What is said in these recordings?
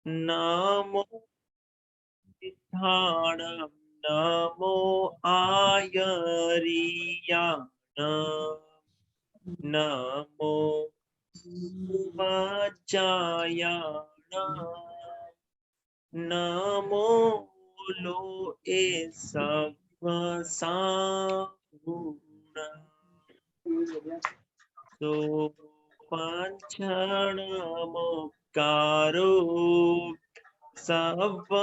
नमो सिद्धाणं नमो आयर्याणं नमो उवाचायाणं नमो लोए सवसाहुणा तो पांचणमोक्कारो सब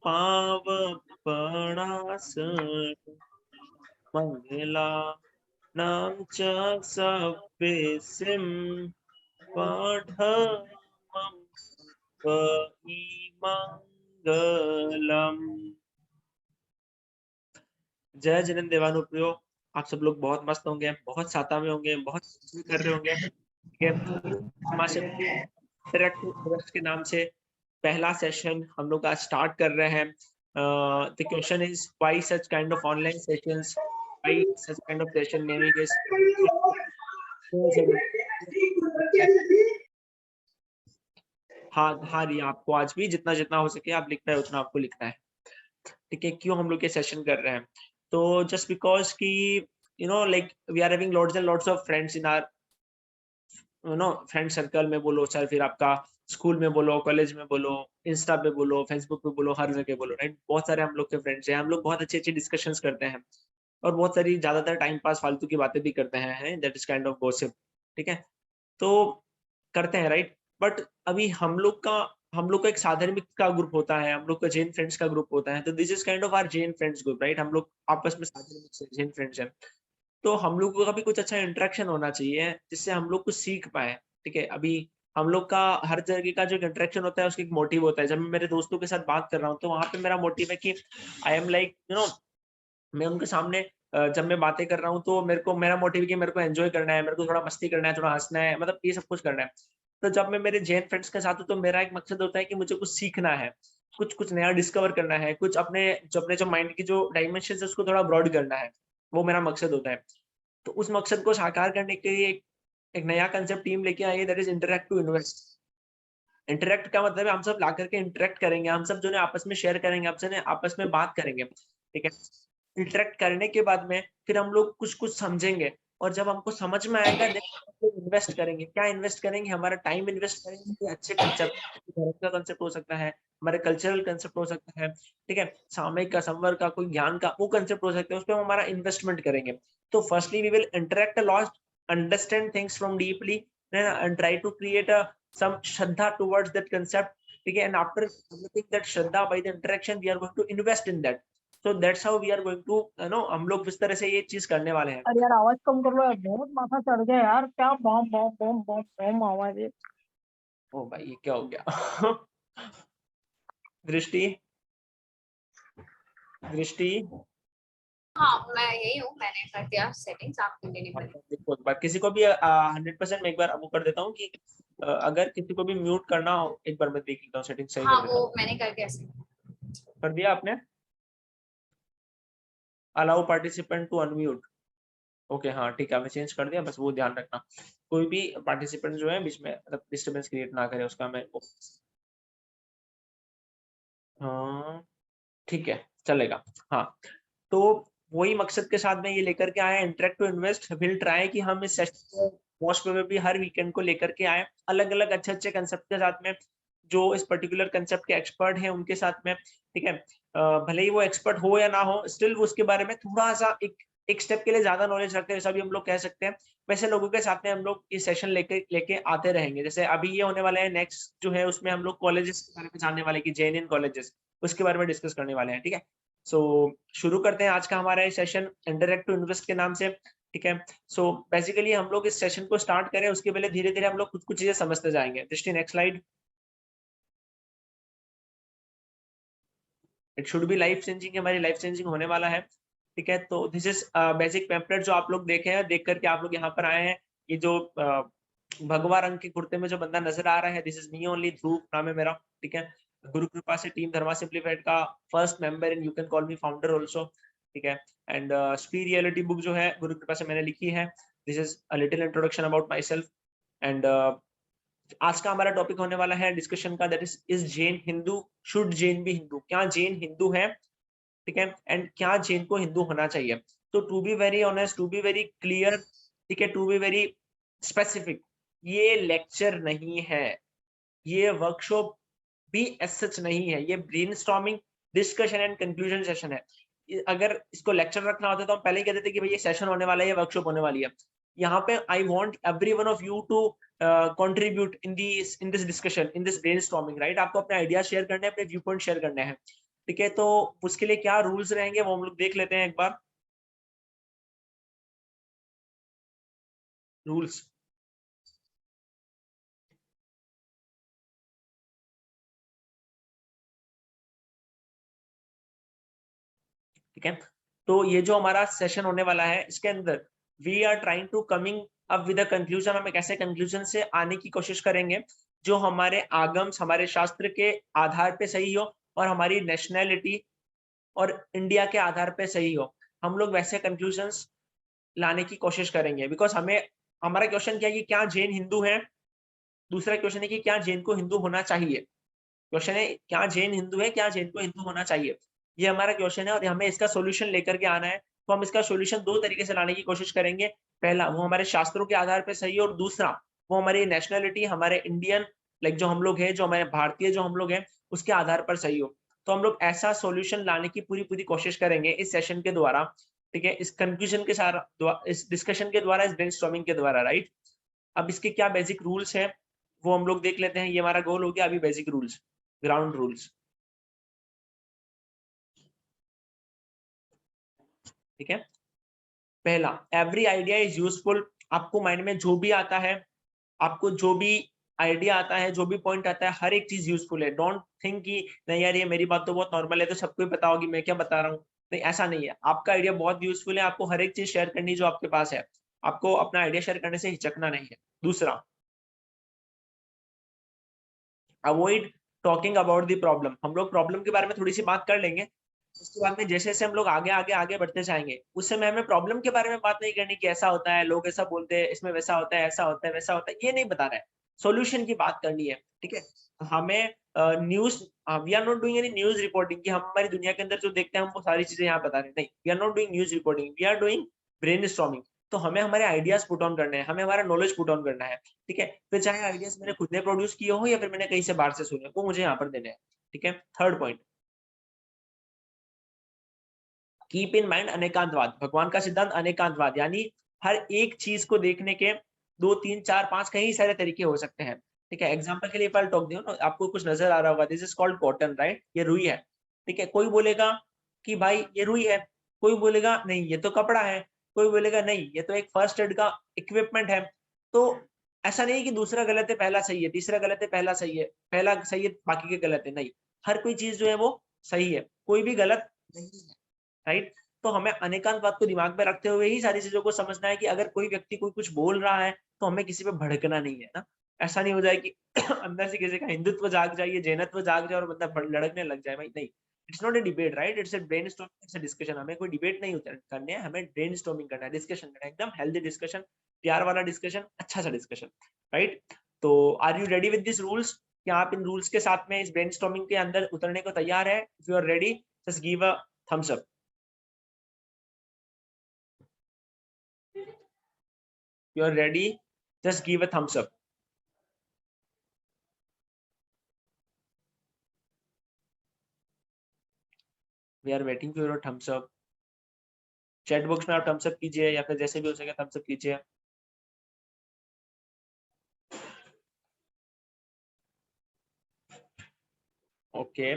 पावपणासन मंगला नाम च सव्यसिम पाठमं मंगलम। जय जिनेन्द्र देवानुप्रियो, आप सब लोग बहुत मस्त होंगे, बहुत साता में होंगे, बहुत कर रहे होंगे। ठीक है, इंटरेक्टिव के नाम से पहला सेशन हम लोग आज स्टार्ट कर रहे हैं। The question is why such kind of online sessions, why such kind of session naming is हाँ जी, आपको आज भी जितना जितना हो सके आप लिखना है उतना आपको लिखना है। ठीक है, क्यों हम लोग ये सेशन कर रहे हैं? तो जस्ट बिकॉज कि like we are having lots and lots of friends in our friend circle में बोलो, चाहे फिर आपका स्कूल में बोलो, कॉलेज में बोलो, इंस्टा पे बोलो, फेसबुक पे बोलो, हर जगह बोलो, राइट? बहुत सारे हम लोग के फ्रेंड्स हैं, हम लोग बहुत अच्छी अच्छी डिस्कशंस करते हैं और बहुत सारी ज्यादातर टाइम पास फालतू की बातें भी करते हैं, that is kind of gossip. ठीक है, तो करते हैं, राइट? बट अभी हम लोग का एक साधर्मिक का ग्रुप होता है, हम लोग का जैन फ्रेंड्स का ग्रुप होता है, तो this is kind of our Jain friends group, right? हम लोग आपस में साधर्मिक जैन फ्रेंड्स हैं, तो हम लोगों का भी कुछ अच्छा इंटरेक्शन होना चाहिए जिससे हम लोग कुछ सीख पाए। ठीक है, अभी हम लोग का हर जगह का जो इंटरेक्शन होता है उसका एक मोटिव होता है। जब मैं मेरे दोस्तों के साथ बात कर रहा हूँ तो वहां पे मेरा मोटिव है कि आई एम लाइक मैं उनके सामने जब मैं बातें कर रहा हूँ तो मेरा मोटिव है कि मेरे को एंजॉय करना है, मेरे को थोड़ा मस्ती करना है, थोड़ा हंसना है, मतलब ये सब कुछ करना है। तो जब मैं मेरे जैन फ्रेंड्स के साथ हूँ तो मेरा एक मकसद होता है कि मुझे कुछ सीखना है, कुछ कुछ नया डिस्कवर करना है, कुछ अपने जो माइंड की जो डायमेंशन है उसको थोड़ा ब्रॉड करना है, वो मेरा मकसद होता है। तो उस मकसद को साकार करने के लिए एक नया कंसेप्ट टीम लेके आई है, that is interact to invest. Interact का मतलब है हम सब ला करके इंटरैक्ट करेंगे, हम सब जो है आपस में शेयर करेंगे, आपसे ने आपस में बात करेंगे। ठीक है, इंटरैक्ट करने के बाद में फिर हम लोग कुछ कुछ समझेंगे और जब हमको समझ में आएगा देन हम लोग इन्वेस्ट करेंगे। क्या इन्वेस्ट करेंगे? हमारा टाइम इन्वेस्ट करेंगे कोई अच्छे कंसेप्ट, धर्म का कंसेप्ट हो सकता है, हमारे कल्चरल कंसेप्ट हो सकता है, ठीक है, सामयिक का, संवर्ग का, कोई ज्ञान का वो कंसेप्ट हो सकता है, उस पे हम हमारा इन्वेस्टमेंट करेंगे। तो firstly we will interact a lot, understand things from deeply, and try to create some shraddha towards that concept. Okay, and after developing that shraddha by the interaction we are going to invest in that. So that's how we are going to हम लोग इस तरह से ये चीज करने वाले हैं। अरे यार आवाज कम कर लो यार, बहुत माथा चढ़ गया यार, क्या बम बम बम बम बम आवाज है। ओ भाई ये क्या हो गया? दृष्टि, दृष्टि, हाँ मैं यही हूँ, मैंने कर दिया सेटिंग्स, आप कंटिन्यू करें। देखो एक बार किसी को भी 100% मैं एक बार वो कर देता हूँ कि अगर किसी को भी म्यूट करना हो एक बार मैं देख लेता हूँ, सेटिंग सही हाँ कर देता वो हूँ। मैंने कर दिया सेट। कर दिया आपने? Allow participant to unmute. Okay हाँ ठीक है, मैं चेंज कर दिया, बस वो ध्यान रखना कोई भी पार्टिसिपेंट जो है बीच में मतलब डिस्टर्बेंस क्रिएट ना करे, उसका मैं हाँ ठीक है चलेगा। हाँ, तो वही मकसद के साथ में ये लेकर के आए interact to invest. Will try कि हम इस सेशन को मोस्ट प्रोबेबली हर वीकेंड को लेकर के आए, अलग अलग अच्छे अच्छे कंसेप्ट के साथ में, जो इस पर्टिकुलर कंसेप्ट के एक्सपर्ट हैं उनके साथ में। ठीक है, भले ही वो एक्सपर्ट हो या ना हो, स्टिल वो उसके बारे में थोड़ा सा एक स्टेप के लिए ज्यादा नॉलेज रखते हैं, ऐसा भी हम लोग कह सकते हैं। वैसे लोगों के साथ में हम लोग ये सेशन लेके आते रहेंगे। जैसे अभी ये होने वाला है, नेक्स्ट जो है उसमें हम लोग कॉलेजेस के बारे में जानने वाले कि जेएनएन कॉलेजेस, उसके बारे में डिस्कस करने वाले हैं। ठीक है, सो शुरू करते हैं आज का हमारा ये सेशन इंटरैक्ट टू इन्वेस्ट के नाम से। ठीक है, सो बेसिकली हम लोग इस सेशन को स्टार्ट करें उसके पहले धीरे धीरे हम लोग कुछ कुछ चीजें समझते जाएंगे। दृष्टि next slide. It should be life changing, हमारी लाइफ चेंजिंग होने वाला है। ठीक है, तो दिस इज बेसिक पैम्पलेट जो आप लोग देखे हैं, देख करके आप लोग यहाँ पर आए हैं। ये जो भगवा रंग के कुर्ते में जो बंदा नजर आ रहा है, दिस इज मी ओनली, ध्रुव नाम है मेरा। ठीक है, गुरु कृपा से टीम धर्मा सिंप्लीफाइड का first member and you can call me founder also. ठीक है, एंड स्पी रियलिटी बुक जो है गुरु कृपा से मैंने लिखी है। This is a little introduction about myself and आज का हमारा टॉपिक होने वाला है डिस्कशन का, that is Jain Hindu, should Jain be Hindu, क्या जैन हिंदू है, ठीक है, एंड क्या जैन को हिंदू होना चाहिए। तो to be very honest, to be very clear, ठीक है, टू बी वेरी स्पेसिफिक, ये लेक्चर नहीं है, ये वर्कशॉप भी एज सच नहीं है, ये brainstorming, discussion and conclusion session है। अगर इसको लेक्चर रखना होता तो हम पहले ही कहते थे कि भाई ये सेशन होने वाला है, ये वर्कशॉप होने वाली है। यहाँ पे I want every one of you to contribute in this discussion, in this brainstorming, right. आपको अपने आइडिया शेयर करने हैं, अपने व्यू पॉइंट शेयर करने हैं, ठीक है। तो उसके लिए क्या रूल्स रहेंगे वो हम लोग देख लेते हैं एक बार। रूल्स, ठीक है। तो ये जो हमारा सेशन होने वाला है, इसके अंदर we are trying to coming up with a conclusion. हम एक ऐसे कंक्लूजन से आने की कोशिश करेंगे जो हमारे आगम्स, हमारे शास्त्र के आधार पे सही हो और हमारी नेशनैलिटी और इंडिया के आधार पे सही हो। हम लोग वैसे कंक्लूजन्स लाने की कोशिश करेंगे, बिकॉज हमें, हमारा क्वेश्चन क्या है कि क्या जैन हिंदू है, दूसरा क्वेश्चन है कि क्या जैन को हिंदू होना चाहिए। क्वेश्चन है क्या जैन हिंदू है, क्या जैन को हिंदू होना चाहिए, ये हमारा क्वेश्चन है और हमें इसका सॉल्यूशन लेकर के आना है। तो हम इसका सॉल्यूशन दो तरीके से लाने की कोशिश करेंगे। पहला, वो हमारे शास्त्रों के आधार पे सही है, और दूसरा वो हमारी नेशनलिटी, हमारे इंडियन, लाइक जो हम लोग हैं, जो हमारे भारतीय जो हम लोग हैं, उसके आधार पर सही हो। तो हम लोग ऐसा सॉल्यूशन लाने की पूरी पूरी कोशिश करेंगे इस सेशन के द्वारा, ठीक है, इस कंक्लूजन के साथ, इस डिस्कशन के द्वारा, इस ब्रेनस्टॉर्मिंग के द्वारा, राइट। अब इसके क्या बेसिक रूल्स हैं वो हम लोग देख लेते हैं। ये हमारा गोल हो गया अभी, बेसिक रूल्स, ग्राउंड रूल्स, ठीक है। पहला, एवरी आइडिया इज यूजफुल। आपको माइंड में जो भी आता है, आपको जो भी आइडिया आता है, जो भी पॉइंट आता है, हर एक चीज यूजफुल है। डोंट थिंक कि नहीं यार ये मेरी बात तो बहुत नॉर्मल है, तो सबको ही पता होगी, मैं क्या बता रहा हूँ। नहीं, ऐसा नहीं है। आपका आइडिया बहुत यूजफुल है, आपको हर एक चीज शेयर करनी जो आपके पास है। आपको अपना आइडिया शेयर करने से हिचकना नहीं है। दूसरा, avoid talking about the problem. हम लोग प्रॉब्लम के बारे में थोड़ी सी बात कर लेंगे, उसके बाद में जैसे जैसे हम लोग आगे आगे आगे बढ़ते जाएंगे, उस समय हमें प्रॉब्लम के बारे में बात नहीं करनी कि ऐसा होता है, लोग ऐसा बोलते हैं, इसमें वैसा होता है, ऐसा होता है, वैसा होता है, ये नहीं बता रहा है। सॉल्यूशन की बात करनी है, ठीक है। हमें news, we are not doing any news reporting कि हम हमारी दुनिया के अंदर जो देखते हैं हम वो सारी चीजें यहाँ बता रहे हैं, नहीं, we are not doing news reporting, we are doing brainstorming. तो हमें हमारे आइडियाज पुट ऑन करने हैं, हमें हमारा नॉलेज पुट ऑन करना है, ठीक है। फिर चाहे आइडियाज मैंने खुद ने प्रोड्यूस किए हो या फिर मैंने कहीं से बाहर से सुने, वो मुझे यहाँ पर देने हैं, ठीक है। Third point, keep in mind अनेकांतवाद। भगवान का सिद्धांत अनेकांतवाद, यानी हर एक चीज को देखने के दो, तीन, चार, पांच, कई सारे तरीके हो सकते हैं, ठीक है। एग्जाम्पल के लिए फल टॉक दियो ना, आपको कुछ नजर आ रहा होगा, this is called cotton, right, ये रुई है, ठीक है। कोई बोलेगा कि भाई ये रुई है, कोई बोलेगा नहीं ये तो कपड़ा है, कोई बोलेगा नहीं ये तो एक फर्स्ट एड का इक्विपमेंट है। तो ऐसा नहीं कि दूसरा गलत है पहला सही है, तीसरा गलत है पहला सही है, पहला सही है बाकी के गलत है, नहीं, हर कोई चीज जो है वो सही है, कोई भी गलत नहीं है, राइट। तो हमें अनेकांतवाद को दिमाग में रखते हुए ही सारी चीजों को समझना है कि अगर कोई व्यक्ति कोई कुछ बोल रहा है तो हमें किसी पे भड़कना नहीं है ना। ऐसा नहीं हो जाए कि अंदर से किसी का हिंदुत्व जाग जाए, ये जैनत्व जाग जाए और बंदा लड़कने लग जाए, भाई नहीं। It's not a debate, right, it's a brainstorming, it's a discussion. हमें कोई डिबेट नहीं करनी है, हमें ब्रेनस्टॉर्मिंग करना है, डिस्कशन करना है, एकदम हेल्दी डिस्कशन, प्यार वाला डिस्कशन, अच्छा सा डिस्कशन, राइट। तो are you ready with this rules? क्या आप इन रूल्स के साथ में इस ब्रेनस्टॉर्मिंग के अंदर उतरने को तैयार है? If you are ready, just give a thumbs up. You are ready, just give a thumbs up. We are waiting for your thumbs up. Chat box में आप थम्स अप कीजिए या फिर जैसे भी हो सके थम्स अप कीजिए। ओके,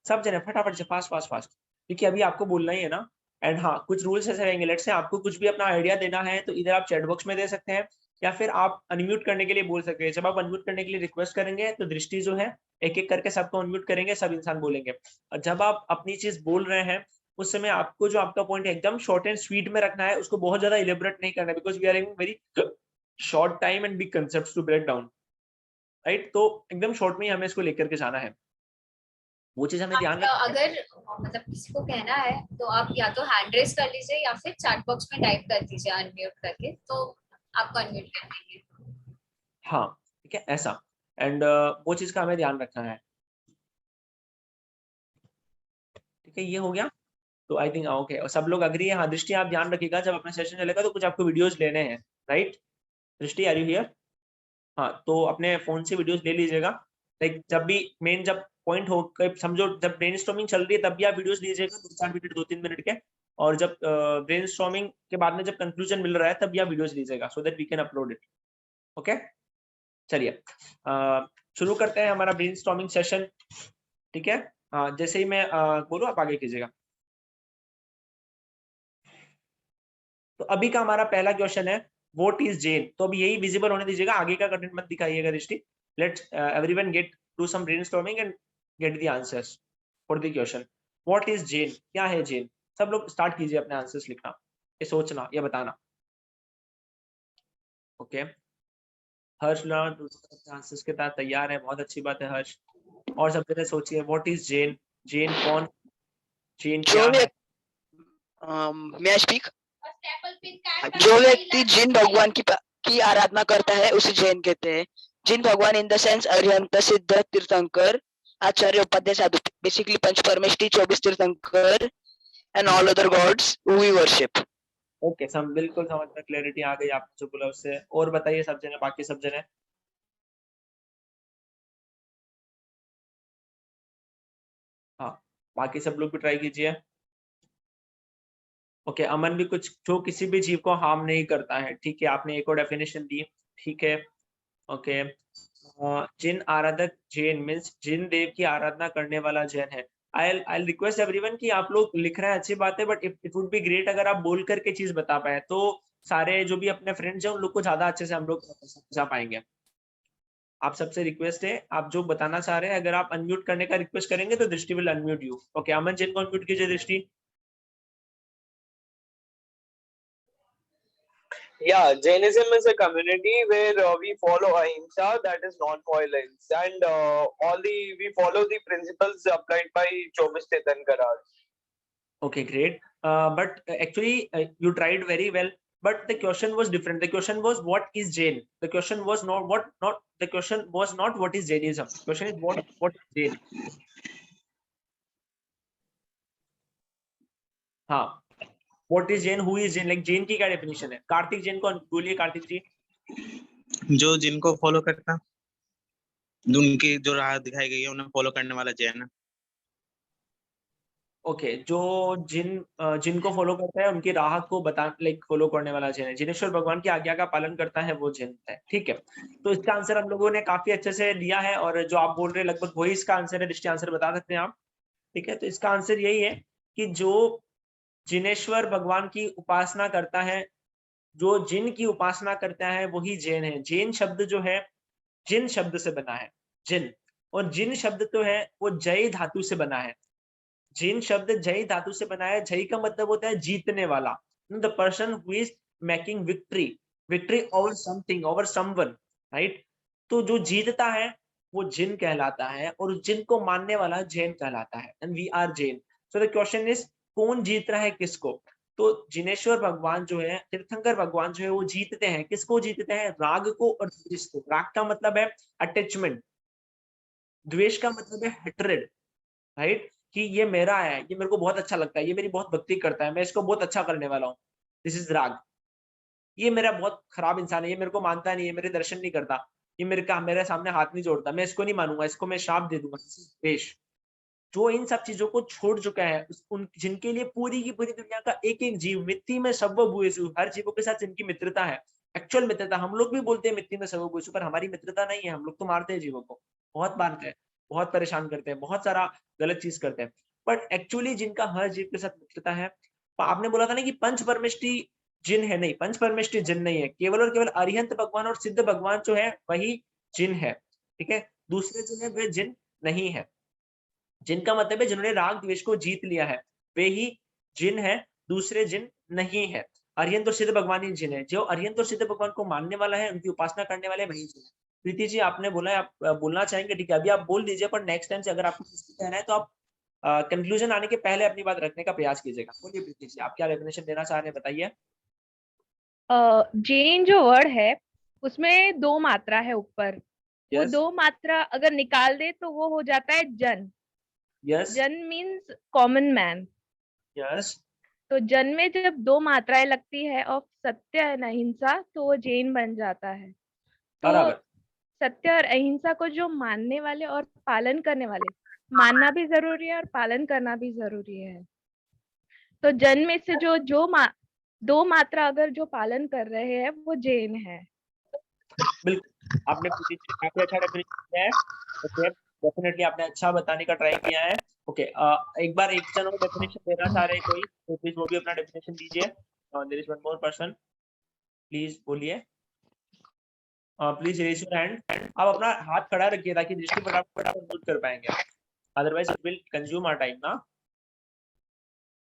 सब जने फटाफट से फास्ट फास्ट फास्ट, क्योंकि अभी आपको बोलना ही है ना। एंड हाँ, कुछ रूल्स ऐसे रहेंगे, लेट्स से आपको कुछ भी अपना आइडिया देना है तो इधर आप चैट बॉक्स में दे सकते हैं या फिर आप अनम्यूट करने के लिए बोल सकते हैं। जब आप अनम्यूट करने के लिए रिक्वेस्ट करेंगे तो दृष्टि जो है एक एक करके सबको अनम्यूट करेंगे, सब इंसान बोलेंगे। और जब आप अपनी चीज बोल रहे हैं उस समय आपको जो आपका पॉइंट है एकदम शॉर्ट एंड स्वीट में रखना है, उसको बहुत ज्यादा इलेबोरेट नहीं करना है, because we are having very short time and big concepts to break down, right. तो एकदम शॉर्ट में ही हमें इसको लेकर के जाना है, वो चीज हमें ध्यान रखना है। अगर मतलब किसी को कहना है तो आप या तो हैंड रेस कर लीजिए या फिर चैट बॉक्स में टाइप कर दीजिए अनम्यूट करके, तो आपको अनम्यूट कर देंगे। हाँ, ठीक है, ऐसा। एंड वो चीज का हमें ध्यान रखना है। ठीक है, ये हो गया। तो आई थिंक ओके, और सब लोग अग्री है। हाँ दृष्टि, आप ध्यान रखिएगा जब अपना सेशन चलेगा तो कुछ आपको वीडियोस लेने हैं, राइट? दृष्टि, आर यू हियर? हाँ, तो अपने फोन से वीडियोस ले लीजिएगा। लाइक जब भी मेन जब पॉइंट हो, समझो जब ब्रेनस्टॉर्मिंग चल रही है तब भी आप वीडियोस लीजिएगा 2-4 मिनट, 2-3 मिनट के। और जब ब्रेनस्टॉर्मिंग के बाद में जब कंक्लूजन मिल रहा है तब भी आप वीडियोस लीजिएगा, so that we can upload it. Okay, चलिए शुरू करते हैं हमारा ब्रेनस्टॉर्मिंग सेशन। ठीक है, जैसे ही मैं बोलूँ आप आगे कीजिएगा। तो अभी का हमारा पहला क्वेश्चन है, व्हाट इज जेन? तो अभी यही विजिबल होने दीजिएगा, आगे का कंटेंट मत दिखाइएगा Drishti. Let's everyone get do some brainstorming and get the answers for the question. What is Jain? क्या है जेन? सब लोग स्टार्ट कीजिए अपने आंसर्स लिखना, ये सोचना, ये बताना। ओके, हर्ष आंसर्स के साथ तैयार है, बहुत अच्छी बात है हर्ष। और सब जने सोचिए, व्हाट इज जेन? जेन कौन? जेन क्या है? may I speak? जो व्यक्ति जिन भगवान की आराधना करता है उसे जैन कहते हैं। जिन भगवान इन द सेंस अरिहंत, सिद्ध, तीर्थंकर, आचार्य, उपाध्याय, साधु, बेसिकली पंच परमेष्टि, 24 तीर्थंकर and all other gods who we worship. Okay, सब बिल्कुल समझ में क्लैरिटी आ गई आपने जो बोला उससे। और बताइए सब जने, बाकी सब जने। हाँ, बाकी सब लोग भी ट्राई कीजिए। ओके, अमन भी कुछ, जो किसी भी जीव को हार्म नहीं करता है। ठीक है, आपने एक और डेफिनेशन दी। ठीक है, ओके। जिन आराधक जैन मीन्स जिन देव की आराधना करने वाला जैन है। आई रिक्वेस्ट एवरीवन कि आप लोग लिख रहे हैं अच्छी बात है, but it would be great अगर आप बोल करके चीज बता पाए, तो सारे जो भी अपने फ्रेंड्स हैं उन लोग को ज्यादा अच्छे से हम लोग समझा पाएंगे। आप सबसे रिक्वेस्ट है, आप जो बताना चाह रहे हैं अगर आप अनम्यूट करने का रिक्वेस्ट करेंगे तो दृष्टि विल अनम्यूट यू। ओके, अमन जैन को अनम्यूट कीजिए दृष्टि। Yeah, Jainism is a community where we follow ahimsa, that is non-violence, and we follow the principles applied by Chobis Tirthankara. Okay, great. But actually, you tried very well. But the question was different. The question was, what is Jain? The question was not what, not the question was not what is Jainism. The question is what is Jain? हाँ, what is Jain? Who is Jain? Like Jain की क्या definition है? कार्तिक जैन को बोलिए, कार्तिक जी। जो जिनको follow करता, उनकी जो राह दिखाई गई है उन्हें फॉलो करने वाला जैन है। ओके, जो जिनको फॉलो करता है उनकी राह को बता, लाइक फॉलो करने वाला जैन है। जिनेश्वर भगवान की आज्ञा का पालन करता है वो जैन है। ठीक है, तो इसका आंसर हम लोगों ने काफी अच्छे से लिया है, और जो आप बोल रहे हैं लगभग वही इसका आंसर है। दृष्टि आंसर बता सकते हैं आप? ठीक है, तो इसका आंसर यही है कि जो जिनेश्वर भगवान की उपासना करता है, जो जिन की उपासना करता है वही जैन है। जैन शब्द जो है जिन शब्द से बना है, जिन, और जिन शब्द तो है वो जय धातु से बना है। जिन शब्द जय धातु से बना है। जय का मतलब होता है जीतने वाला, the person who is making victory, victory over something, over someone, right? तो जो जीतता है वो जिन कहलाता है, और जिन को मानने वाला जैन कहलाता है, and we are Jain. So the question is, कौन जीत रहा है किसको? तो जिनेश्वर भगवान जो है, तीर्थंकर भगवान जो है, वो जीतते हैं। किसको जीतते हैं? राग को और द्वेष को। राग का मतलब है अटैचमेंट, द्वेष का मतलब है हेट्रेड, राइट? कि ये मेरा है, ये मेरे को बहुत अच्छा लगता है, ये मेरी बहुत भक्ति करता है, मैं इसको बहुत अच्छा करने वाला हूँ, दिस इज राग। ये मेरा बहुत खराब इंसान है, ये मेरे को मानता नहीं है, मेरे दर्शन नहीं करता, ये मेरे सामने हाथ नहीं जोड़ता, मैं इसको नहीं मानूंगा, इसको मैं श्राप दे दूंगा, द्वेष। जो इन सब चीजों को छोड़ चुका है, उन जिनके लिए पूरी की पूरी दुनिया का एक एक जीव, मिट्टी में सर्वभूतेषु, हर जीवों के साथ जिनकी मित्रता है, एक्चुअल मित्रता। हम लोग भी बोलते हैं मिट्टी में सर्वभूतेषु, पर हमारी मित्रता नहीं है। हम लोग तो मारते हैं जीवों को, बहुत मारते हैं, बहुत परेशान करते हैं, बहुत सारा गलत चीज करते हैं, बट एक्चुअली जिनका हर जीव के साथ मित्रता है। आपने बोला था ना कि पंच परमेष्टि जिन है, नहीं, पंच परमेष्टि जिन नहीं है, केवल और केवल अरिहंत भगवान और सिद्ध भगवान जो है वही जिन है। ठीक है, दूसरे जो है वे जिन नहीं है। जिनका मतलब है जिन्होंने राग द्वेष को जीत लिया है, वे ही जिन है, दूसरे जिन नहीं है। अरिहंत और सिद्ध भगवान ही जिन है। जो अरिहंत और सिद्ध भगवान को मानने वाला है, उनकी उपासना करने वाले वही जिन है। प्रीति जी, आपने बोला है आप बोलना चाहेंगे, ठीक है, अभी आप बोल दीजिए, पर नेक्स्ट टाइम से अगर आपको कुछ कहना है तो आप कंक्लूजन आने के पहले अपनी बात रखने का प्रयास कीजिएगा। बोलिए प्रीति जी, आप क्या डेफिनेशन देना चाह रहे हैं, बताइए। जैन जो वर्ड है उसमें 2 मात्रा है ऊपर, वो Yes. 2 मात्रा अगर निकाल दे तो वो हो जाता है जन। Yes. जन मीन्स कॉमन मैन। Yes. तो जन में जब 2 मात्राएं लगती है और सत्य और अहिंसा तो वो जैन बन जाता है। तो बराबर। सत्य और अहिंसा को जो मानने वाले और पालन करने वाले, मानना भी जरूरी है और पालन करना भी जरूरी है। तो जन में से जो 2 मात्रा अगर जो पालन कर रहे हैं वो जैन है। बिल्कुल, आपने काफी अच्छा डेफिनेशन दिया है। ओके, डेफिनेटली आपने अच्छा बताने का ट्राई किया है। ओके, एक बार एक जन और डेफिनेशन देना चाह रहे हैं कोई, तो प्लीज वो भी अपना डेफिनेशन दीजिए। There is one more person, please बोलिए। Please raise your hand. आप अपना हाथ खड़ा रखिए ताकि दृष्टि फटाफट नोट कर पाएंगे, otherwise it will consume our time ना।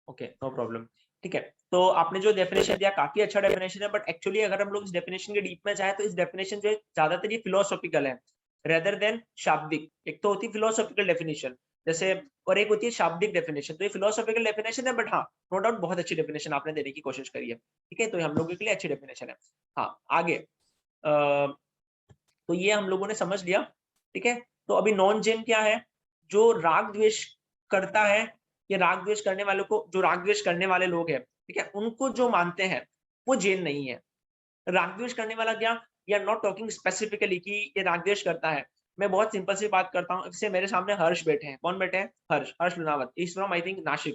Okay, no problem. ठीक है, तो आपने जो डेफिनेशन दिया काफी अच्छा डेफिनेशन है, बट एक्चुअली अगर हम लोग इस डेफिनेशन के डीप में जाए तो इस डेफिनेशन जो है ज्यादातर ये फिलोसॉफिकल है रेदर देन शाब्दिक। एक तो होती है फिलोसॉफिकल डेफिनेशन जैसे, और एक होती है शाब्दिक डेफिनेशन। तो ये फिलोसॉफिकल डेफिनेशन है, बट हाँ नो डाउट बहुत अच्छी डेफिनेशन आपने देने की कोशिश करी है। ठीक है, तो ये हम लोगों के लिए अच्छी डेफिनेशन है। हाँ, आगे तो ये हम लोगों ने समझ लिया। ठीक है, तो अभी नॉन जेन क्या है? जो राग द्वेष करता है, ये राग द्वेष करने वालों को, जो राग द्वेष करने वाले लोग हैं, ठीक है, उनको जो मानते हैं वो जैन नहीं है। राग द्वेष करने वाला क्या, we are not talking specifically कि ये राग द्वेष करता है। मैं बहुत सिंपल सी बात करता हूँ, जैसे मेरे सामने हर्ष बैठे हैं। कौन बैठे हैं? Harsh Lunawat, is from I think Nashik.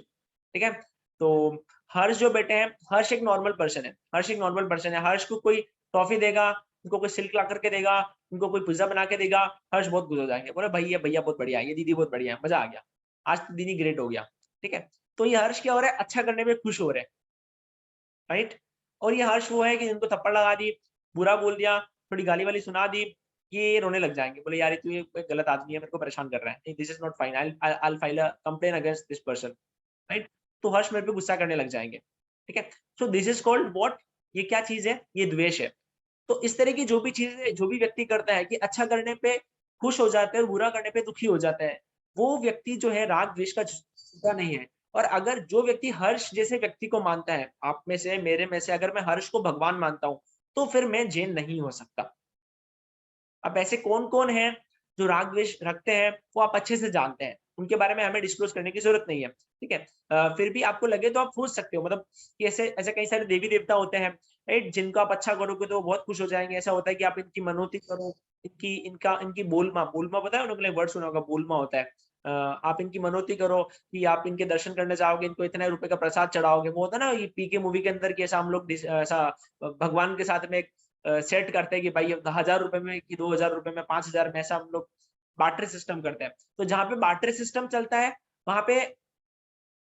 ठीक है, तो हर्ष जो बैठे हैं, हर्ष एक नॉर्मल पर्सन है। हर्ष एक नॉर्मल पर्सन है। हर्ष को कोई टॉफी देगा, उनको कोई सिल्क ला करके देगा, उनको कोई पिज्जा बना के देगा, हर्ष बहुत खुश हो जाएंगे, बोले भैया भैया बहुत बढ़िया है, ये दीदी बहुत बढ़िया है, मजा आ गया, आज तो दीदी ग्रेट हो गया। ठीक है, तो ये हर्ष क्या हो रहा है? अच्छा करने में खुश हो रहे हैं, राइट। और ये हर्ष वो है कि जिनको थप्पड़ लगा दी, बुरा बोल दिया, थोड़ी गाली वाली सुना दी, ये रोने लग जाएंगे, बोले यार तू ये गलत आदमी है, मेरे को परेशान कर रहा है, this is not fine, I file a complain against this person, right. तो हर्ष मेरे पे गुस्सा करने लग जाएंगे। ठीक है, so this is called what? ये क्या चीज है? ये द्वेष है। तो इस तरह की जो भी चीजें जो भी व्यक्ति करता है कि अच्छा करने पे खुश हो जाता है और बुरा करने पे दुखी हो जाता है, वो व्यक्ति जो है राग द्वेष का छूटा नहीं है। और अगर जो व्यक्ति हर्ष जैसे व्यक्ति को मानता है, आप में से मेरे में से अगर मैं हर्ष को भगवान मानता हूं, तो फिर मैं जैन नहीं हो सकता। अब ऐसे कौन कौन है जो राग द्वेष रखते हैं, वो आप अच्छे से जानते हैं, उनके बारे में हमें डिस्क्लोज करने की जरूरत नहीं है। ठीक है, फिर भी आपको लगे तो आप पूछ सकते हो, मतलब कि ऐसे ऐसे कई सारे देवी देवता होते हैं, राइट, जिनको आप अच्छा करोगे तो वो बहुत खुश हो जाएंगे। ऐसा होता है कि आप इनकी मनोती करो, इनकी बोलमा बोलमा पता है, उन्होंने वर्ड सुना होगा, बोलमा होता है। आप इनकी मनोती करो कि आप इनके दर्शन करने जाओगे, इनको इतने रुपए का प्रसाद चढ़ाओगे। वो होता है ना ये पीके मूवी के अंदर कि ऐसा हम लोग ऐसा भगवान के साथ में सेट करते हैं कि भाई 1000 रुपए में कि 2000 रुपए में 5000 में, ऐसा हम लोग बार्टर सिस्टम करते हैं। तो जहाँ पे बार्टर सिस्टम चलता है वहां पे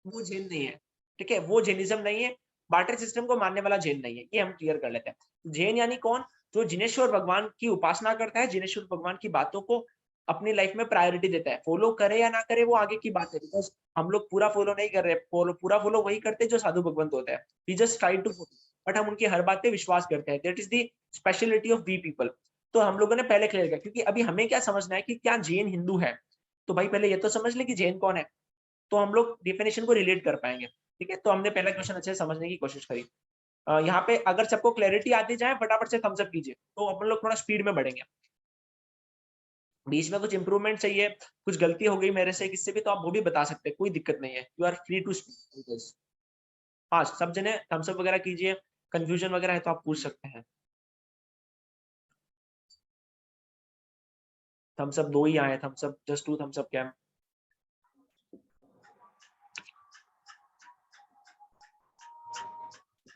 वो जैन नहीं है। ठीक है, वो जैनिज्म नहीं है, बार्टर सिस्टम को मानने वाला जैन नहीं है, ये हम क्लियर कर लेते हैं। जैन यानी कौन? जो जिनेश्वर भगवान की उपासना करता है, जिनेश्वर भगवान की बातों को अपनी लाइफ में प्रायोरिटी देता है। फॉलो करे या ना करे वो आगे की बात है, बिकॉज हम लोग पूरा फॉलो नहीं कर रहे। पूरा फॉलो वही करते हैं जो साधु भगवंत होता है, we just try to, but हम उनकी हर बात पे विश्वास करते हैं। That is the speciality of we people. तो हम लोगों ने पहले क्लियर किया, क्योंकि अभी हमें क्या समझना है कि क्या जैन हिंदू है, तो भाई पहले ये तो समझ ले कि जैन कौन है, तो हम लोग डेफिनेशन को रिलेट कर पाएंगे। ठीक है, तो हमने पहला क्वेश्चन अच्छे से समझने की कोशिश करी। यहाँ पे अगर सबको क्लैरिटी आती जाए, फटाफट से थम्स अप कीजिए, तो अपन लोग थोड़ा स्पीड में बढ़ेंगे। बीच में कुछ इंप्रूवमेंट चाहिए, कुछ गलती हो गई मेरे से किससे भी, तो आप वो भी बता सकते हैं, कोई दिक्कत नहीं है, you are free to speak. हाँ, सब जने थम्स अप वगैरह कीजिए, कंफ्यूजन वगैरह है तो आप पूछ सकते हैं। थम्स अप 2 ही आए, thumbs up just 2 thumbs up क्या?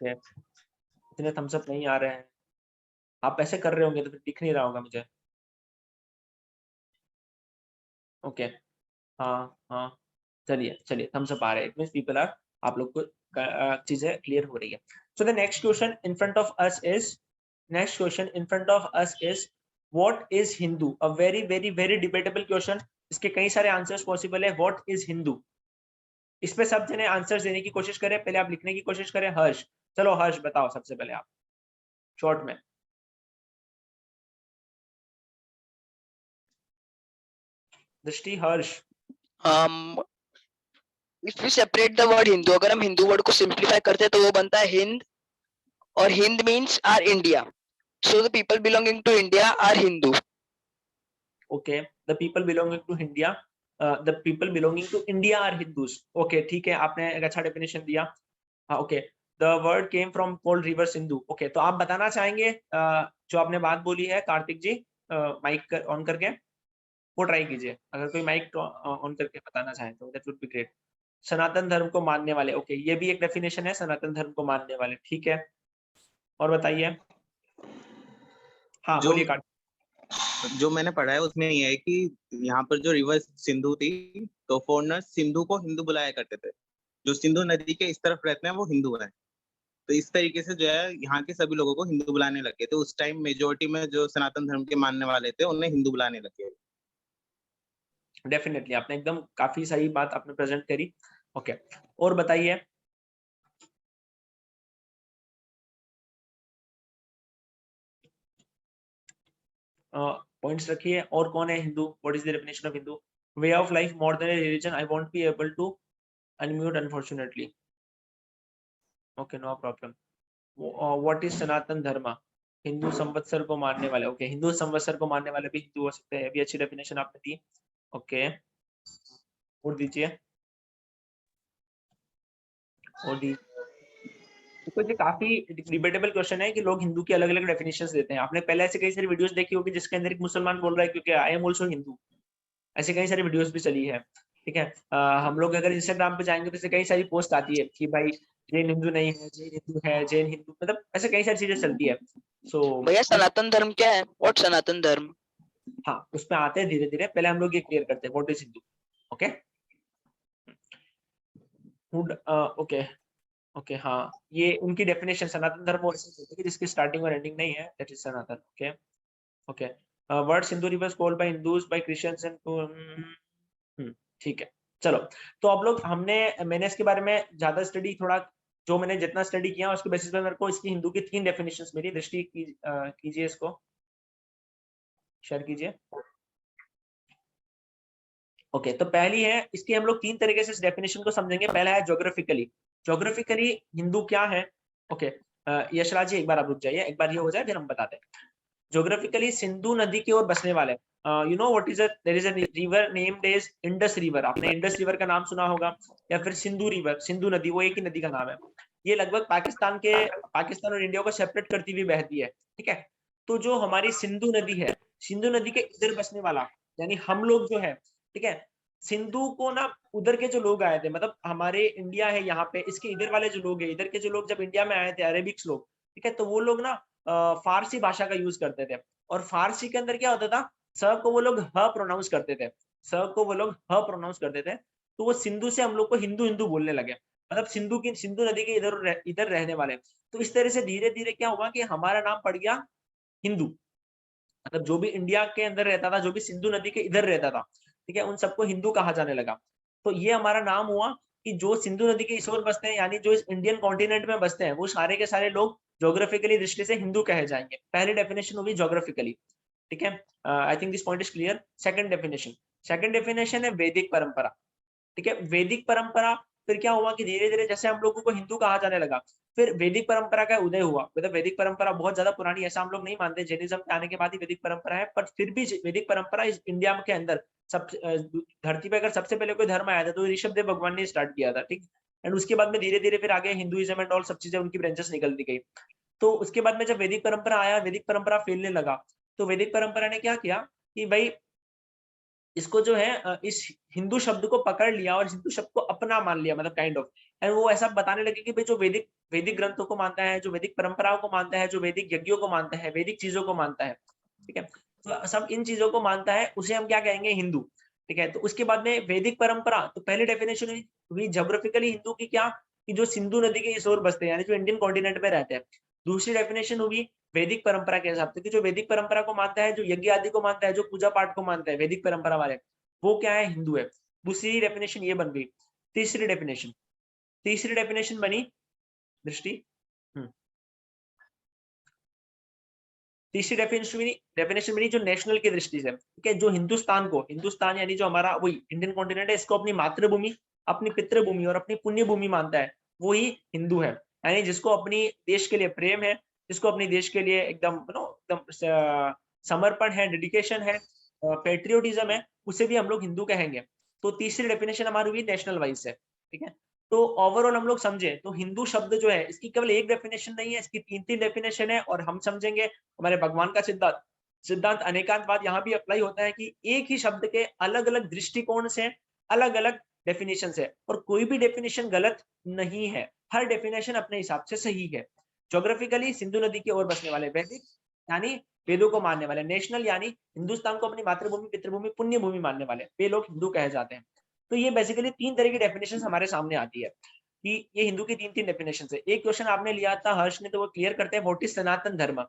इतने थम्स अप नहीं आ रहे हैं, आप ऐसे कर रहे होंगे तो फिर दिख नहीं रहा होगा मुझे। ओके, हाँ हाँ, चलिए चलिए, थम्स अप आ रहे हैं, इट मींस पीपल आर, आप लोग को चीजें क्लियर हो रही है। So the next question in front of us is, next question in front of us is what is Hindu? A very very very debatable question, इसके कई सारे आंसर्स पॉसिबल है। What is Hindu? इस पे सब जने आंसर्स देने की कोशिश करें, पहले आप लिखने की कोशिश करें। हर्ष, चलो हर्ष बताओ सबसे पहले आप शॉर्ट में। Drishti, Harsh. If we separate the word Hindu, अगर हम हिंदू वर्ड को सिंप्लीफाई करते हैं तो वो बनता है हिंद, और Hind means are India, so the people belonging to India are Hindu. Okay the people belonging to India the people belonging to India are Hindus. Okay ठीक है, आपने एक अच्छा डेफिनेशन दिया। हाँ okay, the word came from called river Sindhu. Okay, तो आप बताना चाहेंगे जो आपने बात बोली है कार्तिक जी, माइक ऑन करके वो ट्राई कीजिए, अगर कोई माइक ऑन करके बताना चाहे तो दैट वुड बी ग्रेट। सनातन धर्म को मानने वाले, ओके ये भी एक डेफिनेशन है, सनातन धर्म को मानने वाले, ठीक है। और बताइए, हाँ जो बोलिए कार्तिक। जो मैंने पढ़ा है उसमें ये है कि यहाँ पर जो रिवर सिंधु थी तो फॉरनर्स सिंधु को हिंदू बुलाया करते थे, जो सिंधु नदी के इस तरफ रहते हैं वो हिंदू हैं। तो इस तरीके से जो है यहाँ के सभी लोगों को हिंदू बुलाने लगे, तो उस टाइम मेजोरिटी में जो सनातन धर्म के मानने वाले थे उन्हें हिंदू बुलाने लगे। डेफिनेटली आपने एकदम काफी सही बात आपने प्रेजेंट करी। ओके और बताइए, पॉइंट्स रखिए। और कौन है Hindu? What is the definition of Hindu? Way of life more than a religion. I won't be able to unmute unfortunately. Okay no problem. What is Sanatan Dharma? Hindu संवत्सर को मानने वाले। ओके हिंदू संवत्सर को मानने वाले भी हिंदू हो सकते हैं, भी अच्छी डेफिनेशन आपने दी। ओके और दीजिए, और दी। तो ये काफी डिबेटेबल क्वेश्चन है कि लोग हिंदू की अलग अलग डेफिनेशंस देते हैं। आपने पहले ऐसे कई सारी वीडियोस देखी होगी जिसके अंदर एक मुसलमान बोल रहा है क्योंकि आई एम आल्सो हिंदू, ऐसे कई सारी वीडियोस भी चली है, ठीक है। हम लोग अगर इंस्टाग्राम पे जाएंगे तो ऐसे कई सारी पोस्ट आती है कि भाई जैन हिंदू नहीं है, जैन हिंदू है, जैन हिंदू, मतलब ऐसे कई सारी चीजें चलती है। सो भैया सनातन धर्म क्या है? व्हाट सनातन धर्म? हाँ उसमें आते हैं धीरे धीरे, पहले हम लोग ये क्लियर करते हैं what is Hindu. Okay okay okay हाँ, ये उनकी डेफिनेशन सनातन धर्म वो ऐसे होता है कि जिसकी स्टार्टिंग और एंडिंग नहीं है, that is Sanatan. Okay okay word Sindhu river called by Hindus by Christians and ठीक है। चलो तो अब लोग मैंने इसके बारे में ज्यादा स्टडी, थोड़ा जो मैंने जितना स्टडी किया उसके बेसिस पे मेरे को इसकी हिंदू की 3 डेफिनेशंस मिली। दृष्टि कीजिए, इसको शेयर कीजिए। ओके तो पहली है इसकी, हम लोग 3 तरीके से इस डेफिनेशन को समझेंगे। पहला है ज्योग्राफिकली। ज्योग्राफिकली हिंदू क्या है? ओके यशराज जी एक बार आप रुक जाइए, एक बार ये हो जाए फिर हम बताते हैं। ज्योग्राफिकली सिंधु नदी की ओर बसने वाले, you know what is there is a river named as Indus river. आपने इंडस रिवर का नाम सुना होगा, या फिर सिंधु रिवर, सिंधु नदी वो एक ही नदी का नाम है। ये लगभग पाकिस्तान और इंडिया को सेपरेट करती हुई बहती है, ठीक है। तो जो हमारी सिंधु नदी है, सिंधु नदी के इधर बसने वाला यानी हम लोग जो है, ठीक है, सिंधु को ना उधर के जो लोग आए थे, मतलब हमारे इंडिया है यहाँ पे, इसके इधर वाले जो लोग है, इधर के जो लोग जब इंडिया में आए थे, अरेबिक्स लोग, ठीक है, तो वो लोग ना फारसी भाषा का यूज करते थे। और फारसी के अंदर क्या होता था, स को वो लोग ह प्रोनाउंस करते थे, स को वो लोग ह प्रोनाउंस करते थे। तो वो सिंधु से हम लोग को हिंदू हिंदू बोलने लगे, मतलब सिंधु नदी के इधर रहने वाले। तो इस तरह से धीरे धीरे क्या हुआ कि हमारा नाम पड़ गया हिंदू, मतलब जो भी इंडिया के अंदर रहता था, जो भी सिंधु नदी के इधर रहता था, ठीक है, उन सबको हिंदू कहा जाने लगा। तो ये हमारा नाम हुआ कि जो सिंधु नदी के इस ओर बसते हैं, यानी जो इस इंडियन कॉन्टिनेंट में बसते हैं, वो सारे के सारे लोग ज्योग्राफिकली दृष्टि से हिंदू कहे जाएंगे। पहली डेफिनेशन होगी ज्योग्राफिकली, ठीक है। I think this point is clear. Second definition है वैदिक परंपरा, ठीक है। वैदिक परंपरा, फिर क्या हुआ कि धीरे धीरे जैसे हम लोगों को हिंदू कहा जाने लगा, फिर वैदिक परंपरा का उदय हुआ। मतलब वैदिक परंपरा बहुत ज्यादा पुरानी ऐसा हम लोग नहीं मानते, जैनिज्म के आने के बाद ही वैदिक परंपरा है, पर फिर भी वैदिक परंपरा इस इंडिया के अंदर सब धरती पे अगर सबसे पहले कोई धर्म आया था तो ऋषभ देव भगवान ने स्टार्ट किया था, ठीक। एंड उसके बाद में धीरे धीरे फिर आगे हिंदुइज्म एंड ऑल सब चीजें उनकी ब्रांचेस निकलती गई। तो उसके बाद में जब वैदिक परंपरा आया, वैदिक परंपरा फैलने लगा, तो वैदिक परंपरा ने क्या किया कि भाई इसको जो है इस हिंदू शब्द को पकड़ लिया और हिंदू शब्द को अपना मान लिया, मतलब काइंड ऑफ। एंड वो ऐसा बताने लगे कि भाई जो वैदिक ग्रंथों को मानता है, जो वैदिक परंपराओं को मानता है, जो वैदिक यज्ञों को मानता है, वैदिक चीजों को मानता है, ठीक है, तो सब इन चीजों को मानता है, उसे हम क्या कहेंगे, हिंदू, ठीक है। तो उसके बाद में वैदिक परंपरा, तो पहले डेफिनेशन हुई ज्योग्राफिकली हिंदू की क्या, कि जो सिंधु नदी के इस ओर बसते हैं, यानी जो इंडियन कॉन्टिनेंट में रहते हैं। दूसरी डेफिनेशन हुई वैदिक परंपरा के हिसाब से, कि जो वैदिक परंपरा को मानता है, जो यज्ञ आदि को मानता है, जो पूजा पाठ को मानता है, वैदिक परंपरा वाले, वो क्या है, हिंदू है। दूसरी डेफिनेशन ये बन गई। तीसरी डेफिनेशन बनी दृष्टि, तीसरी डेफिनेशन बनी जो नेशनल की दृष्टि से, ठीक है, जो हिंदुस्तान यानी जो हमारा वही इंडियन कॉन्टिनेंट है, इसको अपनी मातृभूमि, अपनी पितृभूमि और अपनी पुण्य भूमि मानता है, वो ही हिंदू है। यानी जिसको अपनी देश के लिए प्रेम है, जिसको अपनी देश के लिए एकदम एकदम समर्पण है, डेडिकेशन है, पेट्रियोटिज्म है उसे भी हम लोग हिंदू कहेंगे। तो तीसरी डेफिनेशन हमारी हुई नेशनल वाइज से, ठीक है। तो ओवरऑल हम लोग समझे तो हिंदू शब्द जो है इसकी केवल एक डेफिनेशन नहीं है, इसकी 3-3 डेफिनेशन है। और हम समझेंगे हमारे भगवान का सिद्धांत सिद्धांत अनेकांतवाद यहाँ भी अप्लाई होता है कि एक ही शब्द के अलग अलग दृष्टिकोण से अलग अलग डेफिनेशन है, और कोई भी डेफिनेशन गलत नहीं है, हर डेफिनेशन अपने हिसाब से सही है। ज्योग्राफिकली सिंधु नदी की ओर बसने वाले, वैदिक यानी वेदों को मानने वाले, नेशनल यानी हिंदुस्तान को अपनी मातृभूमि, पितृभूमि, पुण्य भूमि मानने वाले, वे लोग हिंदू कहे जाते हैं। तो ये बेसिकली 3 तरह की डेफिनेशन हमारे सामने आती है कि ये हिंदू की 3-3 डेफिनेशन है। एक क्वेश्चन आपने लिया था हर्ष ने, तो वो क्लियर करते हैं व्हाट इज सनातन धर्म,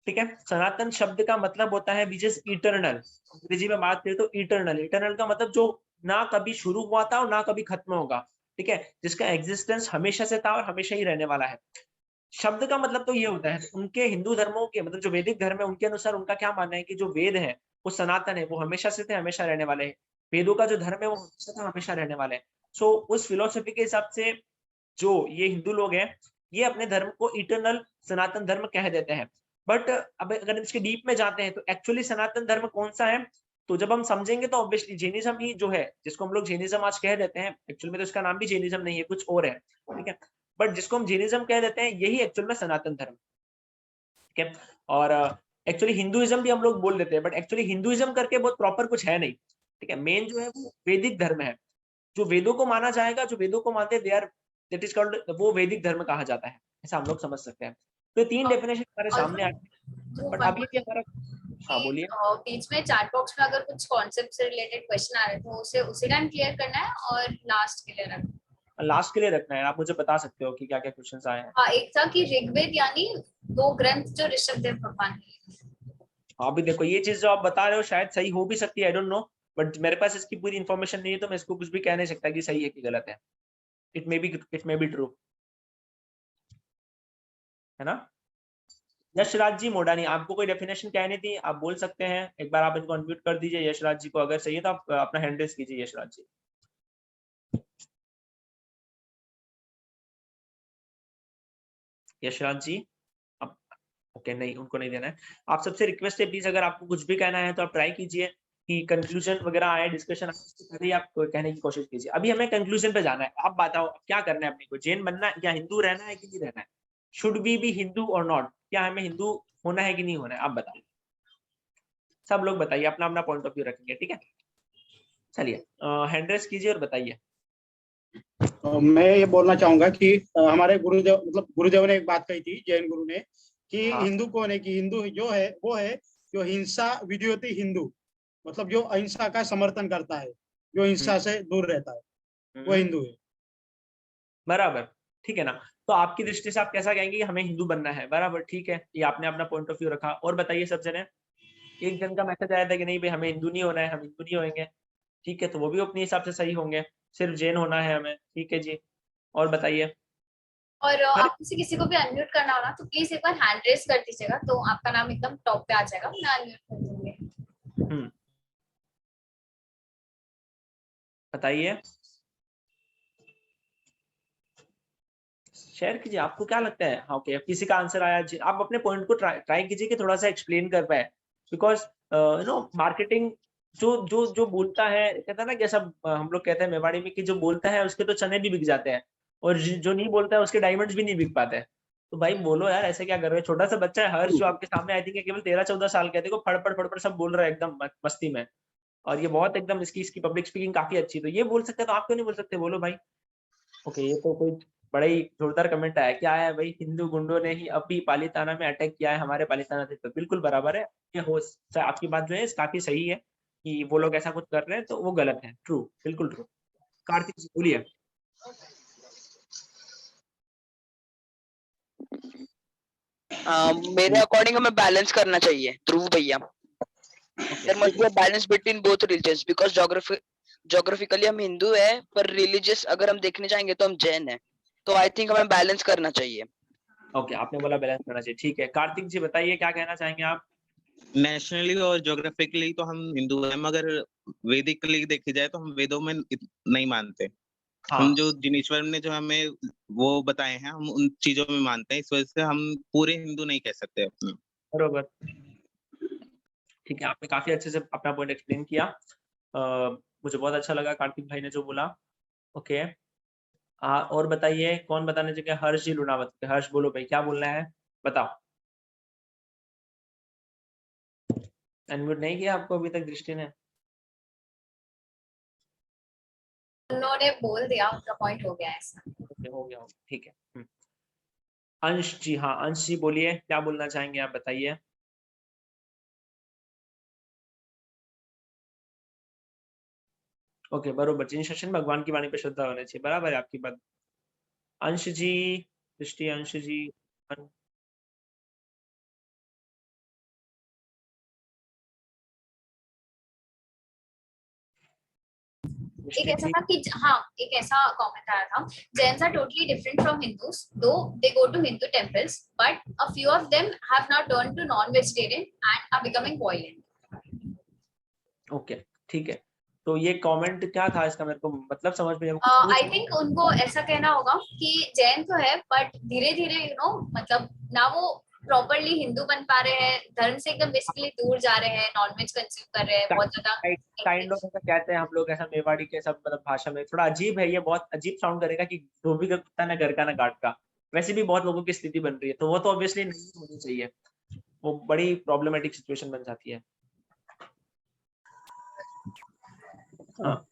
ठीक है। सनातन शब्द का मतलब होता है विच इज इटर्नल। अंग्रेजी में बात करें तो इटर्नल, इटर्नल का मतलब जो ना कभी शुरू हुआ था और ना कभी खत्म होगा, ठीक है, जिसका एग्जिस्टेंस हमेशा से था और हमेशा ही रहने वाला है। शब्द का मतलब तो ये होता है, उनके हिंदू धर्मों के मतलब जो वैदिक धर्म है उनके अनुसार उनका क्या मानना है कि जो वेद है वो सनातन है, वो हमेशा से थे, हमेशा रहने वाले हैं। वेदों का जो धर्म है वो हमेशा था, हमेशा रहने वाले हैं। सो उस फिलोसफी के हिसाब से जो ये हिंदू लोग हैं ये अपने धर्म को इटर्नल सनातन धर्म कह देते हैं। बट अब अगर इसके डीप में जाते हैं तो एक्चुअली सनातन धर्म कौन सा है, तो जब हम समझेंगे तो ऑब्वियसली जैनिज्म ही जो है, जिसको हम लोग जैनिज्म आज कह देते हैं, एक्चुअल में तो इसका नाम भी जैनिज्म नहीं है, कुछ और है, ठीक है। बट जिसको हम जैनिज्म कह देते हैं यही एक्चुअल में सनातन धर्म, ठीक है। और एक्चुअली हिंदुइज्म भी हम लोग बोल देते हैं, बट एक्चुअली हिंदुइज्म करके बहुत प्रॉपर कुछ है नहीं, ठीक है। मेन जो है वो वैदिक धर्म है, जो वेदों को माना जाएगा, जो वेदों को मानते हैं they are that is called, वो वैदिक धर्म कहा जाता है, ऐसा हम लोग समझ सकते हैं। तो 3 डेफिनेशन हमारे सामने आते हैं, बट अभी भी हमारा, हाँ बोलिए। बीच में चैट बॉक्स में अगर कुछ कॉन्सेप्ट से रिलेटेड क्वेश्चन आ रहे तो उसे उसी टाइम क्लियर करना है और लास्ट के लिए रखना है। लास्ट के लिए रखना है, आप मुझे बता सकते हो कि क्या क्या क्वेश्चंस आए हैं। हाँ, एक था कि ऋग्वेद यानी 2 ग्रंथ जो ऋषभदेव भगवान ने लिखे। हाँ भी देखो, ये चीज जो आप बता रहे हो शायद सही हो भी सकती है, आई डोंट नो, बट मेरे पास इसकी पूरी इन्फॉर्मेशन नहीं है, तो मैं इसको कुछ भी कह नहीं सकता कि सही है कि गलत है। इट मे बी ट्रू, है ना। यशराज जी मोडानी, आपको कोई डेफिनेशन कहनी थी, आप बोल सकते हैं, एक बार आप इनको अनम्यूट कर दीजिए यशराज जी को, अगर सही है तो आप अपना हैंड रेज कीजिए यशराज जी। यशराज जी आप, ओके नहीं, उनको नहीं देना है। आप सबसे रिक्वेस्ट है प्लीज, अगर आपको कुछ भी कहना है तो आप ट्राई कीजिए कि कंक्लूजन वगैरह आए, डिस्कशन पहले आप कहने की कोशिश कीजिए। अभी हमें कंक्लूजन पे जाना है, आप बताओ क्या करना है अपने को, जैन बनना है या हिंदू रहना है कि नहीं रहना है, शुड वी बी हिंदू और नॉट, क्या हमें हिंदू होना है कि नहीं होना है, आप बताइए। सब लोग बताइए, अपना अपना पॉइंट ऑफ व्यू रखेंगे, ठीक है। चलिए हैंड रेज कीजिए और बताइए। मैं ये बोलना चाहूंगा कि हमारे गुरुदेव मतलब गुरुदेव ने एक बात कही थी, जैन गुरु ने, कि हाँ। हिंदू कौन है, कि हिंदू जो है वो है जो हिंसा विद्योति हिंदू, मतलब जो अहिंसा का समर्थन करता है, जो हिंसा से दूर रहता है, वो हिंदू है। बराबर, ठीक है ना। तो आपकी दृष्टि से आप कैसा कहेंगे कि हमें हिंदू बनना है, बराबर, ठीक है, ये आपने अपना पॉइंट ऑफ व्यू रखा। और बताइए सब जने, एक जन का मैसेज आया था कि नहीं भाई हमें हिंदू नहीं होना है, हम हिंदू नहीं होंगे, ठीक है, तो वो भी अपने हिसाब से सही होंगे, सिर्फ जैन होना है हमें, ठीक है जी। और बताइए। और अरे आप किसी को भी अनम्यूट करना हो ना तो प्लीज एक बार हैंड रेज कर दीजिएगा, तो आपका नाम एकदम टॉप पे आ जाएगा, मैं अनम्यूट कर दूंगी। बताइए, शेयर कीजिए, आपको क्या लगता है। हाँ ओके, किसी का आंसर आया जी, आप अपने पॉइंट को ट्राई कीजिए कि थोड़ा सा एक्सप्लेन कर पाए, बिकॉज यू नो मार्केटिंग जो जो जो बोलता है, कहता है ना, जैसा हम लोग कहते हैं मेवाड़ी में कि जो बोलता है उसके तो चने भी बिक जाते हैं, और जो नहीं बोलता है उसके डायमंड्स भी नहीं बिक पाते हैं। तो भाई बोलो यार, ऐसे क्या कर रहे हो। छोटा सा बच्चा है हर्ष जो आपके सामने, आई थिंक केवल 13-14 साल का है, देखो फड़फड़ फड़फड़ सब बोल रहा है एकदम मस्ती में, और ये बहुत एकदम इसकी पब्लिक स्पीकिंग काफी अच्छी, तो ये बोल सकते हैं तो आप क्यों नहीं बोल सकते, बोलो भाई। ओके, ये तो कोई बड़ा ही जोरदार कमेंट आया, क्या है भाई, हिंदू गुंडों ने ही अभी पालिताना में अटैक किया है हमारे पालिताना थे, तो बिल्कुल बराबर है। ये हो आपकी बात जो है काफी सही है कि वो लोग ऐसा कुछ कर रहे हैं तो वो गलत है, ट्रू, बिल्कुल ट्रू। कार्तिक जी बोलिए। मेरे अकॉर्डिंग हमें बैलेंस करना चाहिए ध्रुव भैया। There must be a balance between both religions, because geographically हम हिंदू है, पर रिलीजियस अगर हम देखने जाएंगे तो हम जैन है, तो आई थिंक हमें बैलेंस करना चाहिए। ओके, आपने बोला बैलेंस करना चाहिए, ठीक है। कार्तिक जी बताइए क्या कहना चाहेंगे आप। नेशनली और ज्योग्राफिकली तो हम हिंदू हैं, मगर वैदिकली देखी जाए तो हम वेदों में नहीं मानते। हाँ हम जो जिनेश्वर ने जो हमें वो बताए हैं, हम उन चीजों में मानते हैं, इस वजह से हम पूरे हिंदू नहीं कह सकते अपने। बरोबर, ठीक है, आपने काफी अच्छे से अपना पॉइंट एक्सप्लेन किया। मुझे बहुत अच्छा लगा कार्तिक भाई ने जो बोला। ओके, और बताइए कौन बताने चाहिए? हर्ष जी लुनावत, हर्ष बोलो भाई, क्या बोलना है बताओ। अनम्यूट नहीं किया आपको अभी तक दृष्टि ने? उन्होंने बोल दिया, उनका पॉइंट हो गया ऐसा। ओके, हो गया, ठीक है। अंश जी, हाँ अंश जी बोलिए, क्या बोलना चाहेंगे आप, बताइए। ओके, बरोबर, जिन सेशन भगवान की वाणी पे श्रद्धा होनी चाहिए, बराबर है आपकी बात। अंश जी, दृष्टि, अंश जी। एक ऐसा था कि हाँ, एक ऐसा कमेंट आया था, Jains are totally different from Hindus, though they go to Hindu temples, but a few of them have now turned to non vegetarian and are becoming violent. Okay, ठीक है, तो ये कमेंट क्या था इसका, मेरे को मतलब समझ में आई थिंक उनको ऐसा कहना होगा कि जैन तो है बट धीरे धीरे मतलब ना वो प्रॉपरली हिंदू बन पा रहे हैं, धर्म से एकदम बेसिकली दूर जा रहे हैं, नॉनवेज कंज्यूम कर रहे हैं बहुत ज्यादा। काइंड ऑफ ऐसा कहते हैं हम लोग, ऐसा मेवाड़ी के सब मतलब भाषा में थोड़ा अजीब है ये, बहुत अजीब साउंड करेगा कि धोबी का कुत्ता ना घर का ना घाट का। वैसे भी बहुत लोगों की स्थिति बन रही है, तो वो तो ऑब्वियसली नहीं होनी चाहिए, वो बड़ी प्रॉब्लमेटिक सिचुएशन बन जाती है। हाँ,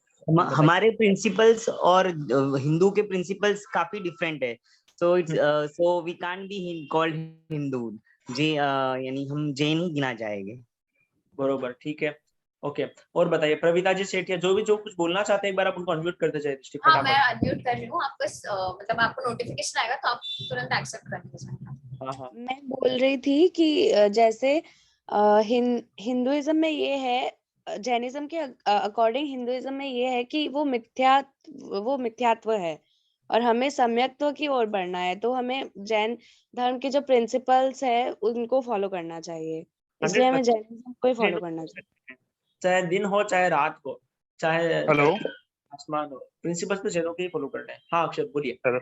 हमारे प्रिंसिपल्स और हिंदू के प्रिंसिपल्स काफी डिफरेंट है, so it's so we can't be called Hindu जी, यानी हम जैन ही गिना जाएंगे। बरोबर, ठीक है, ओके। और बताइए प्रवीता जी सेठिया, जो कुछ बोलना चाहते हैं एक बार आप उनको अनम्यूट करते जाइए दृष्टि, हाँ, मैं फटाफट। अनम्यूट कर रही हूँ, आप बस मतलब आपको नोटिफिकेशन आएगा तो आप तुरंत एक्सेप्ट कर लीजिए। हाँ हाँ, मैं बोल रही थी कि जैसे हिंदुइज्म में ये है, जैनिज्म के अकॉर्डिंग हिंदुइज्म में ये है कि वो मिथ्यात्व है और हमें सम्यक्त्व की ओर बढ़ना है, तो हमें जैन धर्म के जो प्रिंसिपल्स है उनको फॉलो करना चाहिए, इसलिए हमें 100% जैनिज्म को ही फॉलो करना चाहिए। चाहे दिन हो चाहे रात हो, चाहे हेलो आसमान हो, प्रिंसिपल्स तो जैनों के ही फॉलो करना है। हाँ अक्षत बोलिए। सर,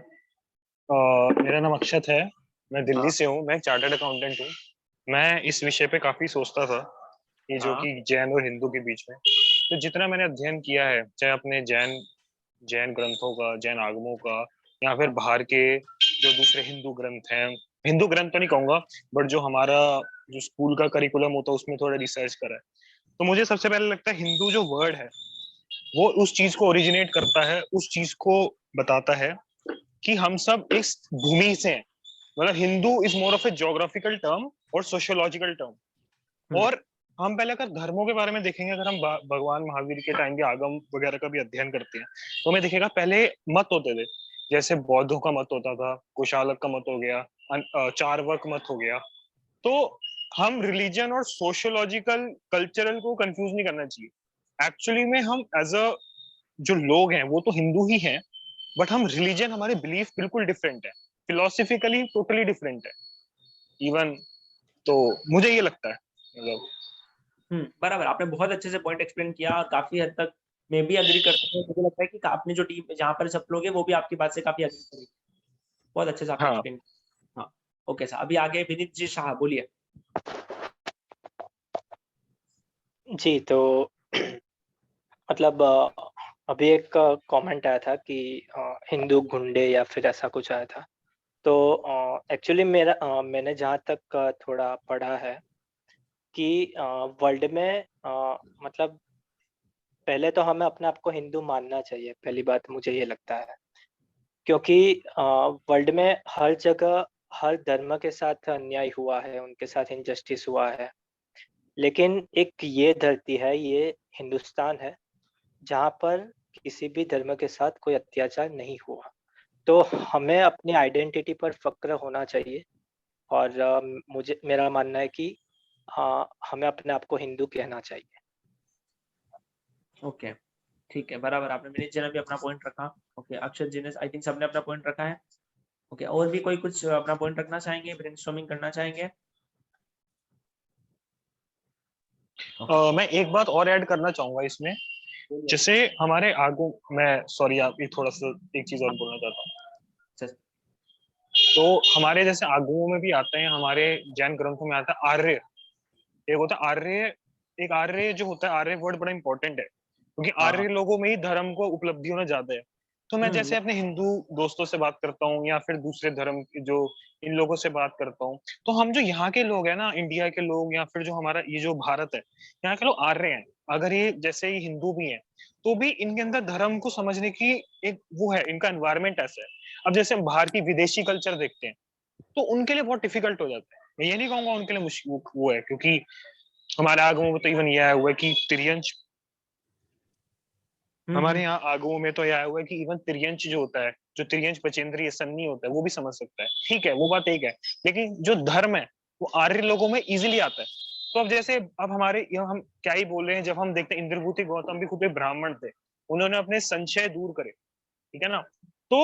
मेरा नाम अक्षत है, मैं दिल्ली हाँ से हूँ, मैं एक चार्टर्ड अकाउंटेंट हूँ। मैं इस विषय पे काफी सोचता था कि जो हाँ, कि जैन और हिंदू के बीच में, तो जितना मैंने अध्ययन किया है, चाहे अपने जैन जैन ग्रंथों का, जैन आगमों का, या फिर बाहर के जो दूसरे हिंदू ग्रंथ हैं, हिंदू ग्रंथ तो नहीं कहूंगा, बट जो हमारा जो स्कूल का करिकुलम होता है उसमें थोड़ा रिसर्च करा है, तो मुझे सबसे पहले लगता है हिंदू जो वर्ड है वो उस चीज को ओरिजिनेट करता है, उस चीज को बताता है कि हम सब इस भूमि से हैं। मतलब Hindu is more of A geographical term और सोशियोलॉजिकल टर्म। और हम पहले अगर धर्मों के बारे में देखेंगे, अगर हम भगवान महावीर के टाइम के आगम वगैरह का भी अध्ययन करते हैं, तो हमें दिखेगा पहले मत होते थे, जैसे बौद्धों का मत होता था, कुशालक का मत हो गया, चार्वाक मत हो गया। तो हम रिलीजन और सोशियोलॉजिकल कल्चरल को कंफ्यूज नहीं करना चाहिए। एक्चुअली में हम एज अ जो लोग हैं वो तो हिंदू ही हैं, बट हम रिलीजन, हमारे बिलीफ बिल्कुल डिफरेंट है, फिलोसफिकली टोटली डिफरेंट है इवन। तो मुझे ये लगता है, मतलब बराबर, आपने बहुत अच्छे से पॉइंट एक्सप्लेन किया और काफी हद तक मैं भी अग्री करता हूँ। मुझे लगता है कि आपने जो टीम जहाँ पर सब लोग हैं वो भी आपकी बात से काफी अग्री करेंगे। बहुत अच्छे से आपने हाँ। एक्सप्लेन किया। हाँ, ओके सर, अभी आगे विनीत जी शाह बोलिए। जी, तो मतलब अभी एक कमेंट आया था कि हिंदू गुंडे या फिर ऐसा कुछ आया था, तो एक्चुअली मैंने जहाँ तक थोड़ा पढ़ा है कि वर्ल्ड में मतलब पहले तो हमें अपने आप को हिंदू मानना चाहिए, पहली बात मुझे ये लगता है, क्योंकि वर्ल्ड में हर जगह हर धर्म के साथ अन्याय हुआ है, उनके साथ इनजस्टिस हुआ है, लेकिन एक ये धरती है, ये हिंदुस्तान है, जहाँ पर किसी भी धर्म के साथ कोई अत्याचार नहीं हुआ। तो हमें अपनी आइडेंटिटी पर फक्र होना चाहिए और मेरा मानना है कि हमें अपने आप को हिंदू कहना चाहिए। ओके, ठीक है, बराबर, आपने विनीत जी ने भी अपना पॉइंट रखा। ओके, अक्षत जी ने, आई थिंक सबने अपना पॉइंट रखा है। ओके, और भी कोई कुछ अपना पॉइंट रखना चाहेंगे, ब्रेनस्टॉर्मिंग करना चाहेंगे? मैं एक बात और ऐड करना चाहूंगा इसमें, जैसे हमारे आगू, मैं सॉरी आप ये थोड़ा सा एक चीज और बोलना चाहता हूँ। तो हमारे जैसे आगुओं में भी आते हैं, हमारे जैन ग्रंथों में आता है आर्य, एक होता है आर्य एक आर्य जो होता है, आर्य वर्ड बड़ा इंपॉर्टेंट है, क्योंकि आर्य लोगों में ही धर्म को उपलब्धि होना ज्यादा है। तो मैं जैसे अपने हिंदू दोस्तों से बात करता हूँ या फिर दूसरे धर्म के जो इन लोगों से बात करता हूँ, तो हम जो यहाँ के लोग हैं ना, इंडिया के लोग या फिर जो हमारा ये जो भारत है, यहाँ के लोग आर्य हैं। अगर ये जैसे ये हिंदू भी हैं, तो भी इनके अंदर धर्म को समझने की एक वो है, इनका एनवायरमेंट ऐसा है। अब जैसे हम बाहर की विदेशी कल्चर देखते हैं, तो उनके लिए बहुत डिफिकल्ट हो जाता है। मैं ये नहीं कहूंगा उनके लिए मुश्किल वो है, क्योंकि हमारे आगमों में तो इवन ये आया हुआ है कि तिर्यंच, हमारे यहाँ आगमों में तो यह आया हुआ है कि इवन तिर्यंच जो होता है, जो तिर्यंच बचेंद्रीय सन्नी होता है, वो भी समझ सकता है। ठीक है, वो बात एक है, लेकिन जो धर्म है वो आर्य लोगों में इजिली आता है। तो अब जैसे अब हमारे यहाँ हम क्या ही बोल रहे हैं, जब हम देखते हैं इंद्रभूति गौतम भी खुद एक ब्राह्मण थे, उन्होंने अपने संशय दूर करे, ठीक है ना। तो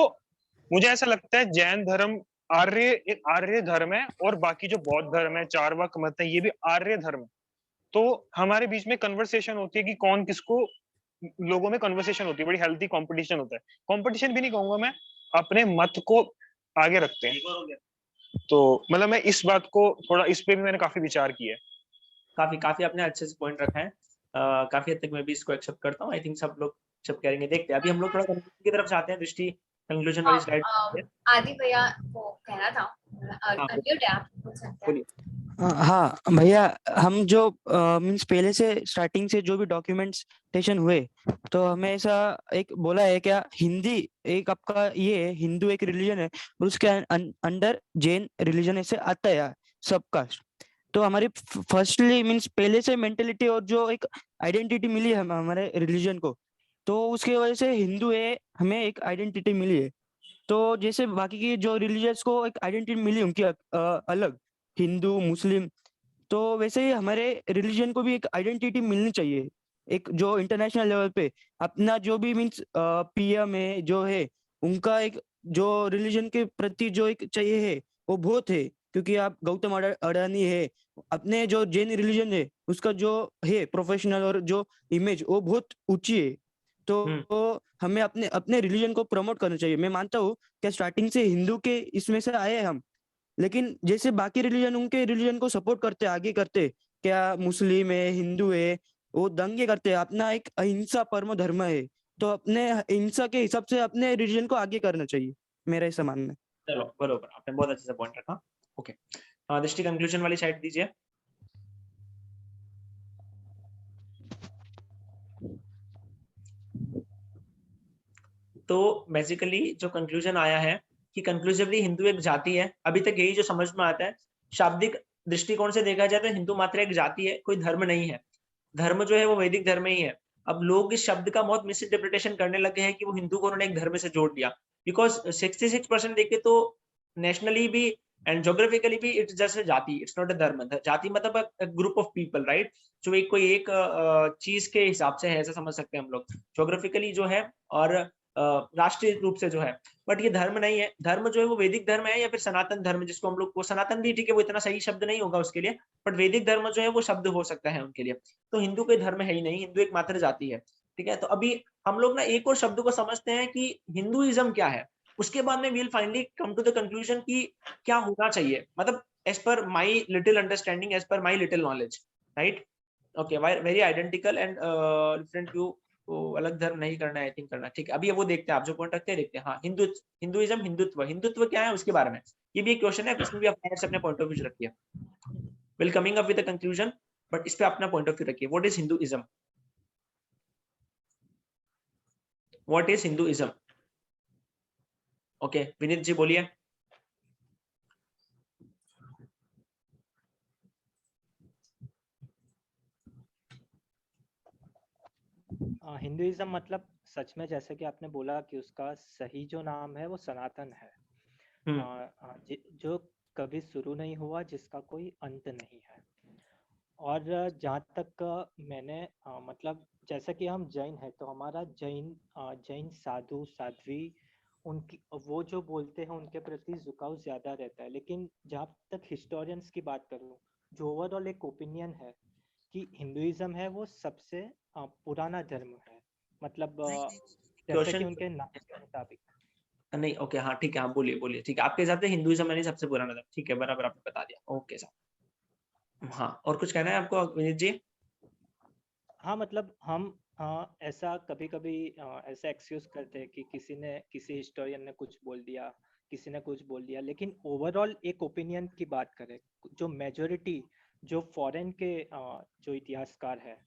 मुझे ऐसा लगता है जैन धर्म आर्य एक आर्य धर्म है, और बाकी जो बौद्ध धर्म है, चारवाक मत है, ये भी आर्य धर्म है। तो हमारे बीच में कन्वर्सेशन होती है कि कौन किसको, लोगों में कन्वर्सेशन होती है, बड़ी हेल्थी कंपटीशन होता है। कंपटीशन भी नहीं कहूंगा मैं, अपने मत को आगे रखते हैं। तो मतलब मैं इस बात को थोड़ा, इस पे भी मैंने काफी विचार किया है। काफी आपने अच्छे से पॉइंट रखा है। काफी हद तक मैं भी इसको एक्सेप्ट करता हूँ। आई थिंक सब लोग एक्सेप्ट करेंगे। देखते हैं, अभी हम लोग थोड़ा कंक्लूजन की तरफ जाते हैं। दृष्टि कंक्लूजन वाली स्लाइड। आदि भैया वो कहना था, अनम्यूट है, आप पूछ सकते हैं। हाँ भैया, हम जो मीन्स पहले से स्टार्टिंग से जो भी डॉक्यूमेंटेशन हुए, तो हमें ऐसा एक बोला है क्या, हिंदी एक आपका ये है, हिंदू एक रिलीजन है और उसके अंडर जैन रिलीजन ऐसे आता है सबका। तो हमारी फर्स्टली मीन्स पहले से मेंटेलिटी और जो एक आइडेंटिटी मिली है हमारे रिलीजन को, तो उसके वजह से हिंदू है, हमें एक आइडेंटिटी मिली है। तो जैसे बाकी की जो रिलीजियस को एक आइडेंटिटी मिली उनकी अलग, हिंदू मुस्लिम, तो वैसे ही हमारे रिलीजन को भी एक आइडेंटिटी मिलनी चाहिए, एक जो इंटरनेशनल लेवल पे अपना जो भी मीन्स पीएम है जो है, उनका एक जो रिलीजन के प्रति जो एक चाहिए है वो बहुत है। क्योंकि आप गौतम अडानी है, अपने जो जैन रिलीजन है उसका जो है प्रोफेशनल और जो इमेज वो बहुत ऊंची है। तो हमें अपने अपने रिलीजन को प्रमोट करना चाहिए। मैं मानता हूँ कि स्टार्टिंग से हिंदू के इसमें से आए हम, लेकिन जैसे बाकी रिलीजन उनके रिलीजन को सपोर्ट करते आगे करते, क्या मुस्लिम है हिंदू है वो दंगे करते, अपना एक अहिंसा परमो धर्म है, तो अपने अहिंसा के हिसाब से अपने रिलीजन को आगे करना चाहिए, मेरा ऐसा मानना है। चलो बरोबर, आपने बहुत अच्छे से पॉइंट रखा। ओके, दृष्टि कंक्लूजन वाली साइड दीजिए। तो बेसिकली जो कंक्लूजन आया है कि कंक्लूसिवली हिंदू एक जाति है। अभी तक यही जो समझ में आता है, शाब्दिक दृष्टिकोण से देखा जाए तो हिंदू मात्र एक जाति है, कोई धर्म नहीं है। धर्म जो है वो वैदिक धर्म ही है। अब लोग इस शब्द का बहुत मिस इंटरप्रिटेशन करने लगे हैं कि वो हिंदू को उन्होंने एक धर्म से जोड़ दिया, बिकॉज 66% देखे तो नेशनली भी एंड जोग्राफिकली भी इट्स जस्ट अ जाति, इट्स नॉट अ धर्म। जाति मतलब a group of people, right, जो एक कोई एक चीज के हिसाब से है, ऐसा समझ सकते हैं हम लोग जोग्राफिकली जो है, और राष्ट्रीय रूप से जो है। बट ये धर्म नहीं है। धर्म जो है वो वैदिक धर्म है, या फिर सनातन धर्म, जिसको हम लोग, वो सनातन भी ठीक है, वो इतना सही शब्द नहीं होगा उसके लिए, बट वैदिक धर्म जो है वो शब्द हो सकता है उनके लिए। तो हिंदू कोई धर्म है ही नहीं, हिंदू एक मात्र जाति है, ठीक है। तो अभी हम लोग ना एक और शब्द को समझते हैं कि हिंदुइज्म क्या है, उसके बाद में we'll finally come to the conclusion कि क्या होना चाहिए, मतलब as per my little understanding, as per my little knowledge, right. Okay, very identical and different view, तो अलग धर्म नहीं करना है, आई थिंक करना, ठीक है। अभी वो देखते हैं, आप जो पॉइंट रखते हैं देखते हैं। हाँ, हिंदुइज्म, हिंदुत्व, हिंदुत्व क्या है उसके बारे में, ये भी एक क्वेश्चन है, इसमें भी अपने पॉइंट ऑफ व्यू रखिए। Will coming up with the conclusion, but इस पे अपना पॉइंट ऑफ व्यू रखिए। What is Hinduism? What is Hinduism? Okay, Vineet ji बोलिए। हिंदुइज्म मतलब सच में जैसे कि आपने बोला कि उसका सही जो नाम है वो सनातन है, जो कभी शुरू नहीं हुआ, जिसका कोई अंत नहीं है। और जहाँ तक मैंने मतलब जैसे कि हम जैन है, तो हमारा जैन साधु साध्वी उनकी वो जो बोलते हैं उनके प्रति झुकाव ज्यादा रहता है। लेकिन जहाँ तक हिस्टोरियंस की बात करूँ, जो ओवरऑल एक ओपिनियन है कि हिंदुइज्म है वो सबसे पुराना धर्म है, मतलब जैसे कि उनके नाम के मुताबिक। नहीं, ओके, हाँ ठीक है, हाँ बोलिए, ठीक है। आपके हिसाब से हिंदुइज्म यानी सबसे पुराना धर्म, ठीक है, बराबर आपने बता दिया। ओके सर, हाँ, और कुछ कहना है आपको विनीत जी? हाँ मतलब हम ऐसा कभी कभी ऐसा एक्सक्यूज करते हैं कि किसी ने, किसी हिस्टोरियन ने कुछ बोल दिया, किसी ने कुछ बोल दिया, लेकिन ओवरऑल एक ओपिनियन की बात करें, जो मेजोरिटी, जो फॉरेन के जो इतिहासकार है,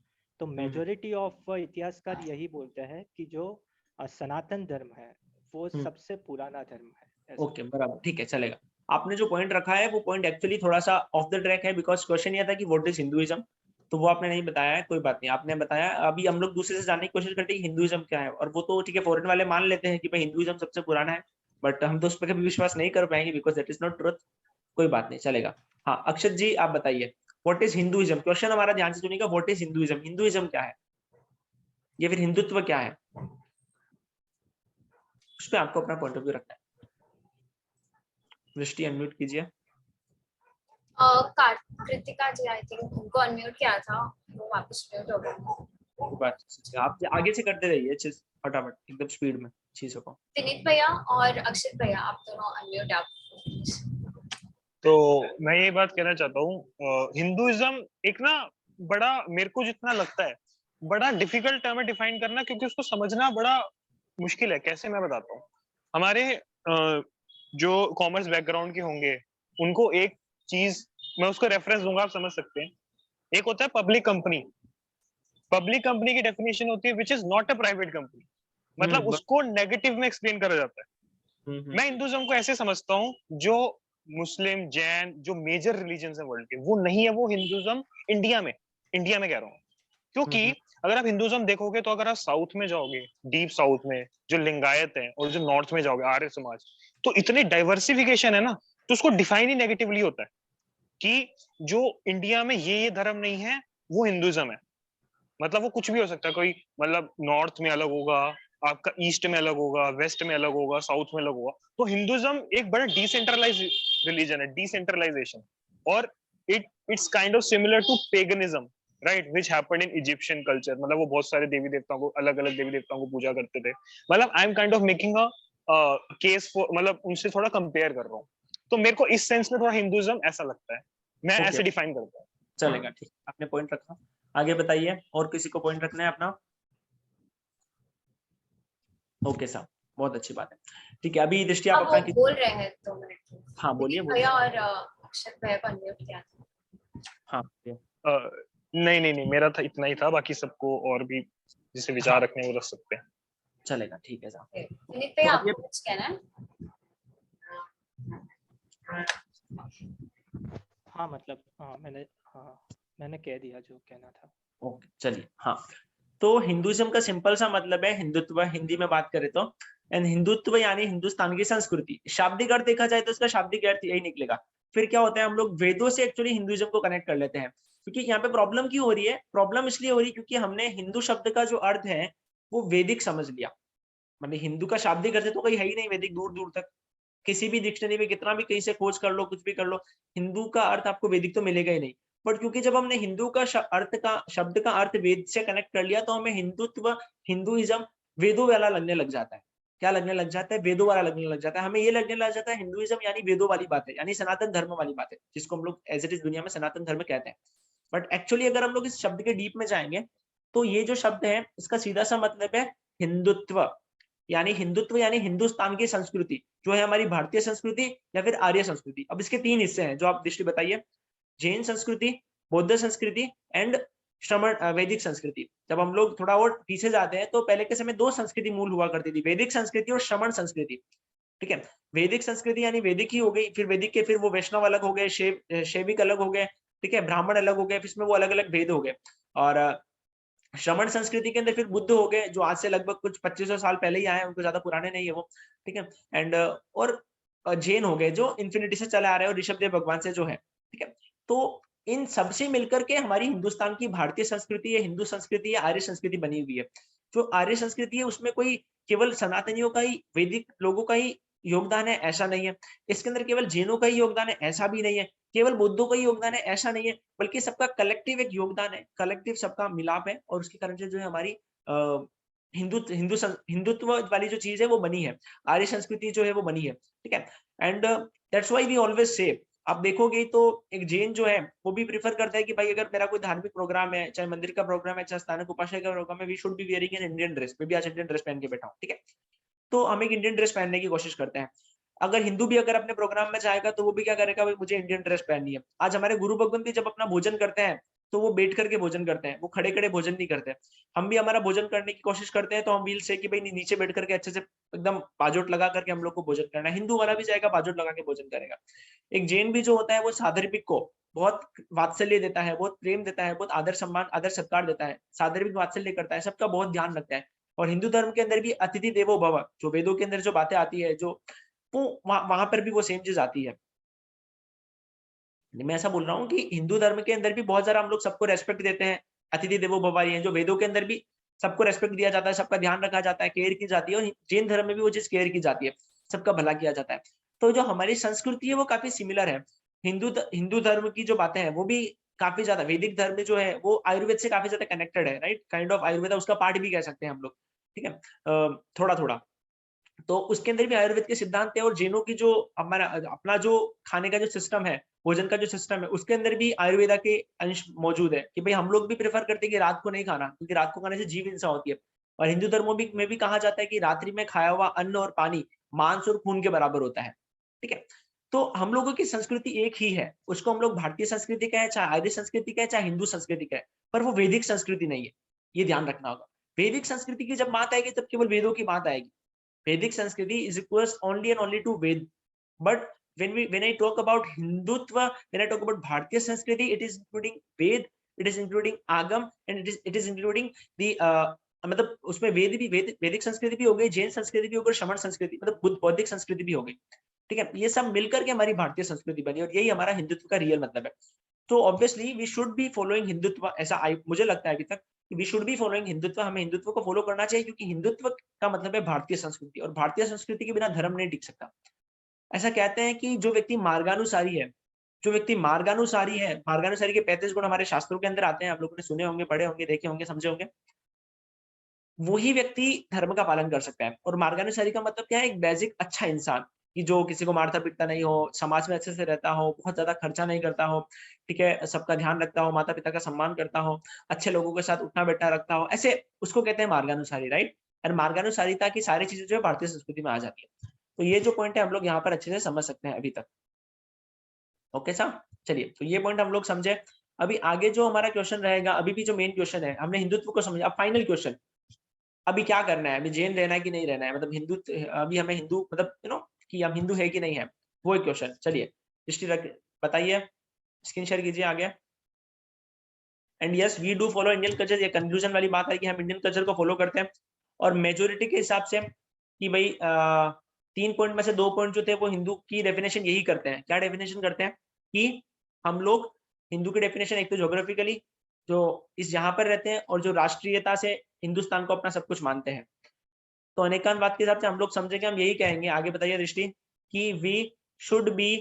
तो मेजोरिटी ऑफ इतिहासकार यही बोलते हैं कि जो सनातन धर्म है वो सबसे पुराना धर्म है। ओके बराबर, ठीक है, चलेगा। आपने जो पॉइंट रखा है वो पॉइंट एक्चुअली थोड़ा सा ऑफ द ट्रैक है, बिकॉज क्वेश्चन ये था कि व्हाट इज हिंदुइज्म, तो वो आपने नहीं बताया है, कोई बात नहीं, आपने बताया। अभी हम लोग दूसरे से जानने की कोशिश करते हैं कि हिंदुइज्म क्या है, और वो तो ठीक है, फॉरेन वाले मान लेते हैं कि भाई हिंदुइज्म सबसे पुराना है, बट हम तो उस पर कभी विश्वास नहीं कर पाएंगे, because that is not truth. कोई बात नहीं, चलेगा। हाँ अक्षत जी आप बताइए, व्हाट इज हिंदुइज्म, क्वेश्चन हमारा ध्यान से सुनिएगा, व्हाट इज हिंदुइज्म, हिंदुइज्म क्या है, या फिर हिंदुत्व क्या है, उस पर आपको अपना पॉइंट ऑफ व्यू रखना है। दृष्टि अनम्यूट कीजिए। कृतिका जी आई थिंक उनको अनम्यूट किया था, वो वापस म्यूट हो गए। बात आप आगे से करते रहिए फटाफट एकदम स्पीड में चीजों को। विनीत भैया और अक्षत भैया आप दोनों अनम्यूट आप। तो मैं ये बात कहना चाहता हूँ, हिंदुइज्म एक ना बड़ा, मेरे को जितना लगता है बड़ा डिफिकल्ट टर्म है डिफाइन करना, क्योंकि उसको समझना बड़ा मुश्किल है। कैसे मैं बताता हूँ, हमारे जो कॉमर्स बैकग्राउंड के होंगे उनको एक चीज मैं उसको रेफरेंस दूंगा, आप समझ सकते हैं। एक होता है पब्लिक कंपनी। पब्लिक कंपनी की डेफिनेशन होती है which is not a private company, मतलब उसको नेगेटिव में एक्सप्लेन करा जाता है। मैं हिंदुइज्म को ऐसे समझता हूँ, जो मुस्लिम, जैन, जो मेजर रिलीजन है वर्ल्ड के, वो नहीं है वो हिंदुइज्म इंडिया में कह रहा हूँ। क्योंकि अगर आप हिंदुइज्म देखोगे तो अगर आप साउथ में जाओगे, डीप साउथ में जो लिंगायत है, और जो नॉर्थ में जाओगे आर्य समाज, तो इतनी डाइवर्सिफिकेशन है ना, तो उसको डिफाइन ही नेगेटिवली होता है कि जो इंडिया में ये धर्म नहीं है वो हिंदुइज्म है। मतलब वो कुछ भी हो सकता है, कोई मतलब नॉर्थ में अलग होगा, आपका ईस्ट में अलग होगा, वेस्ट में अलग होगा, साउथ में अलग होगा। तो हिंदुइज्म एक बड़ा डिसेंट्रलाइज रिलीजन है, डिसेंट्रलाइजेशन, और it's kind of similar to paganism, right, which happened in Egyptian culture. मतलब वो बहुत सारे देवी देवताओं को, अलग अलग देवी देवताओं को पूजा करते थे। मतलब I am kind of making a case for, मतलब उनसे थोड़ा कंपेयर कर रहा हूँ। तो मेरे को इस सेंस में थोड़ा हिंदुइज्म ऐसा लगता है, मैं ऐसे डिफाइन करता हूँ। चलेगा, ठीक, आपने पॉइंट रखा, आगे बताइए, और किसी को पॉइंट रखना है अपना? ओके साहब, बहुत अच्छी बात है, ठीक है। अभी दृष्टि आप अपना बोल रहे हैं 2 मिनट। हाँ बोलिए भैया और अक्षत भैया को अनम्यूट किया था। हाँ नहीं मेरा था इतना ही था, बाकी सबको और भी जिसे विचार रखने वो रख सकते हैं। चलेगा, ठीक है साहब। विनीत भैया आपको कुछ कहना है? हाँ मतलब मैंने कह दिया जो कहना था। ओके चलिए, हाँ तो हिंदुइज्म का सिंपल सा मतलब है हिंदुत्व, हिंदी में बात करें तो, एंड हिंदुत्व यानी हिंदुस्तान की संस्कृति। शाब्दिक अर्थ देखा जाए तो इसका शाब्दिक अर्थ यही निकलेगा। फिर क्या होता है, हम लोग वेदों से एक्चुअली हिंदुइज्म को कनेक्ट कर लेते हैं, क्योंकि यहाँ पे प्रॉब्लम क्यों हो रही है, प्रॉब्लम इसलिए हो रही है क्योंकि हमने हिंदू शब्द का जो अर्थ है वो वैदिक समझ लिया। मतलब हिंदू का शाब्दिक अर्थ तो कहीं है ही नहीं वैदिक, दूर दूर तक किसी भी डिक्शनरी में कितना भी कहीं से खोज कर लो, कुछ भी कर लो, हिंदू का अर्थ आपको वैदिक तो मिलेगा ही नहीं। बट क्योंकि जब हमने हिंदू का शब्द का अर्थ वेद से कनेक्ट कर लिया, तो हमें हिंदुत्व, हिंदुइज्म वेदों वाला लगने लग जाता है। क्या लगने लग जाता है? वेदों वाला लगने लग जाता है। हमें ये लगने लग जाता है हिंदुइज्म यानी वेदों वाली बात है, यानी सनातन धर्म वाली बात है, जिसको हम लोग एज इट इज दुनिया में सनातन धर्म कहते हैं। बट एक्चुअली अगर हम लोग इस शब्द के डीप में जाएंगे तो ये जो शब्द है इसका सीधा सा मतलब है हिंदुत्व, यानी हिंदुत्व यानी हिंदुस्तान की संस्कृति, जो है हमारी भारतीय संस्कृति या फिर आर्य संस्कृति। अब इसके 3 हिस्से हैं जो आप दृष्टि बताइए, जैन संस्कृति, बौद्ध संस्कृति एंड श्रमण वैदिक संस्कृति। जब हम लोग थोड़ा और पीछे जाते हैं तो पहले के समय 2 संस्कृति मूल हुआ करती थी, वैदिक संस्कृति और श्रमण संस्कृति। ठीक है, वैदिक संस्कृति यानी वैदिक ही हो गई, फिर वैदिक के फिर वो वैष्णव अलग हो गए, शैविक अलग हो गए, ठीक है, ब्राह्मण अलग हो गए, फिर इसमें वो अलग अलग भेद हो गए। और श्रमण संस्कृति के अंदर फिर बुद्ध हो गए, जो आज से लगभग कुछ 2500 साल पहले ही आए, उनको ज्यादा पुराने नहीं है वो, ठीक है। एंड और जैन हो गए जो इन्फिनिटी से चला आ रहे हैं, और ऋषभदेव भगवान से जो है, ठीक है। तो इन सबसे मिलकर के हमारी हिंदुस्तान की भारतीय संस्कृति या हिंदू संस्कृति या आर्य संस्कृति बनी हुई है। जो आर्य संस्कृति है उसमें कोई केवल सनातनियों का ही, वैदिक लोगों का ही योगदान है ऐसा नहीं है, इसके अंदर केवल जैनों का ही योगदान है ऐसा भी नहीं है, केवल बौद्धों का ही योगदान है ऐसा नहीं है, बल्कि सबका कलेक्टिव एक योगदान है, कलेक्टिव सबका मिलाप है, और उसके कारण से जो है हमारी हिंदुत्व वाली जो चीज है वो बनी है, आर्य संस्कृति जो है वो बनी है, ठीक है। And that's why we always say आप देखोगे तो एक जैन जो है वो भी प्रेफर करता है कि भाई अगर मेरा कोई धार्मिक प्रोग्राम है, चाहे मंदिर का प्रोग्राम है, चाहे स्थानिक उपासना का प्रोग्राम है, we should be wearing an Indian dress. मैं भी आज इंडियन ड्रेस पहन के बैठा हूँ, ठीक है। तो हम एक इंडियन ड्रेस पहनने की कोशिश करते हैं। अगर हिंदू भी अगर अपने प्रोग्राम में जाएगा तो वो भी क्या करेगा, भाई मुझे इंडियन ड्रेस पहननी है। आज हमारे गुरु भगवान भी जब अपना भोजन करते हैं तो वो बैठ करके भोजन करते हैं, वो खड़े खड़े भोजन नहीं करते। हम भी हमारा भोजन करने की कोशिश करते हैं तो हम व्हील से कि भाई नीचे बैठ करके अच्छे से एकदम बाजोट लगा करके हम लोग को भोजन करना है। हिंदू वाला भी जाएगा बाजोट लगा के भोजन करेगा। एक जैन भी जो होता है वो सादर्भिक को बहुत वात्सल्य देता है, बहुत प्रेम देता है, बहुत आदर सम्मान आदर सत्कार देता है, सादर्भिक वात्सल्य करता है, सबका बहुत ध्यान रखता है। और हिंदू धर्म के अंदर भी अतिथि देवो भव, जो वेदों के अंदर जो बातें आती है, जो वो वहां पर भी वो सेम चीज आती है। मैं ऐसा बोल रहा हूँ कि हिंदू धर्म के अंदर भी बहुत सारा हम लोग सबको रेस्पेक्ट देते हैं, अतिथि देवो भव है, जो वेदों के अंदर भी सबको रेस्पेक्ट दिया जाता है, सबका ध्यान रखा जाता है, केयर की जाती है। और जैन धर्म में भी वो चीज केयर की जाती है, सबका भला किया जाता है। तो जो हमारी संस्कृति है वो काफी सिमिलर है। हिंदू धर्म की जो बातें हैं वो भी काफी ज्यादा, वैदिक धर्म जो है वो आयुर्वेद से काफी ज्यादा कनेक्टेड है, राइट, काइंड ऑफ आयुर्वेद उसका पार्ट भी कह सकते हैं हम लोग, ठीक है, थोड़ा थोड़ा। तो उसके अंदर भी आयुर्वेद के सिद्धांत है। और जैनों की जो हमारा अपना जो खाने का जो सिस्टम है, भोजन का जो सिस्टम है, उसके अंदर भी आयुर्वेदा के अंश मौजूद है कि भाई हम लोग भी प्रेफर करते हैं कि रात को नहीं खाना, क्योंकि रात को खाने से जीव हिंसा होती है। और हिंदू धर्मों में भी कहा जाता है कि रात्रि में खाया हुआ अन्न और पानी मांस और खून के बराबर होता है, ठीक है। तो हम लोगों की संस्कृति एक ही है, उसको हम लोग भारतीय संस्कृति कहें, चाहे आर्य संस्कृति कहें, चाहे हिंदू संस्कृति कहें, पर वो वैदिक संस्कृति नहीं है, ये ध्यान रखना होगा। वैदिक संस्कृति की जब बात आएगी तब केवल वेदों की बात आएगी। Vedic Sanskriti is equals only and only to Ved. But when I talk about Hindutva, when I talk about Bharatiya Sanskriti, it is including Ved, it is including Agam, and it is including the मतलब उसमें वेद भी, वैदिक संस्कृति भी हो गई, जैन संस्कृति भी हो गई, श्रमण संस्कृति मतलब बुद्ध बौद्धिक संस्कृति भी हो गई, ठीक है। ये सब मिलकर के हमारी भारतीय संस्कृति बनी और यही हमारा हिंदुत्व का रियल मतलब है। तो obviously we should be following Hindutva, ऐसा मुझे लगता है अभी तक we should be following Hindutva, हमें हिंदुत्व को फॉलो करना चाहिए, क्योंकि हिंदुत्व का मतलब है भारतीय संस्कृति, और भारतीय संस्कृति के बिना धर्म नहीं टिक सकता। ऐसा कहते हैं कि जो व्यक्ति मार्गानुसारी है, जो व्यक्ति मार्गानुसारी है, मार्गानुसारी के 35 गुण हमारे शास्त्रों के अंदर आते हैं, आप लोगों ने सुने होंगे, पढ़े होंगे, देखे होंगे, समझे होंगे, वही व्यक्ति धर्म का पालन कर सकता है। और मार्गानुसारी का मतलब क्या है, एक बेसिक अच्छा इंसान, कि जो किसी को मारता पीटता नहीं हो, समाज में अच्छे से रहता हो, बहुत ज्यादा खर्चा नहीं करता हो, ठीक है, सबका ध्यान रखता हो, माता पिता का सम्मान करता हो, अच्छे लोगों के साथ उठना बैठना रखता हो, ऐसे उसको कहते हैं मार्गानुसारी, राइट। और मार्गानुसारिता की सारी चीजें जो है भारतीय संस्कृति में आ जाती है। तो ये जो पॉइंट है हम लोग यहाँ पर अच्छे से समझ सकते हैं अभी तक। ओके साहब, चलिए, तो ये पॉइंट हम लोग समझे। अभी आगे जो हमारा क्वेश्चन रहेगा, अभी भी जो मेन क्वेश्चन है, हमने हिंदुत्व को समझा, अब फाइनल क्वेश्चन, अभी क्या करना है, अभी जैन रहना है कि नहीं रहना है, मतलब हिंदू, अभी हमें हिंदू मतलब कि हम हिंदू है कि नहीं है, वो एक क्वेश्चन। चलिए दृष्टि रख बताइए, स्क्रीन शेयर कीजिए आगे। And yes we do follow Indian culture, ये कंक्लूजन वाली बात है कि हम इंडियन कल्चर को फॉलो करते हैं। और मेजोरिटी के हिसाब से कि भाई 3 पॉइंट में से 2 पॉइंट जो थे वो हिंदू की डेफिनेशन यही करते हैं। क्या डेफिनेशन करते हैं कि हम लोग हिंदू की डेफिनेशन एक तो ज्योग्राफिकली जो इस यहाँ पर रहते हैं, और जो राष्ट्रीयता से हिंदुस्तान को अपना सब कुछ मानते हैं। तो अनेकांतवाद के हिसाब से हम लोग समझेंगे, हम यही कहेंगे। आगे बताइए दृष्टि, कि वी शुड बी,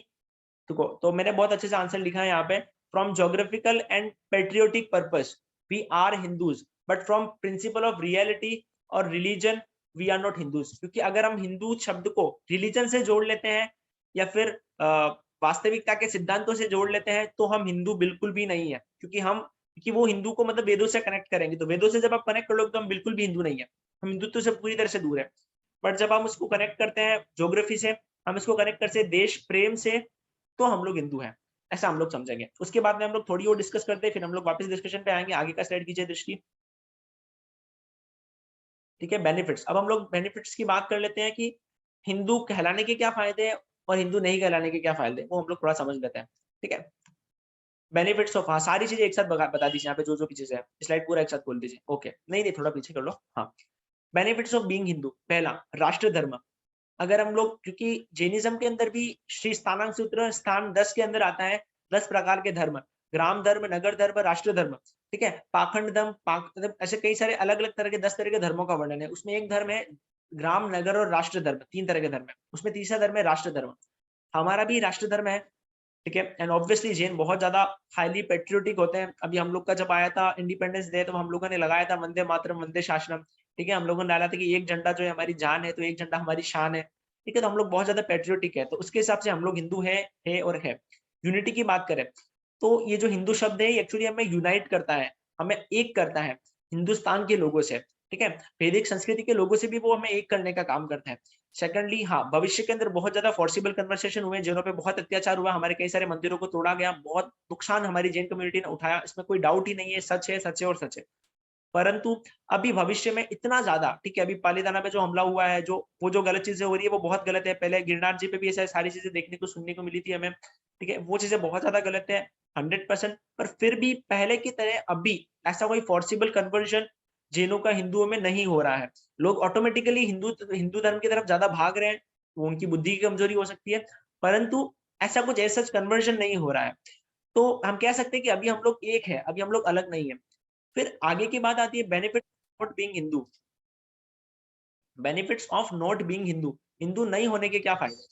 तो मैंने बहुत अच्छे से आंसर लिखा है यहाँ पे, from geographical and patriotic purpose we are Hindus, but from principle of reality और religion we are not Hindus. क्योंकि अगर हम हिंदू शब्द को रिलीजन से जोड़ लेते हैं या फिर वास्तविकता के सिद्धांतों से जोड़ लेते हैं तो हम हिंदू बिल्कुल भी नहीं है। क्योंकि वो हिंदू को मतलब वेदों से कनेक्ट करेंगे, तो वेदों से जब आप कनेक्ट करोगे तो हम बिल्कुल भी हिंदू नहीं है, हम हिंदुत्व से पूरी तरह से दूर है। बट जब हम उसको कनेक्ट करते हैं ज्योग्राफी से, हम इसको कनेक्ट करते हैं देश प्रेम से, तो हम लोग हिंदू हैं, ऐसा हम लोग समझेंगे। उसके बाद में हम लोग थोड़ी और डिस्कस करते हैं, फिर हम लोग वापस डिस्कशन पे आएंगे। आगे का स्लाइड कीजिए दृष्टि, ठीक है। बेनिफिट्स, अब हम लोग बेनिफिट्स की बात कर लेते हैं कि हिंदू कहलाने के क्या फायदे हैं और हिंदू नहीं कहलाने के क्या फायदे हैं, वो हम लोग थोड़ा समझ लेते हैं, ठीक है। बेनिफिट्स ऑफ, हाँ सारी चीजें एक साथ बता दीजिए यहाँ पे, जो भी चीजें है, स्लाइड पूरा एक साथ खोल दीजिए। ओके, नहीं थोड़ा पीछे कर लो, हाँ। बेनिफिट्स ऑफ बीइंग हिंदू, पहला राष्ट्र धर्म। अगर हम लोग, क्योंकि जैनिज्म के अंदर भी श्री स्थानांक सूत्र स्थान 10 के अंदर आता है 10 प्रकार के धर्म, ग्राम धर्म, नगर धर्म, राष्ट्र धर्म, ठीक है, पाखंड धर्म, ऐसे कई सारे अलग अलग तरह के 10 तरह के धर्मों का वर्णन है। उसमें एक धर्म है ग्राम, नगर और राष्ट्र धर्म, 3 तरह के धर्म है। उसमें तीसरा धर्म है राष्ट्र धर्म। हमारा भी राष्ट्र धर्म है, ठीक है। एंड ऑब्वियसली जैन बहुत ज्यादा हाईली पेट्रियोटिक होते हैं। अभी हम लोग का जब आया था इंडिपेंडेंस डे, तो हम लोगों ने लगाया था वंदे मातरम वंदे शासनम, ठीक है। हम लोगों ने डाला था कि एक झंडा जो है हमारी जान है, तो एक झंडा हमारी शान है, ठीक है। तो हम लोग बहुत ज्यादा पेट्रियोटिक है, तो उसके हिसाब से हम लोग हिंदू है और है। यूनिटी की बात करें तो ये जो हिंदू शब्द है एक्चुअली हमें यूनाइट करता है, हमें एक करता है हिंदुस्तान के लोगों से, ठीक है, वैदिक संस्कृति के लोगों से भी वो हमें एक करने का काम करता है। सेकंडली हाँ, भविष्य के अंदर बहुत ज्यादा फोर्सिबल कन्वर्सेशन हुए, जिन्हों पे बहुत अत्याचार हुआ, हमारे कई सारे मंदिरों को तोड़ा गया, बहुत नुकसान हमारी जैन कम्युनिटी ने उठाया, इसमें कोई डाउट ही नहीं है, सच है, सच है और सच है। परंतु अभी भविष्य में इतना ज्यादा, ठीक है, अभी पालीताना पे जो हमला हुआ है, जो गलत चीजें हो रही है वो बहुत गलत है। पहले गिरनार जी पे भी ऐसा सारी चीजें देखने को सुनने को मिली थी हमें, ठीक है, वो चीजें बहुत ज्यादा गलत है 100%। पर फिर भी पहले की तरह अभी ऐसा कोई फोर्सिबल कन्वर्जन जैनों का हिंदुओं में नहीं हो रहा है। लोग ऑटोमेटिकली हिंदू धर्म की तरफ ज्यादा भाग रहे हैं, वो उनकी बुद्धि की कमजोरी हो सकती है, परंतु ऐसा कुछ ऐसा कन्वर्जन नहीं हो रहा है। तो हम कह सकते हैं कि अभी हम लोग एक है, अभी हम लोग अलग नहीं है। फिर आगे की बात आती है benefit not being Hindu. Benefits of not being Hindu, Hindu नहीं होने के क्या फायदे?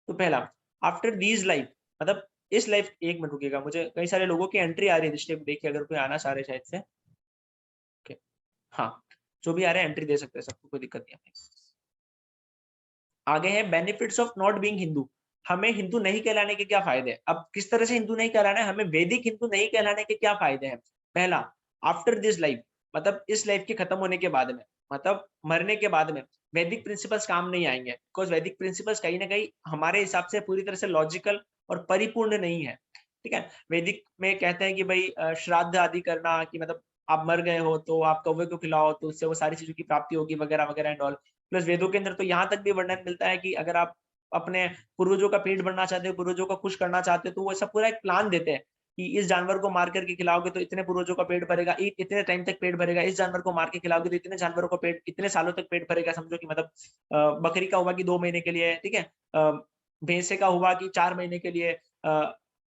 तो पहला, आफ्टर दीज लाइफ, मतलब इस लाइफ, एक मिनट रुकिएगा, मुझे कई सारे लोगों की एंट्री आ रही है, स्टेप देखिए अगर कोई आना चाह रहे शायद से। ओके, हाँ, जो भी आ रहे हैं एंट्री दे सकते हैं, सबको कोई दिक्कत नहीं है। आगे है benefits of not being Hindu, हमें हिंदू नहीं कहलाने के क्या फायदे हैं? अब किस तरह से हिंदू नहीं कहलाना है, हमें वैदिक हिंदू नहीं कहलाने के क्या फायदे हैं? पहला, आफ्टर दिस लाइफ, मतलब इस लाइफ के खत्म होने के बाद में, मतलब मरने के बाद में वैदिक प्रिंसिपल्स काम नहीं आएंगे, बिकॉज वैदिक प्रिंसिपल्स कहीं ना कहीं हमारे हिसाब से पूरी तरह से लॉजिकल और परिपूर्ण नहीं है, ठीक है। वैदिक में कहते हैं कि भाई श्राद्ध आदि करना, कि मतलब आप मर गए हो तो आप कौवे को खिलाओ तो उससे वो सारी चीजों की प्राप्ति होगी वगैरह वगैरह एंड ऑल। प्लस वेदों के अंदर तो यहाँ तक भी वर्णन मिलता है कि अगर आप अपने पूर्वजों का पेट भरना चाहते हो, पूर्वजों को खुश करना चाहते हो, तो वो ऐसा पूरा एक प्लान देते हैं कि इस जानवर को मार करके खिलाओगे तो इतने पूर्वजों का पेट भरेगा, इतने टाइम तक पेट भरेगा, इस जानवर को मार के खिलाओगे तो इतने जानवरों का पेट, इतने सालों तक पेट भरेगा। समझो कि मतलब बकरी का हुआ कि 2 महीने के लिए, ठीक है, भैंसे का हुआ कि 4 महीने के लिए,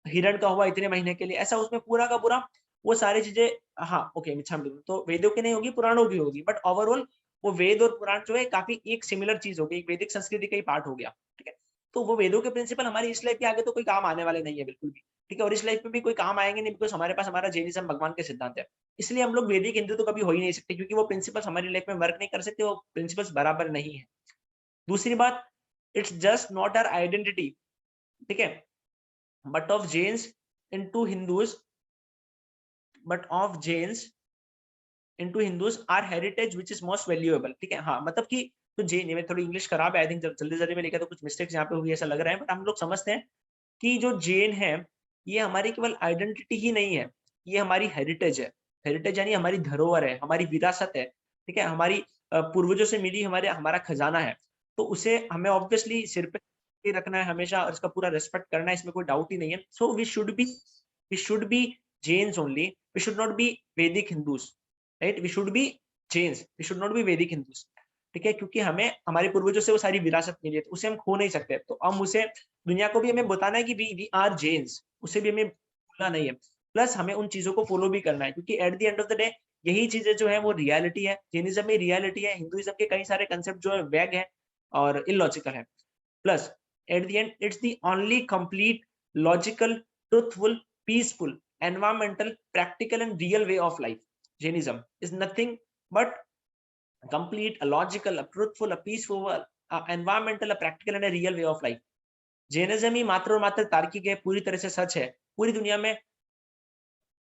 हिरण का हुआ इतने महीने के लिए, ऐसा उसमें पूरा का पूरा वो सारी चीजें। हाँ ओके, मिच्छा तो वेदों की नहीं होगी, पुराणों की होगी, बट ओवरऑल वो वेद और पुराण जो है काफी एक सिमिलर चीज होगी, एक वैदिक संस्कृति का ही पार्ट हो गया, ठीक है। तो वो वेदों के प्रिंसिपल हमारी इस लाइफ के आगे तो कोई काम आने वाले नहीं है बिल्कुल भी, ठीक है, और इस लाइफ में भी कोई काम आएंगे नहीं, बिकॉज हमारे पास हमारा जैनिज्म भगवान के सिद्धांत है। इसलिए हम लोग वैदिक हिंदू तो कभी हो ही नहीं सकते, क्योंकि वो प्रिंसिपल्स हमारी लाइफ में वर्क नहीं कर सकते, वो प्रिंसिपल्स बराबर नहीं है। दूसरी बात, it's just not our identity, ठीक है, but of Jains into Hindus, but of Jains into Hindus are heritage which is most valuable, ठीक है। हाँ, मतलब कि तो जैन में थोड़ी इंग्लिश खराब है, आई थिंक जल्दी जल्दी में लिखा तो कुछ मिस्टेक्स यहाँ पे हुई ऐसा लग रहा है, बट हम लोग समझते हैं कि जो जैन है ये हमारी केवल आइडेंटिटी ही नहीं है, ये हमारी हेरिटेज है। हेरिटेज यानी हमारी धरोहर है, हमारी विरासत है, ठीक है, हमारी पूर्वजों से मिली हमारा खजाना है। तो उसे हमें ऑब्वियसली सिर पे रखना है हमेशा, और इसका पूरा रेस्पेक्ट करना है, इसमें कोई डाउट ही नहीं है। So we should be Jains only, we should not be Vedic Hindus, right? We should be Jains, we should not be Vedic Hindus, ठीक है, क्योंकि हमें हमारे पूर्वजों से वो सारी विरासत मिली है, तो उसे हम खो नहीं सकते। तो हम उसे, दुनिया को भी हमें बताना है कि वी आर Jains, उसे भी हमें भूलना नहीं है। प्लस हमें उन चीजों को फॉलो भी करना है, क्योंकि eight the end of the day यही चीजें जो है वो रियलिटी है। जैनिज्म में रियलिटी है, हिंदुइज्म के कई सारे कंसेप्ट जो है वैग है और इलॉजिकल है। Plus eight the and it's the only complete logical, truthful, peaceful, environmental, practical and real way of life. Jainism is nothing but complete, a logical, a truthful, a peaceful, a environmental, a practical and a real way of life. Jainism ही मात्र और मात्र तार्किक है, पूरी तरह से सच है, पूरी दुनिया में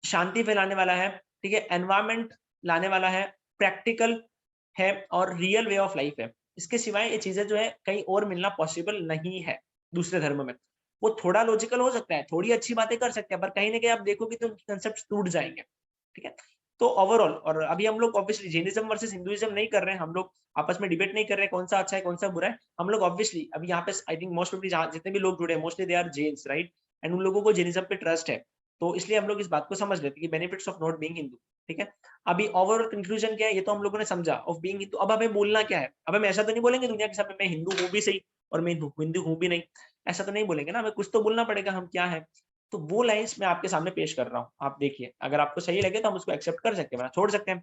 शांति फैलाने वाला है, ठीक है, एनवायरमेंट लाने वाला है, प्रैक्टिकल है और रियल वे ऑफ लाइफ है। इसके सिवाय ये चीजें जो है कहीं और मिलना पॉसिबल नहीं है दूसरे धर्म में। वो थोड़ा लॉजिकल हो सकता है, थोड़ी अच्छी बातें कर सकते हैं, पर कहीं ना कहीं आप देखोगे तो उनके कंसेप्ट टूट जाएंगे, ठीक है। तो ओवरऑल, और अभी हम लोग ऑब्वियसली जैनिज्म वर्सेस हिंदुइज्म नहीं कर रहे हैं, हम लोग आपस में डिबेट नहीं कर रहे हैं कौन सा अच्छा है कौन सा बुरा है। हम लोग ऑब्वियसली अभी यहाँ पे आई थिंक मोस्ट ऑफ जितने भी लोग जुड़े हैं mostly they are Jains, right, and उन लोगों को जैनिज्म पे ट्रस्ट है, तो इसलिए हम लोग इस बात को समझ लेते हैं कि benefits of not being Hindu, ठीक है। अभी ओवरऑल कंक्लूजन क्या है, ये तो हम लोगों ने समझा ऑफ बीइंग हिंदू। अब हमें बोलना क्या है? अब हम ऐसा तो नहीं बोलेंगे दुनिया के सामने मैं हिंदू हूँ भी सही और मैं हिंदू हूँ भी नहीं, ऐसा तो नहीं बोलेंगे ना, हमें कुछ तो बोलना पड़ेगा हम क्या है। तो वो लाइंस मैं आपके सामने पेश कर रहा हूँ, आप देखिए, अगर आपको सही लगे तो हम उसको एक्सेप्ट कर सकते हैं, छोड़ सकते हैं।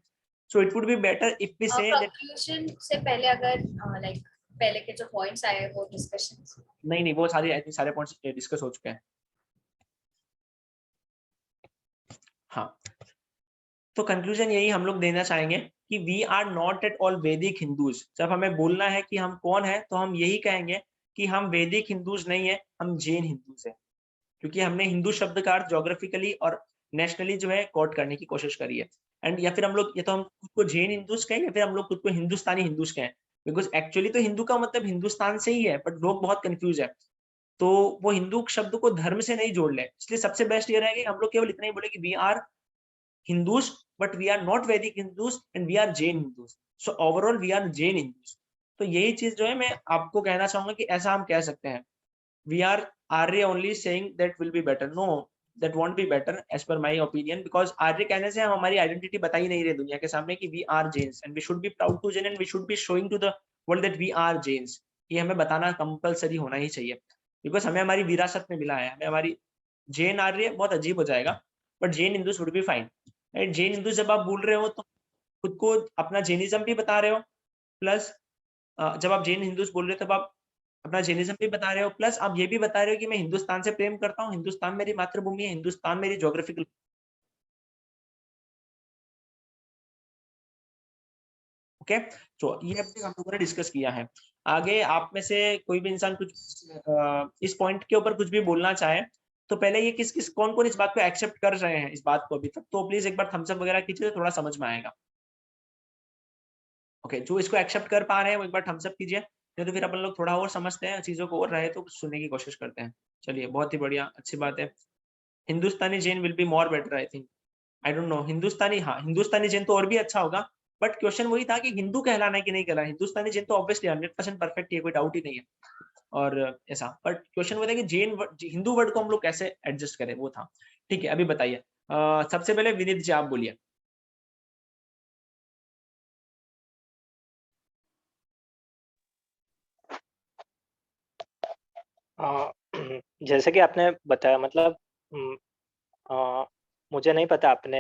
So it would be better if we say conclusion से पहले अगर लाइक पहले के जो पॉइंट्स आए वो डिस्कशंस, नहीं वो सारे आई थिंक सारे पॉइंट्स डिस्कस हो चुके हैं। हाँ, तो कंक्लूजन यही हम लोग देना चाहेंगे कि we are not at all Vedic Hindus. जब हमें बोलना है कि हम कौन है तो हम यही कहेंगे कि हम वैदिक हिंदूज नहीं है, हम जैन हिंदूज हैं। क्योंकि हमने हिंदू शब्द का अर्थ ज्योग्राफिकली और नेशनली जो है कोट करने की कोशिश करी है। एंड या फिर हम लोग, या तो हम खुद को जैन हिंदूज कहें या फिर हम लोग खुद को हिंदुस्तानी हिंदूज कहें, बिकॉज एक्चुअली तो हिंदू का मतलब हिंदुस्तान से ही है, बट लोग बहुत कंफ्यूज है। तो वो हिंदू शब्द को धर्म से नहीं जोड़ ले, इसलिए सबसे बेस्ट ये रहेगा कि हम लोग केवल इतना ही बोले कि we are Hindus, but we are not Vedic Hindus and we are Jain Hindus. So overall we are Jain Hindus. तो यही चीज जो है मैं आपको कहना चाहूंगा कि ऐसा हम कह सकते हैं। We are Arya only saying that will be better. No, that won't be better as per my opinion, because Arya कहने से हम हमारी आइडेंटिटी बता ही नहीं रहे दुनिया के सामने कि we are Jains and we should be proud to Jain and we should be showing to the world that we are Jains। ये हमें बताना कंपलसरी होना ही चाहिए, बिकॉज हमें हमारी विरासत में मिला है। हमें हमारी जैन आर्य बहुत अजीब हो जाएगा, but Jain Hindus would be fine. Right, Jain Hindu जब आप बोल रहे हो तो खुद को अपना जैनिज्म भी बता रहे हो, प्लस जब आप जैन हिंदूज बोल रहे हो तब आप अपना जैनिज्म भी बता रहे हो, प्लस आप ये भी बता रहे हो कि मैं हिंदुस्तान से प्रेम करता हूँ, हिंदुस्तान मेरी मातृभूमि है, हिंदुस्तान मेरी ज्योग्राफिकल। ओके, तो ये अब तक हम लोगों ने डिस्कस किया है। आगे आप में से कोई भी इंसान कुछ इस पॉइंट के ऊपर कुछ भी बोलना चाहे तो पहले ये किस किस कौन कौन इस बात को एक्सेप्ट कर रहे हैं, इस बात को अभी तक, तो प्लीज एक बार थम्स अप वगैरह कीजिए तो थोड़ा समझ में आएगा। ओके, जो इसको एक्सेप्ट कर पा रहे हैं वो एक बार थम्स अप कीजिए, नहीं तो फिर अपन लोग थोड़ा और समझते हैं चीजों को और रहे तो सुनने की कोशिश करते हैं। चलिए, बहुत ही बढ़िया, अच्छी बात है। Hindustani Jain will be more better I think, I don't know. Hindustani, हाँ हिंदुस्तानी जैन तो और भी अच्छा होगा, बट क्वेश्चन वही था कि हिंदू कहलाना है कि नहीं कहलाना। हिंदुस्तानी जैन तो ऑब्वियसली 100% परफेक्ट है, कोई डाउट ही नहीं है और ऐसा, बट क्वेश्चन वो था कि जैन हिंदू वर्ड को हम लोग कैसे एडजस्ट करें, वो था। ठीक है, अभी बताइए, सबसे पहले विनीत जी आप बोलिए। जैसे कि आपने बताया, मतलब मुझे नहीं पता आपने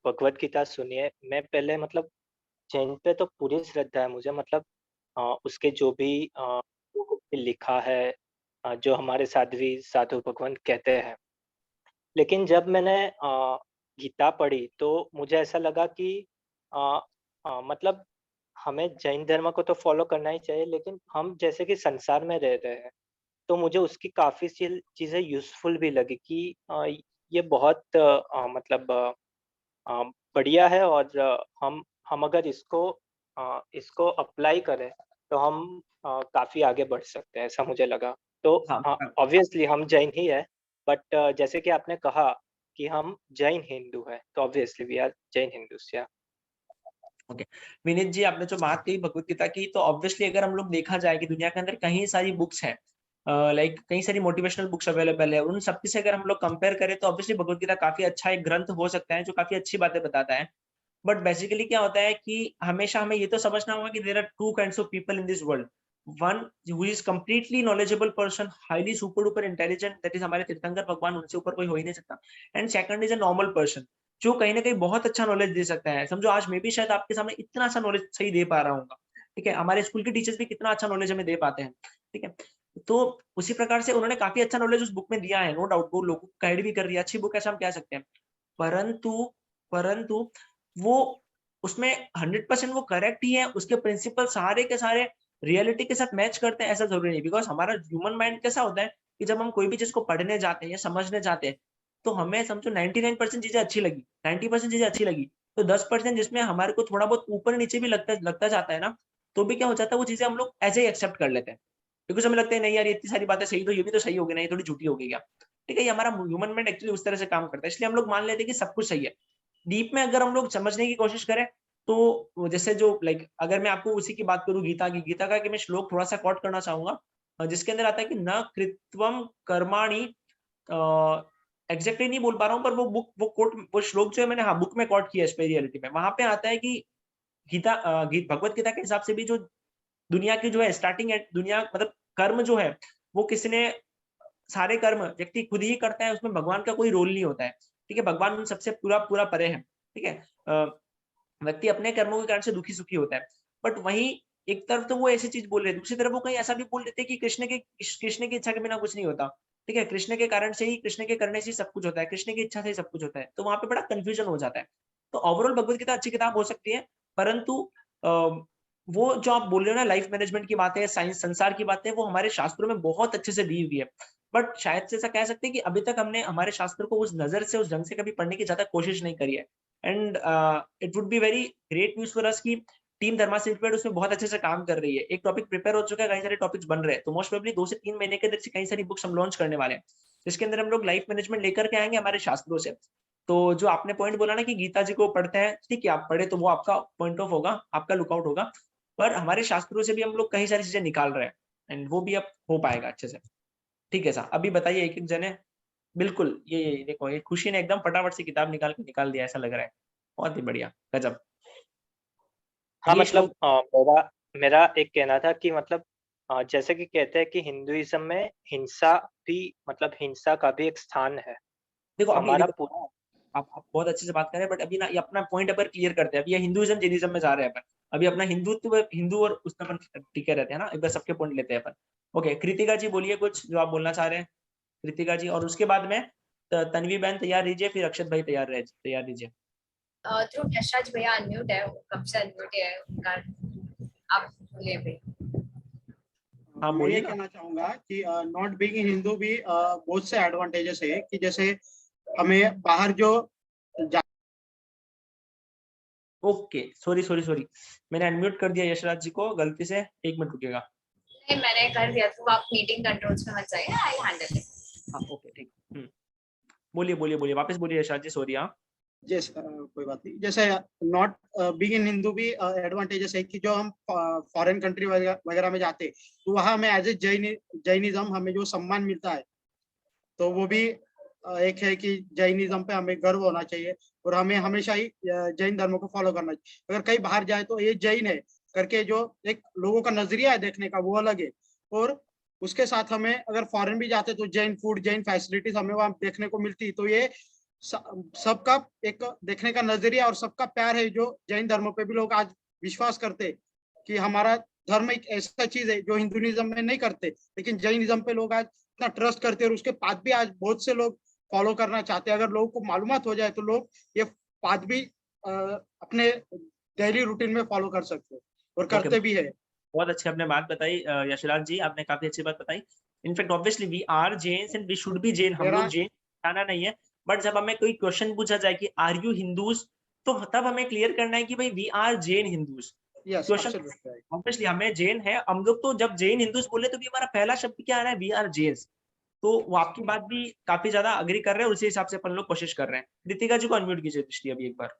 भगवत गीता सुनी है। मैं पहले मतलब जैन पे तो पूरी श्रद्धा है मुझे, मतलब उसके जो भी लिखा है, जो हमारे साध्वी साधु भगवान कहते हैं। लेकिन जब मैंने गीता पढ़ी तो मुझे ऐसा लगा कि मतलब हमें जैन धर्म को तो फॉलो करना ही चाहिए, लेकिन हम जैसे कि संसार में रह रहे हैं तो मुझे उसकी काफ़ी चीज़ें यूज़फुल भी लगी कि ये बहुत मतलब बढ़िया है, और हम अगर इसको अप्लाई करें तो हम काफ़ी आगे बढ़ सकते हैं, ऐसा मुझे लगा। तो हाँ, ऑब्वियसली हम जैन ही है, बट जैसे कि आपने कहा कि हम जैन हिंदू हैं, तो obviously we are Jain Hindus. या ओके, विनीत जी आपने जो बात कही भगवत गीता की, तो ऑब्वियसली अगर हम लोग देखा जाए कि दुनिया के अंदर कई सारी बुक्स हैं, लाइक कई सारी मोटिवेशनल बुक्स अवेलेबल है, उन सब से अगर हम लोग कंपेयर करें तो ऑब्वियसली भगवत गीता काफी अच्छा एक ग्रंथ हो सकता है जो काफी अच्छी बातें बताता है। बट बेसिकली क्या होता है कि हमेशा हमें ये तो समझना होगा कि there are two kinds of people in this world. One who is completely knowledgeable person, highly super duper intelligent, that is हमारे तीर्थंकर भगवान, उनसे ऊपर कोई हो ही नहीं सकता। And second is a normal person, जो कहीं ना कहीं बहुत अच्छा नॉलेज दे सकता है। समझो आज मैं भी शायद आपके सामने इतना अच्छा नॉलेज सही दे पा रहा हूँ, ठीक है, हमारे स्कूल के टीचर्स भी कितना अच्छा नॉलेज हमें दे पाते हैं, ठीक है। तो उसी प्रकार से उन्होंने काफी अच्छा नॉलेज उस बुक में दिया है, नो डाउट, वो लोगों को गाइड भी कर रही है, अच्छी बुक ऐसा हम कह सकते हैं। परंतु वो उसमें 100% वो करेक्ट ही है, उसके प्रिंसिपल सारे के सारे रियलिटी के साथ मैच करते हैं ऐसा जरूरी नहीं। बिकॉज हमारा ह्यूमन माइंड कैसा होता है कि जब हम कोई भी चीज को पढ़ने जाते हैं या समझने जाते हैं तो हमें समझो 99% चीजें अच्छी लगी, 90% चीजें अच्छी लगी, तो 10% जिसमें हमारे को थोड़ा बहुत ऊपर नीचे भी लगता जाता है ना, तो भी क्या हो जाता है, वो चीजें हम लोग ऐसे ही एक्सेप्ट कर लेते हैं, बिकॉज हमें लगता है नहीं यार ये इतनी सारी बातें सही, तो ये भी तो सही होगी ना, ये थोड़ी झूठी होगी क्या, ठीक है। ये हमारा ह्यूमन माइंड एक्चुअली उस तरह से काम करता है, इसलिए हम लोग मान लेते हैं कि सब कुछ सही है। डीप में अगर हम लोग समझने की कोशिश करें तो जैसे जो लाइक अगर मैं आपको उसी की बात करूं गीता का कि मैं श्लोक थोड़ा सा कोट करना चाहूंगा, जिसके अंदर आता है कि न कृत्वम कर्माणि, एग्जैक्टली नहीं बोल पा रहा हूँ पर वो श्लोक जो है मैंने हाँ बुक में कोट किया है रियलिटी में, वहां पे आता है कि भगवत गीता के हिसाब से भी जो दुनिया की जो है स्टार्टिंग है, दुनिया मतलब कर्म जो है वो किसने, सारे कर्म व्यक्ति खुद ही करता है, उसमें भगवान का कोई रोल नहीं होता है, ठीक है। भगवान उन सबसे पूरा परे है, ठीक है। व्यक्ति अपने कर्मों के कारण से दुखी सुखी होता है, बट वहीं एक तरफ तो वो ऐसी चीज बोल रहे हैं, दूसरी तरफ वो कहीं ऐसा भी बोल देते हैं कि कृष्ण की इच्छा के बिना कुछ नहीं होता, ठीक है, कृष्ण के कारण से ही, कृष्ण के करने से ही सब कुछ होता है, कृष्ण की इच्छा से ही सब कुछ होता है, तो वहां पे बड़ा कंफ्यूजन हो जाता है। तो ओवरऑल भगवत गीता अच्छी किताब हो सकती है, परंतु वो जो आप बोल रहे हो ना लाइफ मैनेजमेंट की बातें, साइंस संसार की बातें, वो हमारे शास्त्रों में बहुत अच्छे से दी हुई है, बट शायद से ऐसा कह सकते हैं कि अभी तक हमने हमारे शास्त्र को उस नजर से, उस ढंग से कभी पढ़ने की ज्यादा कोशिश नहीं करी है। And it would be very great news for us की टीम धर्मा सिंप्लिफाइड उसमें बहुत अच्छे से काम कर रही है। एक टॉपिक प्रिपेयर हो चुका है, कई सारे टॉपिक्स बन रहे हैं, तो मोस्ट प्रोबेबली 2 से 3 महीने के अंदर से कई सारी बुक्स हम लॉन्च करने वाले हैं, जिसके अंदर हम लोग लाइफ मैनेजमेंट लेकर के आएंगे हमारे शास्त्रों से। तो जो आपने पॉइंट बोला ना कि गीता जी को पढ़ते हैं, ठीक है आप पढ़े तो वो आपका पॉइंट ऑफ होगा, आपका लुकआउट होगा, पर हमारे शास्त्रों से भी हम लोग कई सारी चीजें निकाल रहे हैं एंड वो भी अब हो पाएगा अच्छे से। ठीक है सर, अभी बताइए एक एक जने। बिल्कुल, ये देखो, ये खुशी ने एकदम फटाफट से किताब निकाल दिया, ऐसा लग रहा है। बहुत ही बढ़िया, गजब। हाँ ये मतलब मेरा एक कहना था कि मतलब जैसे कि कहते हैं कि हिंदुइज्म में हिंसा भी मतलब हिंसा का भी एक स्थान है। देखो अभी हमारा देखो, पूरा आप बहुत अच्छे से बात कर रहे हैं, बट अभी ना ये अपना पॉइंट अपन क्लियर करते हैं। अभी ये हिंदुइज्म जैनिज्म में जा रहे हैं अपन, अभी अपना हिंदुत्व, हिंदू और उसमें अपन टिके रहते हैं ना, एक बार सबके पॉइंट लेते हैं अपन। ओके, कृतिका जी बोलिए कुछ जो आप बोलना चाह रहे हैं, कृतिका जी, और उसके बाद में तन्वी बहन तैयार रहिए, फिर अक्षत भाई तैयार रहिए। ध्रुव यशराज भैया अनम्यूट है, वो कब से अनम्यूट है उनका, आप बोलिए भाई। हाँ मैं बोलिए ये ना। कहना चाहूंगा कि नॉट बीइंग हिंदू भी बहुत से एडवांटेजेस है कि जैसे हमें बाहर जो ओके, सॉरी, मैंने अनम्यूट कर दिया यशराज जी को गलती से, 1 मिनट रुकिएगा। नहीं मैंने कर दिया, तो आप मीटिंग कंट्रोल्स में मत जाइए, आई हैंडल इट। हाँ ओके ठीक। बोलिए वापस बोलिए यशराज जी, सॉरी। हाँ जैसे कोई बात नहीं, जैसे नॉट बीइंग इन हिंदू भी एडवांटेजेस है कि जो हम फॉरेन कंट्री वगैरह में जाते तो वहाँ हमें एज ए जैनिज्म हमें जो सम्मान मिलता है, तो वो भी एक है कि जैनिज्म पे हमें गर्व होना चाहिए और हमें हमेशा ही जैन धर्म को फॉलो करना चाहिए। अगर कहीं बाहर जाए तो ये जैन है करके जो एक लोगों का नजरिया है देखने का वो अलग है, और उसके साथ हमें अगर फॉरेन भी जाते तो जैन फूड, जैन फैसिलिटीज हमें वहाँ देखने को मिलती, तो ये सबका एक देखने का नजरिया और सबका प्यार है। जो जैन धर्म पे भी लोग आज विश्वास करते कि हमारा धर्म एक ऐसा चीज है जो हिंदुइज्म में नहीं करते, लेकिन जैनिज्म पे लोग आज इतना ट्रस्ट करते हैं और उसके पाथ भी आज बहुत से लोग फॉलो करना चाहते हैं। अगर लोगों को मालूमात हो जाए तो लोग ये पाथ भी अपने डेली रूटीन में फॉलो कर सकते हैं और करते भी है। बहुत अच्छी आपने बात बताई यशराज जी, आपने काफी अच्छी बात बताई। In fact obviously we are Jains and we should be Jain, हम लोग जैन आना नहीं है, बट जब हमें कोई क्वेश्चन पूछा जाए कि आर यू हिंदूज, तो तब हमें क्लियर करना है कि भाई we are Jain Hindus. Question obviously हमें जैन है हम लोग, तो जब जैन हिंदूज बोले तो भी हमारा पहला शब्द क्या आ रहा है, वी आर जैन्स। तो वो आपकी बात भी काफी ज्यादा अग्री कर रहे हैं, उसी हिसाब से अपन लोग कोशिश कर रहे हैं। कृतिका जी को अनम्यूट कीजिए दृष्टि अभी एक बार।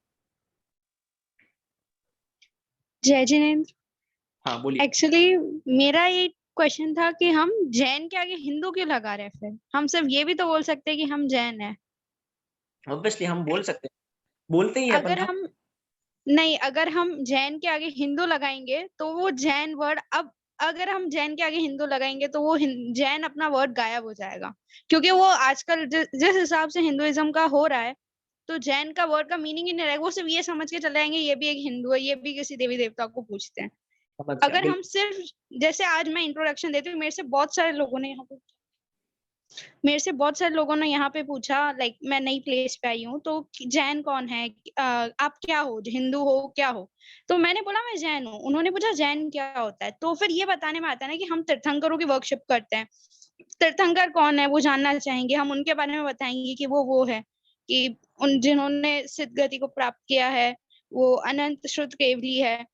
जय जिनेन्द्र। हाँ बोलिए। एक्चुअली मेरा ये क्वेश्चन था कि हम जैन के आगे हिंदू क्यों लगा रहे हैं? फिर हम सिर्फ ये भी तो बोल सकते हैं कि हम जैन हैं। ऑब्वियसली हम बोल सकते हैं, बोलते ही अगर हम नहीं, अगर हम जैन के आगे हिंदू लगाएंगे तो वो जैन वर्ड, अब अगर हम जैन के आगे हिंदू लगाएंगे तो वो जैन अपना वर्ड गायब हो जाएगा, क्योंकि वो आजकल जिस हिसाब से हिंदुइज्म का हो रहा है तो जैन का वर्ड का मीनिंग ही नहीं रहेगा। वो सिर्फ ये समझ के चले जाएंगे ये भी एक हिंदू है, ये भी किसी देवी देवता को पूछते हैं। अगर हम सिर्फ, जैसे आज मैं इंट्रोडक्शन देती हूँ, मेरे से बहुत सारे लोगों ने यहाँ पे पूछा, लाइक मैं नई प्लेस पे आई हूँ तो जैन कौन है, आप क्या हो, हिंदू हो क्या हो? तो मैंने बोला मैं जैन हूँ। उन्होंने पूछा जैन क्या होता है, तो फिर ये बताने में आता है ना कि हम तीर्थंकरों की वर्कशिप करते हैं। तीर्थंकर कौन है वो जानना चाहेंगे, हम उनके बारे में बताएंगे कि वो है कि उन जिन्होंने सिद्ध गति को प्राप्त किया है, वो अनंत श्रुत केवली है।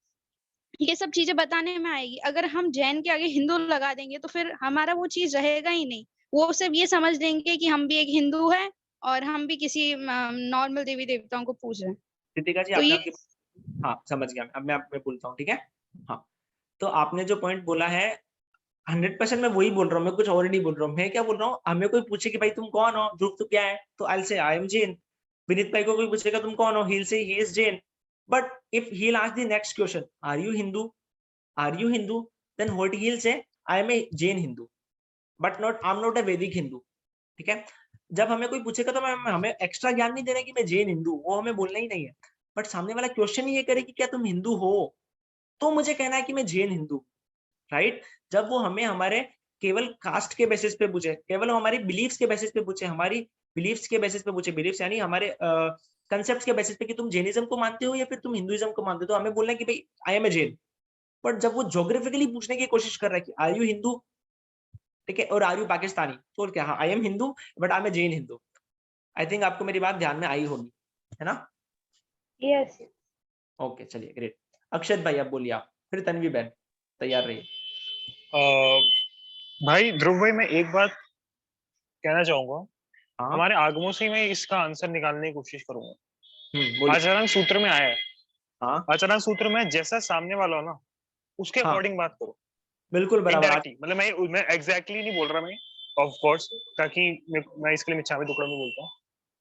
ये सब चीजें बताने में आएगी। अगर हम जैन के आगे हिंदू लगा देंगे तो फिर हमारा वो चीज रहेगा ही नहीं। वो सिर्फ ये समझ लेंगे कि हम भी एक हिंदू है और हम भी किसी नॉर्मल देवी देवताओं को पूज रहे हैं। कृतिका जी तो आपने आपकी, हाँ समझ गया, अब मैं बोलता हूँ, ठीक है। हाँ, तो आपने जो पॉइंट बोला है 100% मैं वही बोल रहा हूँ, मैं कुछ और नहीं बोल रहा हूँ। मैं क्या बोल रहा हूँ, हमें कोई पूछे कि भाई तुम कौन हो, ध्रुव तो क्या है, तो आई will say I M Jain. Vineet भाई को कोई पूछेगा तुम कौन हो, he will say he is Jain. But if he will ask the next question, are you Hindu, then what he will say, I am a Jain Hindu, but not I am not a Vedic Hindu. ठीक है, जब हमें कोई पूछेगा तो हमें एक्स्ट्रा ज्ञान नहीं देना कि मैं जैन हिंदू, वो हमें बोलना ही नहीं है। बट सामने वाला क्वेश्चन ही ये करे कि क्या तुम हिंदू हो, तो मुझे कहना है कि मैं जैन हिंदू, राइट। जब वो हमें हमारे केवल कास्ट के बेसिस पे पूछे, केवल हमारी बिलीफ्स के बेसिस पे पूछे, हमारी बिलीफ्स के बेसिस पे पूछे, बिलीफ्स यानी हमारे कंसेप्ट्स के बेसिस पे कि तुम जैनिज्म को मानते हो या फिर तुम हिंदुइज्म को मानते हो, तो हमें बोलना है कि भाई I am a Jain. But जब वो ज्योग्राफिकली पूछने की कोशिश कर रहा है कि आर यू हिंदू, ठीक है, और आर यू पाकिस्तानी, तो क्या, हाँ I am Hindu but I am a Jain Hindu. I think आपको मेरी बात ध्यान में आई होगी, है ना? यस। ओके चलिए ग्रेट। अक्षत भाई अब बोलिए आप, फिर तन्वी बहन, तैयार रहिए। भाई ध्रुव भाई, मैं एक बात कहना चाहूंगा। हाँ हमारे आगमों से मैं इसका आंसर निकालने की कोशिश करूंगा। बोलिए। आचरण सूत्र में आया है। हाँ आचरण सूत्र में जैसा सामने वाला हो ना, उसके हाँ अकॉर्डिंग बात करो। बिल्कुल बराबर। इनडायरेक्टली, मतलब मैं एग्जैक्टली नहीं बोल रहा मैं, ऑफ कोर्स, ताकि मैं इसके लिए मिच्छामी दुक्कड़म में बोलता हूँ।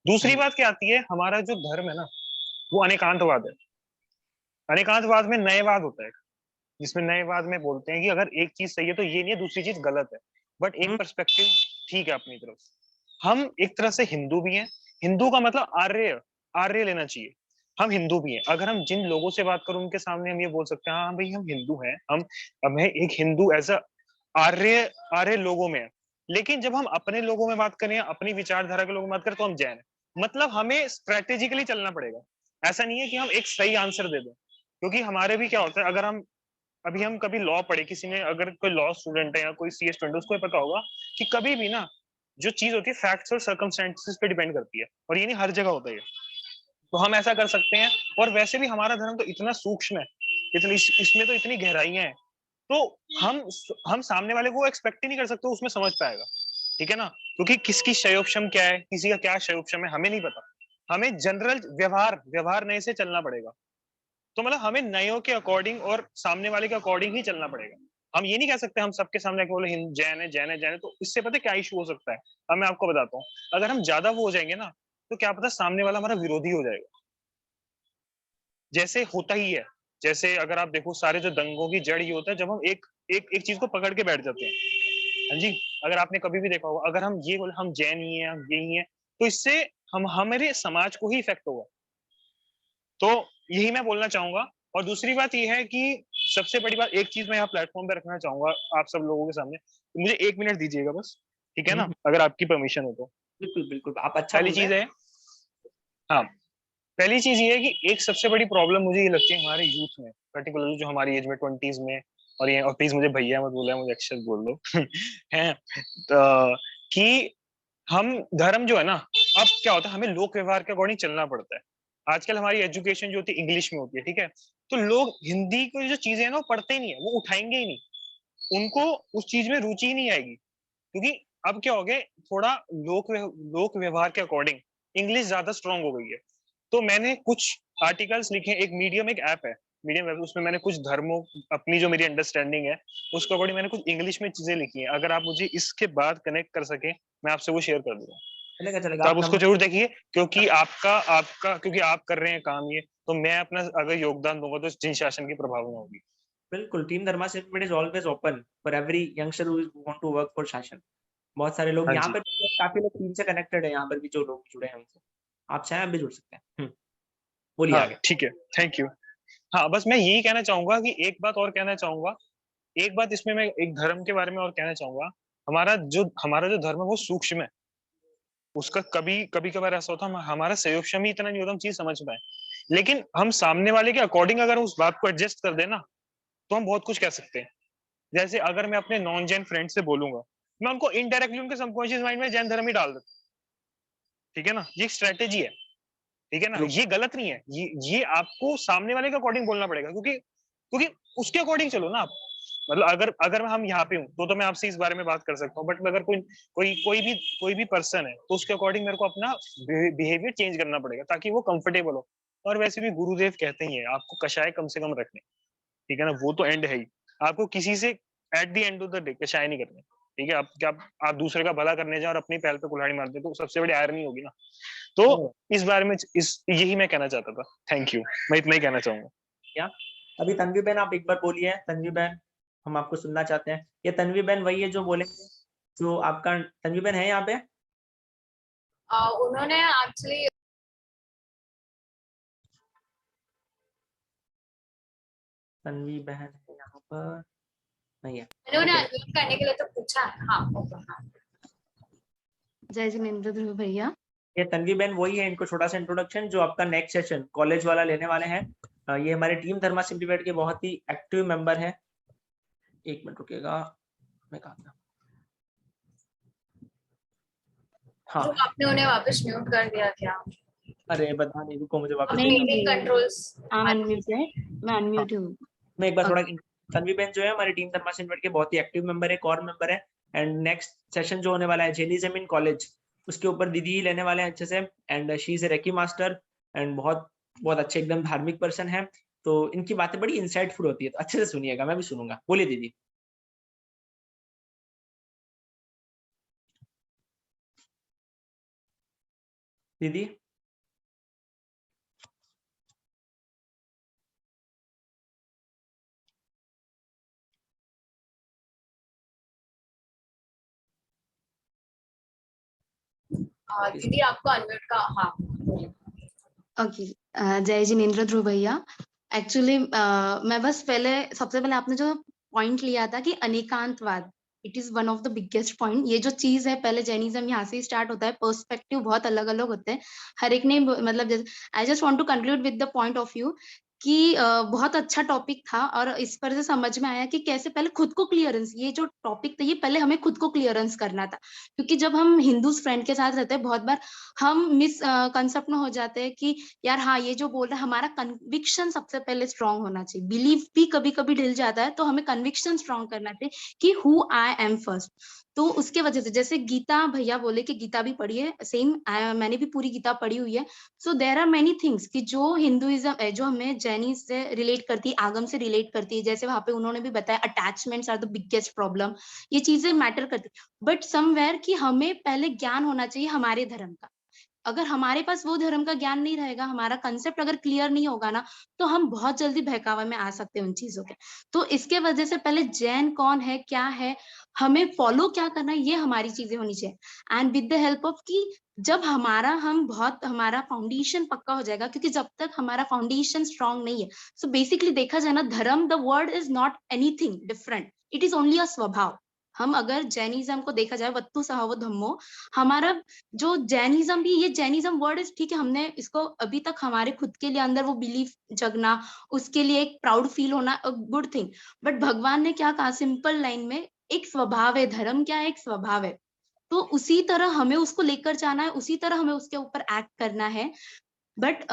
दूसरी बात क्या आती है, हमारा जो धर्म है ना, वो अनेकांतवाद है। अनेकांतवाद में नएवाद होता है, जिसमें नएवाद में बोलते हैं कि अगर एक चीज सही है तो ये नहीं है दूसरी चीज गलत है, बट एक पर्सपेक्टिव ठीक है अपनी तरफ। हम एक तरह से हिंदू भी हैं। हिंदू का मतलब आर्य, आर्य लेना चाहिए। हम हिंदू भी हैं। अगर हम जिन लोगों से बात करें उनके सामने हम ये बोल सकते हैं, हाँ भाई हम हिंदू हैं, हमें एक हिंदू एज अ आर्य, आर्य लोगों में है। लेकिन जब हम अपने लोगों में बात करें, अपनी विचारधारा के लोगों में बात करें, तो हम जैन हैं। मतलब हमें स्ट्रेटेजिकली चलना पड़ेगा। ऐसा नहीं है कि हम एक सही आंसर दे दें, क्योंकि हमारे भी क्या होता है, अगर हम अभी हम कभी लॉ पढ़े, किसी ने अगर कोई लॉ स्टूडेंट है या कोई सीए स्टूडेंट, उसको पता होगा कि कभी भी ना जो चीज होती है फैक्ट्स और सर्कमस्टेंसेस पे डिपेंड करती है, और ये नहीं हर जगह होता है। तो हम ऐसा कर सकते हैं। और वैसे भी हमारा धर्म तो इतना सूक्ष्म है, इतनी इसमें तो इतनी गहराइयां हैं, तो हम सामने वाले को एक्सपेक्ट ही नहीं कर सकते उसमें समझ पाएगा, ठीक है ना? क्योंकि किसकी शयोपशम क्या है, किसी का क्या शयोपशम है, हमें नहीं पता। हमें जनरल व्यवहार नए से चलना पड़ेगा। तो मतलब हमें नयों के अकॉर्डिंग और सामने वाले के अकॉर्डिंग ही चलना पड़ेगा। हम ये नहीं कह सकते हम सबके सामने बोले जैन है जैन है जैन है, तो इससे पता क्या इशू हो सकता है। अब मैं आपको बताता हूँ, अगर हम ज्यादा वो हो जाएंगे ना, तो क्या पता सामने वाला हमारा विरोधी हो जाएगा। जैसे होता ही है, जैसे अगर आप देखो सारे जो दंगों की जड़ ये होता है जब हम एक चीज को पकड़ के बैठ जाते हैं। हाँ जी, अगर आपने कभी भी देखा होगा, अगर हम ये बोले हम जैन ही हैं, हम यही हैं, तो इससे हमारे समाज को ही इफेक्ट होगा। तो यही मैं बोलना चाहूंगा। और दूसरी बात ये है कि सबसे बड़ी बात, एक चीज मैं यहाँ प्लेटफॉर्म पे रखना चाहूंगा आप सब लोगों के सामने, तो मुझे 1 मिनट दीजिएगा बस, ठीक है ना, अगर आपकी परमिशन हो तो। बिल्कुल बिल्कुल, आप अच्छा पहली बोल रहे चीज हैं। है, हाँ, पहली चीज ये है कि एक सबसे बड़ी प्रॉब्लम मुझे ये लगती है हमारे यूथ में, पर्टिकुलरली जो हमारी एज में 20s में, और प्लीज मुझे भैया मत बोला, मुझे अक्षर बोल दो है तो, कि हम धर्म जो है ना, अब क्या होता है हमें लोक व्यवहार के अकॉर्डिंग चलना पड़ता है। आजकल हमारी एजुकेशन जो होती है इंग्लिश में होती है, ठीक है, तो लोग हिंदी की जो चीजें हैं ना वो पढ़ते ही नहीं है, वो उठाएंगे ही नहीं, उनको उस चीज में रुचि ही नहीं आएगी। क्योंकि अब क्या हो गया, थोड़ा लोक व्यवहार के अकॉर्डिंग इंग्लिश ज्यादा स्ट्रांग हो गई है। तो मैंने कुछ आर्टिकल्स लिखे, एक मीडियम एक ऐप है मीडियम ऐप, उसमें मैंने कुछ धर्मों, अपनी जो मेरी अंडरस्टैंडिंग है उसके अकॉर्डिंग मैंने कुछ इंग्लिश में चीजें लिखी हैं। अगर आप मुझे इसके बाद कनेक्ट कर सके, मैं आपसे वो शेयर कर दूंगा। चलेगा, तो आप आप उसको जरूर देखिए, क्योंकि आपका क्योंकि आप कर रहे हैं काम ये, तो मैं अपना अगर योगदान दूंगा तो जिन शासन की प्रभावना होगी। बिल्कुल, team Dharma symphony is always open for every youngster who want to work for शासन। बहुत सारे लोग हाँ यहाँ जी, पर, काफी लोग टीम से कनेक्टेड है यहाँ पर भी, जो लोग जुड़े हैं उनसे, आप चाहें आप भी जुड़ सकते हैं। बोलिए हाँ आगे। ठीक है, थैंक यू। हाँ बस मैं यही कहना चाहूंगा कि एक बात और कहना चाहूंगा, एक बात इसमें मैं एक धर्म के बारे में और कहना चाहूंगा। हमारा जो धर्म है वो सूक्ष्म है, उसका कभी कभार ऐसा होता है हमारा संयोगक्षम ही इतना नहीं होता हम चीज समझ पाए। लेकिन हम सामने वाले के अकॉर्डिंग अगर उस बात को एडजस्ट कर देना, तो हम बहुत कुछ कह सकते हैं। जैसे अगर मैं अपने नॉन जैन फ्रेंड से बोलूंगा, मैं उनको इनडायरेक्टली उनके सबकॉन्शियस माइंड में जैन धर्म ही डाल देता हूं, ठीक है ना, ये एक स्ट्रेटेजी है, ठीक है ना, ये गलत नहीं है, ये आपको सामने वाले के अकॉर्डिंग बोलना पड़ेगा, क्योंकि क्योंकि उसके अकॉर्डिंग चलो ना आप। मतलब अगर हम यहाँ पे हूँ तो मैं आपसे इस बारे में बात कर सकता हूँ, बट अगर कोई भी पर्सन है तो उसके अकॉर्डिंग मेरे को अपना बिहेवियर चेंज करना पड़ेगा ताकि वो कंफर्टेबल हो। और वैसे भी गुरुदेव कहते ही है आपको कषाय कम से कम रखने, ठीक है ना, वो तो एंड है ही। आपको किसी से eight the end of the day कषाय नहीं करने, ठीक है। आप दूसरे का भला करने जाए और अपनी पैर पे कुल्हाड़ी मार दे तो सबसे बड़ी आयरनी होगी ना। तो इस बारे में यही मैं कहना चाहता था। थैंक यू, मैं इतना ही कहना चाहूंगा। क्या अभी तन्वी बहन आप एक बार बोलिए, तन्वी बहन हम आपको सुनना चाहते हैं। ये तन्वी बहन वही है जो बोलेंगे, जो आपका तन्वी बहन है यहाँ पे? उन्होंने एक्चुअली तन्वी बहन है यहाँ पर नहीं है, उन्होंने अनम्यूट करने के लिए तो पूछा है। हाँ ओके, हाँ। जय जिनेंद्र ध्रुव भैया। ये तन्वी बहन वही है, इनको छोटा सा इंट्रोडक्शन जो आपका नेक्स्ट सेशन कॉलेज वाला लेने वाले हैं। ये हमारे टीम धर्मा सिम्प्लीफाइड के बहुत ही एक्टिव मेंबर है। एक मिनट रुकिएगा, मैं कहा था हाँ ध्रुव, आपने उन्हें वापस म्यूट कर दिया क्या? अरे बता नहीं, रुको मुझे वापस अपने नहीं, मीटिंग नहीं, कंट्रोल्स I'm unmuted. मैं अनम्यूट हूँ। मैं एक बार थोड़ा ओके। तन्वी बहन जो है हमारी टीम धर्मास इन्वर्ट के बहुत ही एक्टिव मेंबर है, कोर मेंबर है। एंड नेक्स्ट सेशन जो होने वाला है जैनिज्म इन कॉलेज, उसके ऊपर दीदी ही लेने वाले हैं अच्छे से। And she is a reiki master and बहुत बहुत अच्छे एकदम धार्मिक पर्सन है। तो इनकी बातें बड़ी इंसाइटफुल होती है, तो अच्छे से सुनिएगा, मैं भी सुनूंगा। बोलिए दीदी। दीदी दीदी आपको अनम्यूट का, हाँ ओके। जय जिनेंद्र ध्रुव भैया। एक्चुअली मैं बस सबसे पहले आपने जो पॉइंट लिया था कि Anekantavada, it is one of the biggest point. ये जो चीज है, पहले जैनिज्म यहाँ से स्टार्ट होता है, पर्सपेक्टिव बहुत अलग अलग होते हैं हर एक ने, मतलब I just want to conclude with the point of view कि बहुत अच्छा टॉपिक था और इस पर से समझ में आया कि कैसे पहले खुद को क्लियरेंस, ये जो टॉपिक था ये पहले हमें खुद को क्लियरेंस करना था। क्योंकि जब हम हिंदूज फ्रेंड के साथ रहते हैं बहुत बार हम मिस कंसेप्ट में हो जाते हैं कि यार हाँ ये जो बोल रहा है, हमारा कन्विक्शन सबसे पहले स्ट्रांग होना चाहिए। बिलीव भी कभी कभी ढिल जाता है, तो हमें कन्विक्शन स्ट्रांग करना चाहिए कि हु आई एम फर्स्ट। तो उसके वजह से जैसे गीता भैया बोले कि गीता भी पढ़ी है, सेम मैंने भी पूरी गीता पढ़ी हुई है। सो देर आर मेनी थिंग्स कि जो हिंदुइज्म जो हमें जैनी से रिलेट करती है, आगम से रिलेट करती है, जैसे वहां पे उन्होंने भी बताया attachments are the biggest problem, ये चीजें मैटर करती। बट समवेयर कि हमें पहले ज्ञान होना चाहिए हमारे धर्म का। अगर हमारे पास वो धर्म का ज्ञान नहीं रहेगा, हमारा कंसेप्ट अगर क्लियर नहीं होगा ना, तो हम बहुत जल्दी बहकावे में आ सकते हैं उन चीजों के। तो इसके वजह से पहले जैन कौन है, क्या है, हमें फॉलो क्या करना है, ये हमारी चीजें होनी चाहिए। And with the help of कि जब हमारा फाउंडेशन पक्का हो जाएगा, क्योंकि जब तक हमारा फाउंडेशन स्ट्रांग नहीं है, सो बेसिकली देखा जाए ना, धर्म the word is not anything different, it is only अ स्वभाव। हम अगर जैनिज्म को देखा जाए, वत्तु सहव धम्मो, हमारा जो जैनिज्म भी, ये जैनिज्म वर्ड इज ठीक है, हमने इसको अभी तक हमारे खुद के लिए अंदर वो बिलीफ जगना, उसके लिए एक प्राउड फील होना, अ गुड थिंग। बट भगवान ने क्या कहा सिंपल लाइन में, एक स्वभाव है, धर्म क्या है, एक स्वभाव है। तो उसी तरह हमें उसको लेकर जाना है, उसी तरह हमें उसके ऊपर एक्ट करना है। बट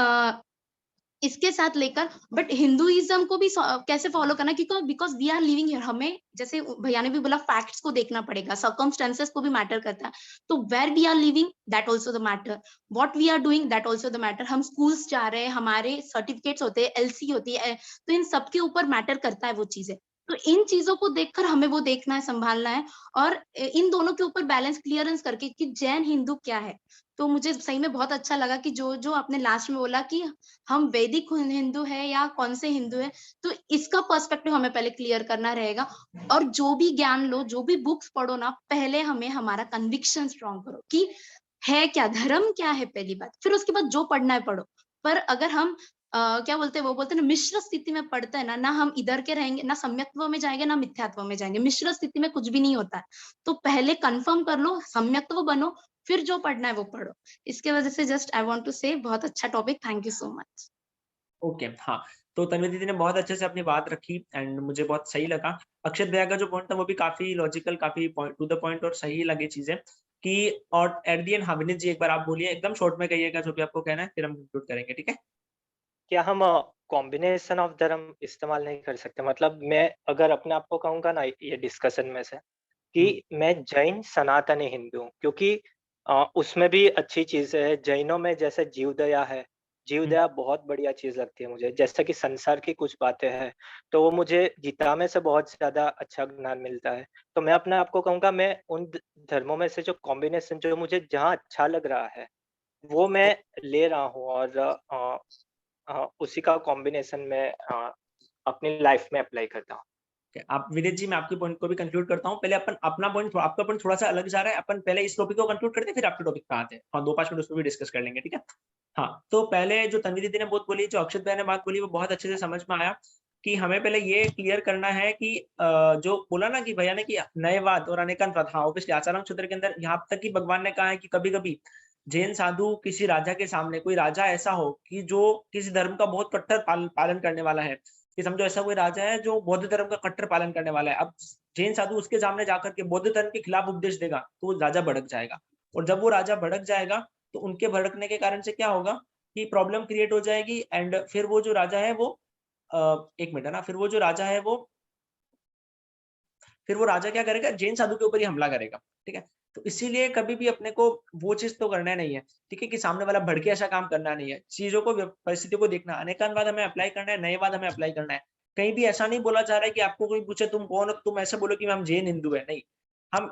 इसके साथ लेकर, बट हिंदुइज्म को भी कैसे फॉलो करना, क्योंकि because we are living here, हमें जैसे भैया ने भी बोला फैक्ट्स को देखना पड़ेगा, सर्कमस्टेंसेस को भी मैटर करता है। तो where we are living that also the matter, what we are doing that also the matter. हम स्कूल्स जा रहे हैं, हमारे सर्टिफिकेट्स होते हैं, एलसी होती है, तो इन सबके ऊपर मैटर करता है वो चीजें। तो इन चीजों को देखकर हमें वो देखना है, संभालना है, और इन दोनों के ऊपर बैलेंस क्लियरेंस करके कि जैन हिंदू क्या है। तो मुझे सही में बहुत अच्छा लगा कि जो जो आपने लास्ट में बोला कि हम वैदिक हिंदू है या कौन से हिंदू है, तो इसका पर्सपेक्टिव हमें पहले क्लियर करना रहेगा। और जो भी ज्ञान लो, जो भी बुक्स पढ़ो ना, पहले हमें हमारा कन्विक्शन स्ट्रॉन्ग करो कि है क्या, धर्म क्या है, पहली बात। फिर उसके बाद जो पढ़ना है पढ़ो। पर अगर हम क्या बोलते हैं, वो बोलते हैं ना, मिश्र स्थिति में पढ़ते हैं ना, ना हम इधर के रहेंगे, ना सम्यक्त्व में जाएंगे, ना मिथ्यात्व में जाएंगे, मिश्र स्थिति में कुछ भी नहीं होता है। तो पहले कंफर्म कर लो, सम्यक्त्व बनो, फिर जो पढ़ना है वो पढ़ो। इसके वजह से जस्ट आई वांट टू से बहुत अच्छा topic, thank you so much. Okay हाँ, तो तन्वी दीदी ने बहुत अच्छे से अपनी बात रखी एंड मुझे बहुत सही लगा। अक्षत भैया का जो पॉइंट था वो भी काफी लॉजिकल, काफी टू द पॉइंट और सही लगी चीजें कि, और एट दी एंड हाँ विनीत जी एक बार आप बोलिए, एकदम शॉर्ट में कहिएगा जो भी आपको कहना है, फिर हम कंक्लूड करेंगे, ठीक है? क्या हम कॉम्बिनेशन ऑफ धर्म इस्तेमाल नहीं कर सकते? मतलब मैं अगर अपने आप को कहूँगा ना ये डिस्कशन में से कि मैं जैन सनातनी हिंदू हूँ, क्योंकि उसमें भी अच्छी चीजें है। जैनों में जैसे जीवदया है, जीवदया बहुत बढ़िया चीज लगती है मुझे। जैसे कि संसार की कुछ बातें हैं, तो वो मुझे गीता में से बहुत ज्यादा अच्छा ज्ञान मिलता है। तो मैं अपने आप को कहूँगा, मैं उन धर्मों में से जो कॉम्बिनेशन जो मुझे जहाँ अच्छा लग रहा है वो मैं ले रहा हूँ, और उसी का कॉम्बिनेशन में अपनी लाइफ में अप्लाई करता हूँ। आप विनीत जी, मैं आपके पॉइंट को भी कंक्लूड करता हूँ। पहले अपन अपना पॉइंट, आपका पॉइंट थोड़ा सा अलग जा रहा है, अपन पहले इस टॉपिक को कंक्लूड करते हैं, फिर आपके टॉपिक पे आते हैं। हाँ 2-5 मिनट उसमें भी डिस्कस कर लेंगे, ठीक है? हाँ, तो पहले जो तन्वी दीदी ने बात बोली, जो अक्षत भाई ने बात बोली, वो बहुत अच्छे से समझ में आया कि हमें पहले ये क्लियर करना है कि जो बोला ना कि भैया ने कि नयवाद और अनेकांतवाद, हाँ ऑब्वियसली आसाराम सूत्र के अंदर यहाँ तक कि भगवान ने कहा है कि कभी कभी जैन साधु किसी राजा के सामने, कोई राजा ऐसा हो कि जो किसी धर्म का बहुत कट्टर पालन करने वाला है, कि समझो ऐसा कोई राजा है जो बौद्ध धर्म का कट्टर पालन करने वाला है, अब जैन साधु उसके सामने जाकर के बौद्ध धर्म के खिलाफ उपदेश देगा तो वो राजा भड़क जाएगा। और जब वो राजा भड़क जाएगा तो उनके भड़कने के कारण से क्या होगा कि प्रॉब्लम क्रिएट हो जाएगी, एंड फिर वो जो राजा है वो एक मिनट है ना, फिर वो जो राजा है फिर वो राजा क्या करेगा, जैन साधु के ऊपर ही हमला करेगा। ठीक है, तो इसीलिए कभी भी अपने को वो चीज तो करना नहीं है, ठीक है, कि सामने वाला भड़के ऐसा काम करना नहीं है। चीजों को, परिस्थिति को देखना, अनेकांतवाद हमें अप्लाई करना है, नएवाद हमें अप्लाई करना है। कहीं भी ऐसा नहीं बोला जा रहा है कि आपको कोई पूछे तुम कौन हो, तुम ऐसे बोलो कि हम जैन हिंदू है, नहीं।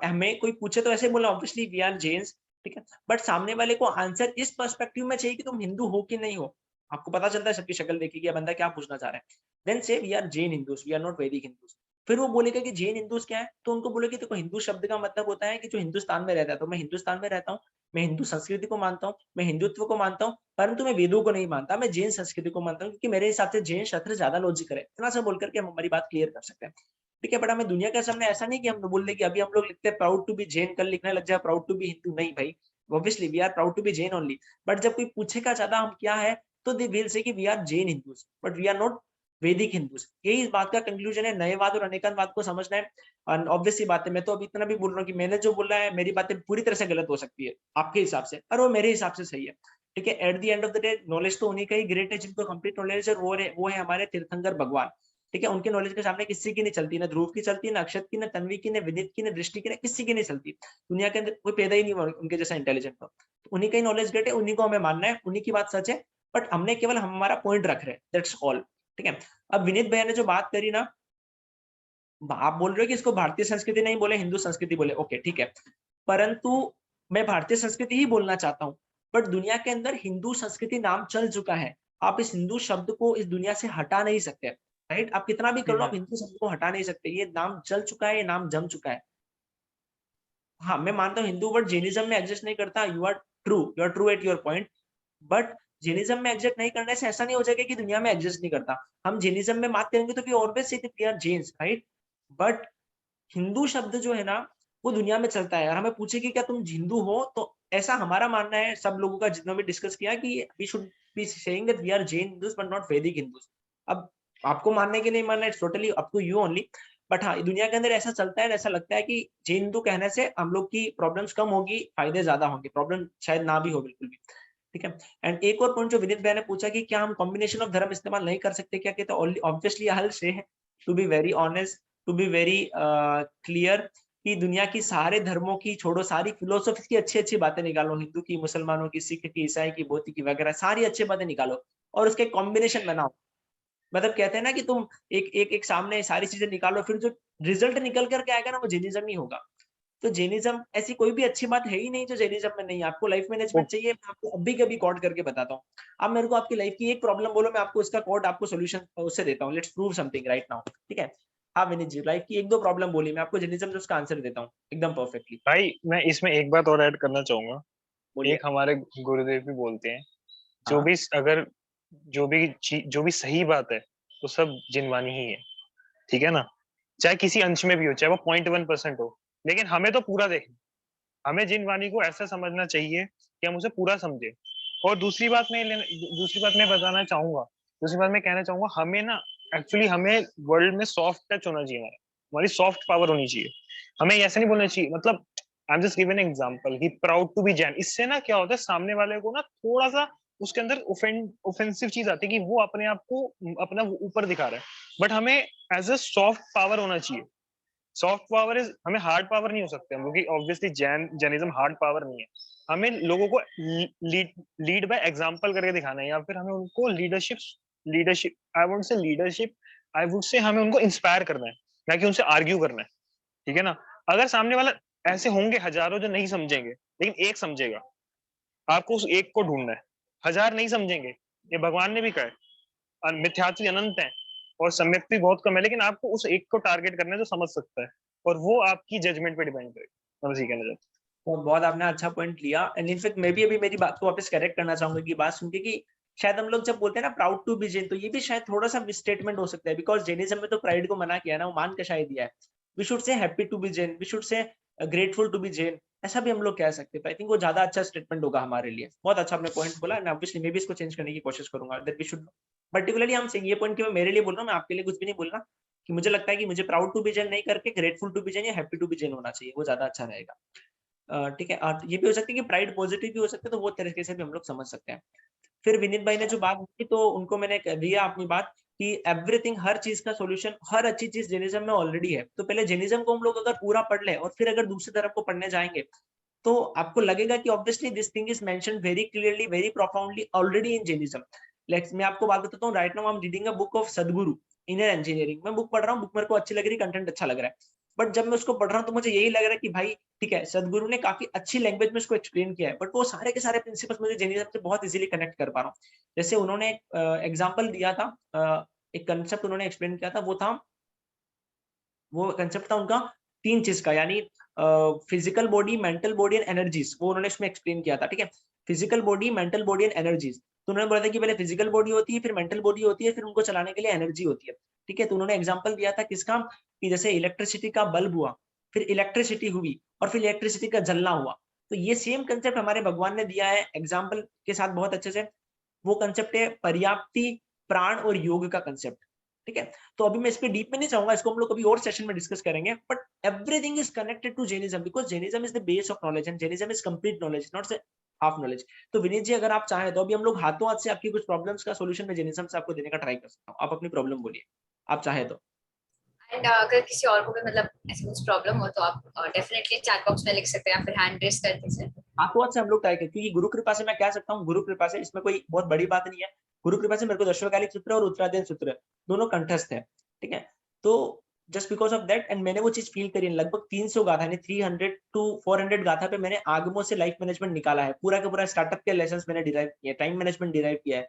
हमें कोई पूछे तो ऐसे बोला ऑब्वियसली वी आर जैन्स, ठीक है, बट सामने वाले को आंसर इस पर्सपेक्टिव में चाहिए कि तुम हिंदू हो कि नहीं हो। आपको पता चलता है सबकी शक्ल देखी कि बंदा क्या पूछना चाह रहा है। Then say we are Jain Hindus, we are not Vedic Hindus. फिर वो बोलेगा कि जैन हिंदूज क्या है, तो उनको बोले कि देखो हिंदू शब्द का मतलब होता है कि जो हिंदुस्तान में रहता है, तो मैं हिंदुस्तान में रहता हूँ, मैं हिंदू संस्कृति को मानता हूँ, मैं हिंदुत्व को मानता हूँ, परंतु मैं वेदों को नहीं मानता, मैं जैन संस्कृति को मानता हूँ, क्योंकि मेरे हिसाब से जैन शस्त्र ज्यादा लॉजिकल है। इतना सा बोल करके हम हमारी बात क्लियर कर सकते हैं। ठीक है, बट हमें दुनिया के सामने ऐसा नहीं कि हम बोल दें कि अभी हम लोग लिखते हैं प्राउड टू बी जैन, कल लिखने लग जाए प्राउड टू बी हिंदू। नहीं भाई, obviously we are proud to be Jain only, but जब कोई पूछेगा ज्यादा हम क्या है, तो दे विल से कि we are Jain Hindus, but we are not Vedic Hindus. यही इस बात का कंक्लूजन है। नएवाद और अनेकांतवाद को समझना है। और ऑब्वियस सी बात है, मैं तो अभी इतना भी बोल रहा हूँ कि मैंने जो बोला है, मेरी बातें पूरी तरह से गलत हो सकती है आपके हिसाब से, पर वो मेरे हिसाब से सही है। ठीक है, eight the end of the day knowledge तो उन्हीं का ही ग्रेट है जिनको कंप्लीट नॉलेज है, वो है हमारे तीर्थंकर भगवान। ठीक है, उनके नॉलेज के सामने किसी की नहीं चलती, ना ध्रुव की चलती, ना अक्षत की, ना तन्वी की, ना विदित की, ना दृष्टि की, ना किसी की नहीं चलती। दुनिया के अंदर कोई पैदा ही नहीं हुआ उनके जैसा इंटेलिजेंट। तो उन्हीं का ही नॉलेज ग्रेट है, उन्हीं को हमें मानना है, उन्हीं की बात सच है, बट हमने केवल हमारा पॉइंट रख रहे हैं, दैट्स ऑल। ठीक है, अब विनीत भैया ने जो बात करी ना, आप बोल रहे हो कि इसको भारतीय संस्कृति नहीं बोले, हिंदू संस्कृति बोले, ओके ठीक है, परंतु मैं भारतीय संस्कृति ही बोलना चाहता हूँ। बट दुनिया के अंदर हिंदू संस्कृति नाम चल चुका है, आप इस हिंदू शब्द को इस दुनिया से हटा नहीं सकते, राइट? आप कितना भी कर लो, आप हिंदू शब्द को हटा नहीं सकते, ये नाम चल चुका है, ये नाम जम चुका है। हाँ, मैं मानता हूँ हिंदू वर्ड जैनिज्म में एग्जिस्ट नहीं करता, you are true at your point, but Jainism में एग्जिस्ट नहीं करने से ऐसा नहीं हो जाएगा कि दुनिया में एग्जिस्ट नहीं करता। हम जैनिज्म में बात करेंगे तो we always say we are Jains, right? But Hindu शब्द जो है ना, वो दुनिया में चलता है। और हमें पूछे कि क्या तुम हिंदू हो, तो ऐसा हमारा मानना है, सब लोगों का जितना भी डिस्कस किया, कि we should be saying that we are Jain Hindus but not Vedic Hindus. अब आपको मानने के नहीं मानना, it's totally up to you only, but हाँ, दुनिया के अंदर ऐसा चलता है, ऐसा लगता है कि जैन हिंदू कहने से हम लोग की प्रॉब्लम्स कम होगी, फायदे ज्यादा होंगे, प्रॉब्लम शायद ना भी हो बिल्कुल भी। ठीक है, एंड एक और पॉइंट जो विनीत भाई ने पूछा कि क्या हम कॉम्बिनेशन ऑफ धर्म इस्तेमाल नहीं कर सकते क्या, कहते हैं obviously I will say, to be very honest, to be very clear, कि दुनिया की सारे धर्मों की छोड़ो, सारी फिलोसॉफी की अच्छी अच्छी बातें निकालो, हिंदू की, मुसलमानों की, सिख की, ईसाई की, बौद्ध की वगैरह, सारी अच्छी बातें निकालो और उसके कॉम्बिनेशन बनाओ। मतलब कहते हैं ना कि तुम एक सामने सारी चीजें निकालो, फिर जो रिजल्ट निकल करके आएगा ना, वो जैनिज्म ही होगा। तो जैनिज्म ऐसी कोई भी अच्छी बात है ही नहीं जो जैनिज्म में नहीं है। आपको लाइफ मैनेजमेंट चाहिए, मैं आपको अभी कभी कोड करके बताता हूँ। आप मेरे को आपकी लाइफ की एक प्रॉब्लम बोलो, मैं आपको उसका कोड, आपको सॉल्यूशन उससे देता हूँ। Let's prove something right now, ठीक है? हाँ विनीत जी, लाइफ की एक दो प्रॉब्लम बोली, मैं आपको जैनिज्म से उसका आंसर देता हूँ एकदम परफेक्टली। भाई मैं इसमें एक बात और ऐड करना चाहूंगा। बोलिए। एक हमारे गुरुदेव भी बोलते हैं, जो हाँ। भी अगर जो भी सही बात है वो सब जिनवानी ही है, ठीक है ना? चाहे किसी अंश में भी हो, चाहे वो 0.1% हो, लेकिन हमें तो पूरा देखना। हमें जिनवानी को ऐसा समझना चाहिए कि हम उसे पूरा समझे। और दूसरी बात मैं बताना चाहूंगा, दूसरी बात मैं कहना चाहूंगा, हमें ना एक्चुअली हमें वर्ल्ड में सॉफ्ट टच होना चाहिए, हमारी सॉफ्ट पावर होनी चाहिए। हमें ऐसा नहीं बोलना चाहिए, मतलब I am just giving an example कि प्राउड टू बी जैन, इससे ना क्या होता है, सामने वाले को ना थोड़ा सा उसके अंदर ऑफेंसिव चीज आती है कि वो अपने आप को अपना ऊपर दिखा रहा है। बट हमें एज अ सॉफ्ट पावर होना चाहिए। सॉफ्ट पावर इज, हमें हार्ड पावर नहीं हो सकते हम, क्योंकि ऑब्वियसली जैनिज्म हार्ड पावर नहीं है। हमें लोगों को लीड बाय एग्जांपल करके दिखाना है, या फिर हमें उनको लीडरशिप आई वुड से हमें उनको इंस्पायर करना है, ना कि उनसे आर्ग्यू करना है, ठीक है ना? अगर सामने वाला, ऐसे होंगे हजारों जो नहीं समझेंगे, लेकिन एक समझेगा, आपको उस एक को ढूंढना है। हजार नहीं समझेंगे, ये भगवान ने भी कहा है, मिथ्यात्व अनंत है और सम्यक भी बहुत कम है, लेकिन आपको उस एक को टारगेट करना है जो समझ सकता है, और वो आपकी जजमेंट पे डिपेंड करेगा। मैं बस ये कहना चाहता हूँ। बहुत आपने अच्छा पॉइंट लिया, एंड इनफैक्ट मैं भी अभी मेरी बात को वापस करेक्ट करना चाहूंगा कि बात सुन के, कि शायद हम लोग जब बोलते हैं ना प्राउड टू बी जैन, तो ये भी शायद थोड़ा सा मिसस्टेटमेंट हो सकता है, बिकॉज जैनिज्म में तो प्राइड को मना किया ना, वो मान के शायद दिया है। We should say happy to be Jain, we should say grateful to be Jain, ऐसा भी हम लोग कह सकते हैं। आई थिंक वो ज्यादा अच्छा स्टेटमेंट होगा हमारे लिए। बहुत अच्छा आपने पॉइंट बोला, एंड ऑब्वियसली मैं भी इसको चेंज करने की कोशिश करूंगा, दैट वी शुड पर्टिकुलरली, हम सेइंग ये पॉइंट कि मैं मेरे लिए बोल रहा हूँ, मैं आपके लिए कुछ भी नहीं बोल रहा, कि मुझे लगता है कि मुझे प्राउड टू बी जैन नहीं करके ग्रेटफुल टू बी जैन या हैप्पी टू बी जैन होना चाहिए, वो ज्यादा अच्छा रहेगा। ठीक है, और ये भी हो सकता है कि प्राइड पॉजिटिव भी हो सकता है, तो वो तरीके से भी हम लोग समझ सकते हैं। फिर विनीत भाई ने जो बात की तो उनको मैंने दिया अपनी बात कि एवरीथिंग, हर चीज का सॉल्यूशन, हर अच्छी चीज जैनिज्म में ऑलरेडी है। तो पहले जैनिज्म को हम लोग अगर पूरा पढ़ ले और फिर अगर दूसरी तरफ को पढ़ने जाएंगे तो आपको लगेगा कि obviously this thing is mentioned very clearly, very profoundly already in Jainism. मैं आपको बात बताता हूँ, right now I am reading a book of सदगुरु इनर इंजीनियरिंग। मैं बुक पढ़ रहा हूँ, बुक मेरे को अच्छी लग रही, कंटेंट अच्छा लग रहा है, बट जब मैं उसको पढ़ रहा हूँ तो मुझे यही लग रहा है कि भाई ठीक है, सदगुरु ने काफी अच्छी लैंग्वेज में उसको एक्सप्लेन किया है, बट वो सारे के सारे प्रिंसिपल्स मुझे जैनिज्म से बहुत इजीली कनेक्ट कर पा रहा हूँ। जैसे उन्होंने एग्जाम्पल दिया था, एक कंसेप्ट उन्होंने एक्सप्लेन किया था, वो कंसेप्ट था उनका 3 चीज का, यानी physical body, mental body and energies, वो उन्होंने इसमें एक्सप्लेन किया था। ठीक है, physical body, mental body and energies. तो उन्होंने बोला था कि पहले फिजिकल बॉडी होती है, फिर मेंटल बॉडी होती है, फिर उनको चलाने के लिए एनर्जी होती है। ठीक है, तो उन्होंने एग्जाम्पल दिया था किसका, कि जैसे इलेक्ट्रिसिटी का बल्ब हुआ, फिर इलेक्ट्रिसिटी हुई, और फिर इलेक्ट्रिसिटी का जलना हुआ। तो ये सेम कंसेप्ट हमारे भगवान ने दिया है एग्जाम्पल के साथ बहुत अच्छे से। वो कंसेप्ट है पर्याप्ति, प्राण और योग का कंसेप्ट। ठीक है, तो अभी मैं इस पे डीप में नहीं जाऊंगा, इसको हम लोग कभी और सेशन में डिस्कस करेंगे, but everything is connected to Jainism, because Jainism is the base of knowledge and Jainism is complete knowledge, not half knowledge. तो विनीत जी, अगर आप चाहें तो अभी हम लोग हाथों हाथ से आपकी कुछ प्रॉब्लम्स का सॉल्यूशन मैं जैनिज्म से आपको देने का ट्राई कर सकता हूँ। आप अपनी प्रॉब्लम बोलिए, आप चाहे तो। एंड अगर किसी और को भी मतलब ऐसी कुछ प्रॉब्लम हो तो आप डेफिनेटली चैट बॉक्स में लिख सकते हैं या फिर हैंड रेज करके से हाथों हाथ से हम लोग ट्राई करें, क्योंकि गुरु कृपा से मैं कह सकता हूँ, गुरु कृपा से इसमें कोई बहुत बड़ी बात नहीं है। गुरु कृपा से मेरे को दशवकालिक सूत्र और उत्तरायण सूत्र दोनों कंठस्थ है। ठीक है, तो just because of that, and मैंने वो चीज फील करी, लगभग 300 गाथा यानी 300 to 400 गाथा पे मैंने आगमों से लाइफ मैनेजमेंट निकाला है। पूरा का पूरा स्टार्टअप के लेसन मैंने डिराइव किया, टाइम मैनेजमेंट डिराइव किया है,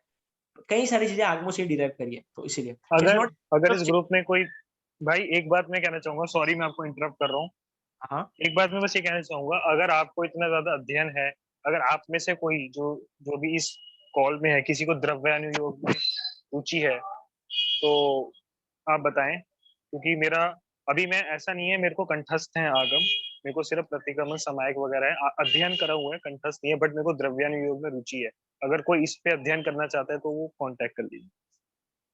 कई सारी चीजें आगमों से डिराइव करी है। तो इसीलिए अगर इस ग्रुप में कोई भाई, एक बात मैं कहना चाहूंगा, सॉरी मैं आपको इंटरप्ट कर रहा हूँ। हाँ, एक बात मैं बस ये कहना चाहूंगा, अगर आपको इतना ज्यादा अध्ययन है, अगर आप में से कोई जो भी इस कॉल में है, किसी को द्रव्यानुयोग में रुचि है तो आप बताएं, क्योंकि मेरा अभी मैं ऐसा नहीं है मेरे को कंठस्थ है आगम, मेरे को सिर्फ प्रतिक्रमण समायक वगैरह है, अध्ययन करा हुआ है, कंठस्थ नहीं है, बट मेरे को द्रव्यानुयोग में रुचि है। अगर कोई इस पे अध्ययन करना चाहता है तो वो कांटेक्ट कर लीजिए।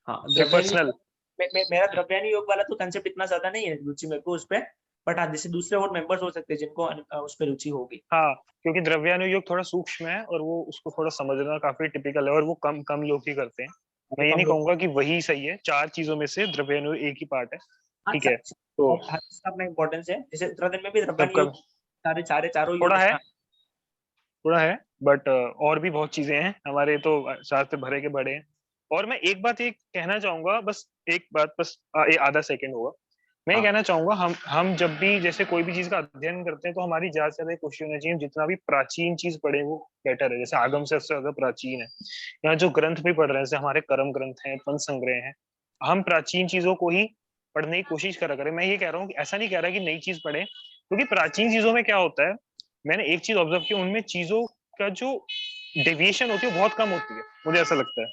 हाँ, पर्सनल मेरा द्रव्यानुयोग वाला तो कंसेप्ट इतना ज्यादा नहीं है रुचि मेरे को उस पे, बट हाँ, जैसे दूसरे और मेंबर्स हो सकते हैं जिनको उस पे रुचि होगी। हाँ, क्योंकि द्रव्यानुयोग थोड़ा सूक्ष्म है और वो उसको थोड़ा समझना काफी टिपिकल है, और वो कम लोग ही करते हैं। मैं ये नहीं कहूंगा कि वही सही है, 4 चीजों में से द्रव्यानुयोग एक ही पार्ट है। ठीक है, तो अपना इम्पोर्टेंस है, जैसे उत्तरायण में भी द्रव्यानुयोग चारों थोड़ा है, बट और भी बहुत चीजें हैं हमारे, तो शास्त्र भरे के बड़े हैं। और मैं एक बात ये कहना चाहूंगा, बस एक बात, बस आधा सेकंड होगा। मैं ये कहना चाहूंगा, हम जब भी जैसे कोई भी चीज का अध्ययन करते हैं तो हमारी ज्यादा से ज्यादा कोशिश होनी चाहिए जितना भी प्राचीन चीज पढ़े वो बेटर है। जैसे आगम से ज्यादा प्राचीन है, यहाँ जो ग्रंथ भी पढ़ रहे हैं, जैसे हमारे कर्म ग्रंथ हैं, पंच संग्रह हैं, हम प्राचीन चीजों को ही पढ़ने की कोशिश करा करें। मैं ये कह रहा हूँ कि ऐसा नहीं कह रहा कि नई चीज पढ़े, क्योंकि प्राचीन चीजों में क्या होता है, मैंने एक चीज ऑब्जर्व की, उनमें चीजों का जो डेविएशन होती है बहुत कम होती है, मुझे ऐसा लगता है।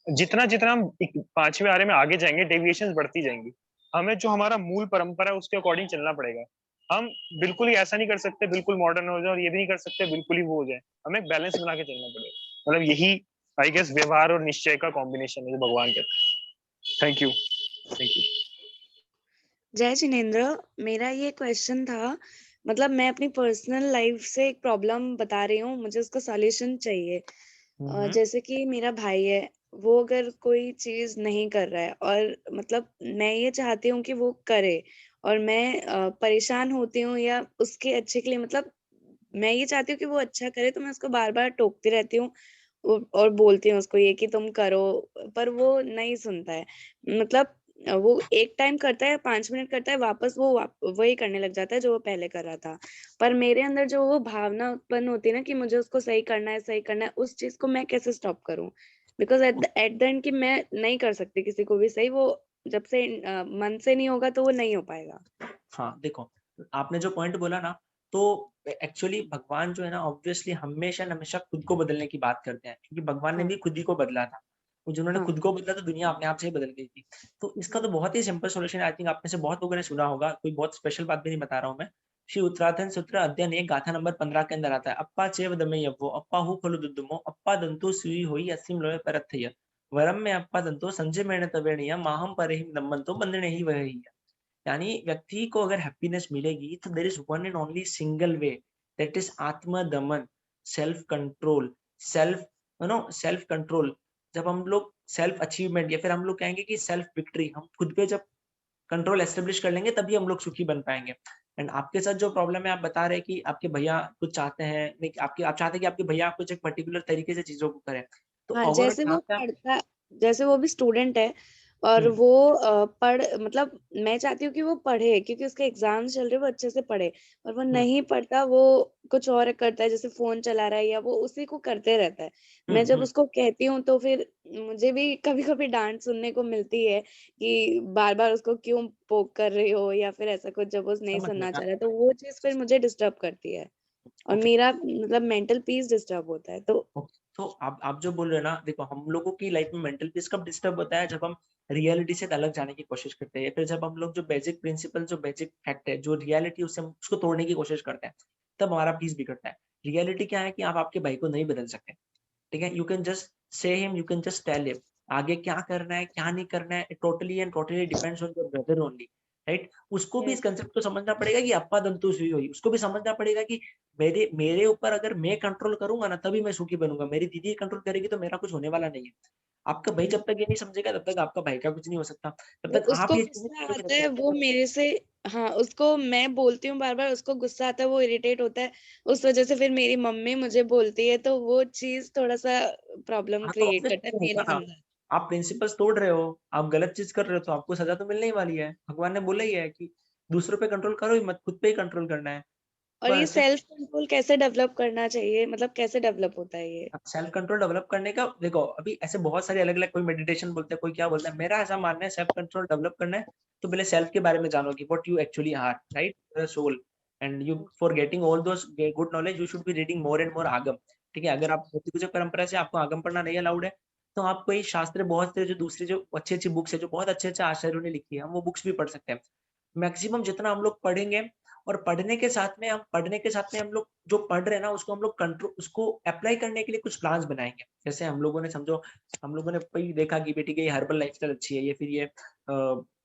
जितना जितना हम 5वें आरे में आगे जाएंगे, डेविएशन बढ़ती जाएंगी। हमें जो हमारा मूल परंपरा है उसके अकॉर्डिंग चलना पड़ेगा। हम बिल्कुल ही ऐसा नहीं कर सकते बिल्कुल मॉडर्न हो जाए, और ये भी नहीं कर सकते बिल्कुल ही वो हो जाए। हमें एक बैलेंस बना के चलना पड़ेगा। मतलब यही आई गेस व्यवहार और निश्चय का कॉम्बिनेशन है जो भगवान कहते हैं। Thank you. जय जिनेंद्र, मेरा ये क्वेश्चन था, मतलब मैं अपनी पर्सनल लाइफ से एक प्रॉब्लम बता रही हूँ, मुझे उसका सॉल्यूशन चाहिए। जैसे कि मेरा भाई है, वो अगर कोई चीज नहीं कर रहा है और मतलब मैं ये चाहती हूँ कि वो करे, और मैं परेशान होती हूँ या उसके अच्छे के लिए, मतलब मैं ये चाहती हूँ कि वो अच्छा करे, तो मैं उसको बार बार टोकती रहती हूँ और बोलती हूँ उसको ये कि तुम करो, पर वो नहीं सुनता है। मतलब वो एक टाइम करता है, 5 मिनट करता है, वापस वो वही करने लग जाता है जो वो पहले कर रहा था। पर मेरे अंदर जो वो भावना उत्पन्न होती है ना कि मुझे उसको सही करना है, उस चीज को मैं कैसे स्टॉप करूं? बिकॉज एट द एंड कि मैं नहीं कर सकती किसी को भी सही, वो जब से मन से नहीं होगा तो वो नहीं हो पाएगा। हाँ, देखो, आपने जो पॉइंट बोला ना, तो एक्चुअली भगवान जो है ना, ऑब्वियसली हमेशा खुद को बदलने की बात करते हैं, क्योंकि भगवान ने भी खुद ही को बदला था। जिन्होंने खुद को बदला तो दुनिया अपने आप से ही बदल गई थी। तो इसका तो बहुत ही सिंपल सॉल्यूशन, आई थिंक आप में से बहुत लोगों ने सुना होगा, कोई बहुत स्पेशल बात भी नहीं बता रहा हूँ मैं। श्री उत्तरायण सूत्र अध्ययन 1 गाथा नंबर 15 के अंदर आता है, अप्पा चेव दमे यव्वो अप्पा हु खलु दुद्दुमो अप्पा दंतो सुई होई असीम लोय परथय वरम में अप्पा दंतो संजय मेण तवेणिया माहम परहिम दम्मंतो बंदने ही वही। यानी व्यक्ति को अगर हैप्पीनेस मिलेगी तो there is one and only single way, that is आत्म दमन, सेल्फ कंट्रोल, सेल्फ कंट्रोल। जब हम लोग सेल्फ अचीवमेंट या फिर हम लोग कहेंगे कि सेल्फ विक्ट्री, हम खुद पे जब कंट्रोल एस्टेब्लिश कर लेंगे तभी हम लोग सुखी बन पाएंगे। एंड आपके साथ जो प्रॉब्लम है, आप बता रहे हैं कि आपके भैया कुछ चाहते हैं, नहीं आप चाहते हैं कि आपके भैया कुछ एक पर्टिकुलर तरीके से चीजों को करें, तो हाँ, ओवरऑल जैसे यहाँ वो पे आप पढ़ता, जैसे वो भी स्टूडेंट है और वो मतलब मैं चाहती हूँ कि वो पढ़े क्योंकि उसके एग्जाम्स चल रहे हैं, वो अच्छे से पढ़े, और वो नहीं पढ़ता, वो कुछ और करता है, जैसे फोन चला रहा है या वो उसी को करते रहता है। मैं जब उसको कहती हूँ तो फिर मुझे भी कभी कभी डांट सुनने को मिलती है कि बार बार उसको क्यों पोक कर रही हो या फिर ऐसा कुछ, जब वो नहीं समझ सुनना गया। चाह रहा है, तो वो चीज फिर मुझे डिस्टर्ब करती है और ओके, मेरा मतलब मेंटल पीस डिस्टर्ब होता है। तो तो आप जो बोल रहे हो ना, देखो हम लोगों की लाइफ में मेंटल पीस कब डिस्टर्ब होता है, जब हम रियलिटी से अलग जाने की कोशिश करते हैं, फिर जब हम लोग जो बेसिक प्रिंसिपल, जो बेसिक फैक्ट है, जो रियलिटी, उससे हम उसको तोड़ने की कोशिश करते हैं, तब हमारा पीस बिगड़ता है। रियलिटी क्या है कि आप आपके भाई को नहीं बदल सकते, ठीक है? You can just say him, you can just tell him आगे क्या करना है, क्या नहीं करना है, totally and totally depends on your brother only, right? उसको भी इस यस, कंसेप्ट को समझना पड़ेगा कि अप्पा दंतु सुई हुई, उसको भी समझना पड़ेगा कि मेरे मेरे ऊपर अगर मैं कंट्रोल करूंगा ना, तभी मैं सुखी बनूंगा। मेरी दीदी कंट्रोल करेगी तो मेरा कुछ होने वाला नहीं है। आपका भाई जब तक ये नहीं समझेगा, तब तक आपका भाई का कुछ नहीं हो सकता, तब वो तक आप उसको ये चीजें गुस्सा नहीं आता रख है, सकते वो ना। मेरे से, हाँ, उसको मैं बोलती हूँ बार बार, उसको गुस्सा आता है, वो इरिटेट होता है, उस वजह से फिर मेरी मम्मी मुझे बोलती है, तो वो चीज थोड़ा सा प्रॉब्लम हाँ, तो क्रिएट करता है ऑब्वियसली होगा मेरे ना, अंदर। आप प्रिंसिपल्स तोड़ रहे हो, आप गलत चीज कर रहे हो, तो आपको सजा तो मिलने ही वाली है। भगवान ने बोला ही है कि दूसरों पे कंट्रोल करो ही मत, खुद पे ही कंट्रोल करना है। और ये बस जस्ट सेल्फ कंट्रोल कैसे डेवलप करना चाहिए, मतलब कैसे डेवलप होता है ये? सेल्फ कंट्रोल डेवलप करने का, देखो अभी ऐसे बहुत सारे अलग अलग, कोई मेडिटेशन बोलते हैं, कोई क्या बोलता है। मेरा ऐसा मानना है, सेल्फ कंट्रोल डेवलप करना है तो पहले सेल्फ के बारे में जानो कि what you actually are, right, soul. And you for getting all those good knowledge, you should be reading more and more Agam, ठीक है? अगर आप धोती गुजर परंपरा से आपको आगम पढ़ना नहीं अलाउड है, तो आप कोई शास्त्र, बहुत से जो दूसरी जो अच्छी अच्छी बुक्स है, जो बहुत अच्छे अच्छे आचार्यों ने लिखी है, हम वो बुक्स भी पढ़ सकते हैं। मैक्सिमम जितना हम लोग पढ़ेंगे, और पढ़ने के साथ में हम लोग जो पढ़ रहे हैं ना, उसको हम लोग कंट्रोल, उसको अप्लाई करने के लिए कुछ प्लान्स बनाएंगे। जैसे हम लोगों ने, समझो हम लोगों ने कोई देखा कि बेटी की हर्बल लाइफस्टाइल अच्छी है, या फिर ये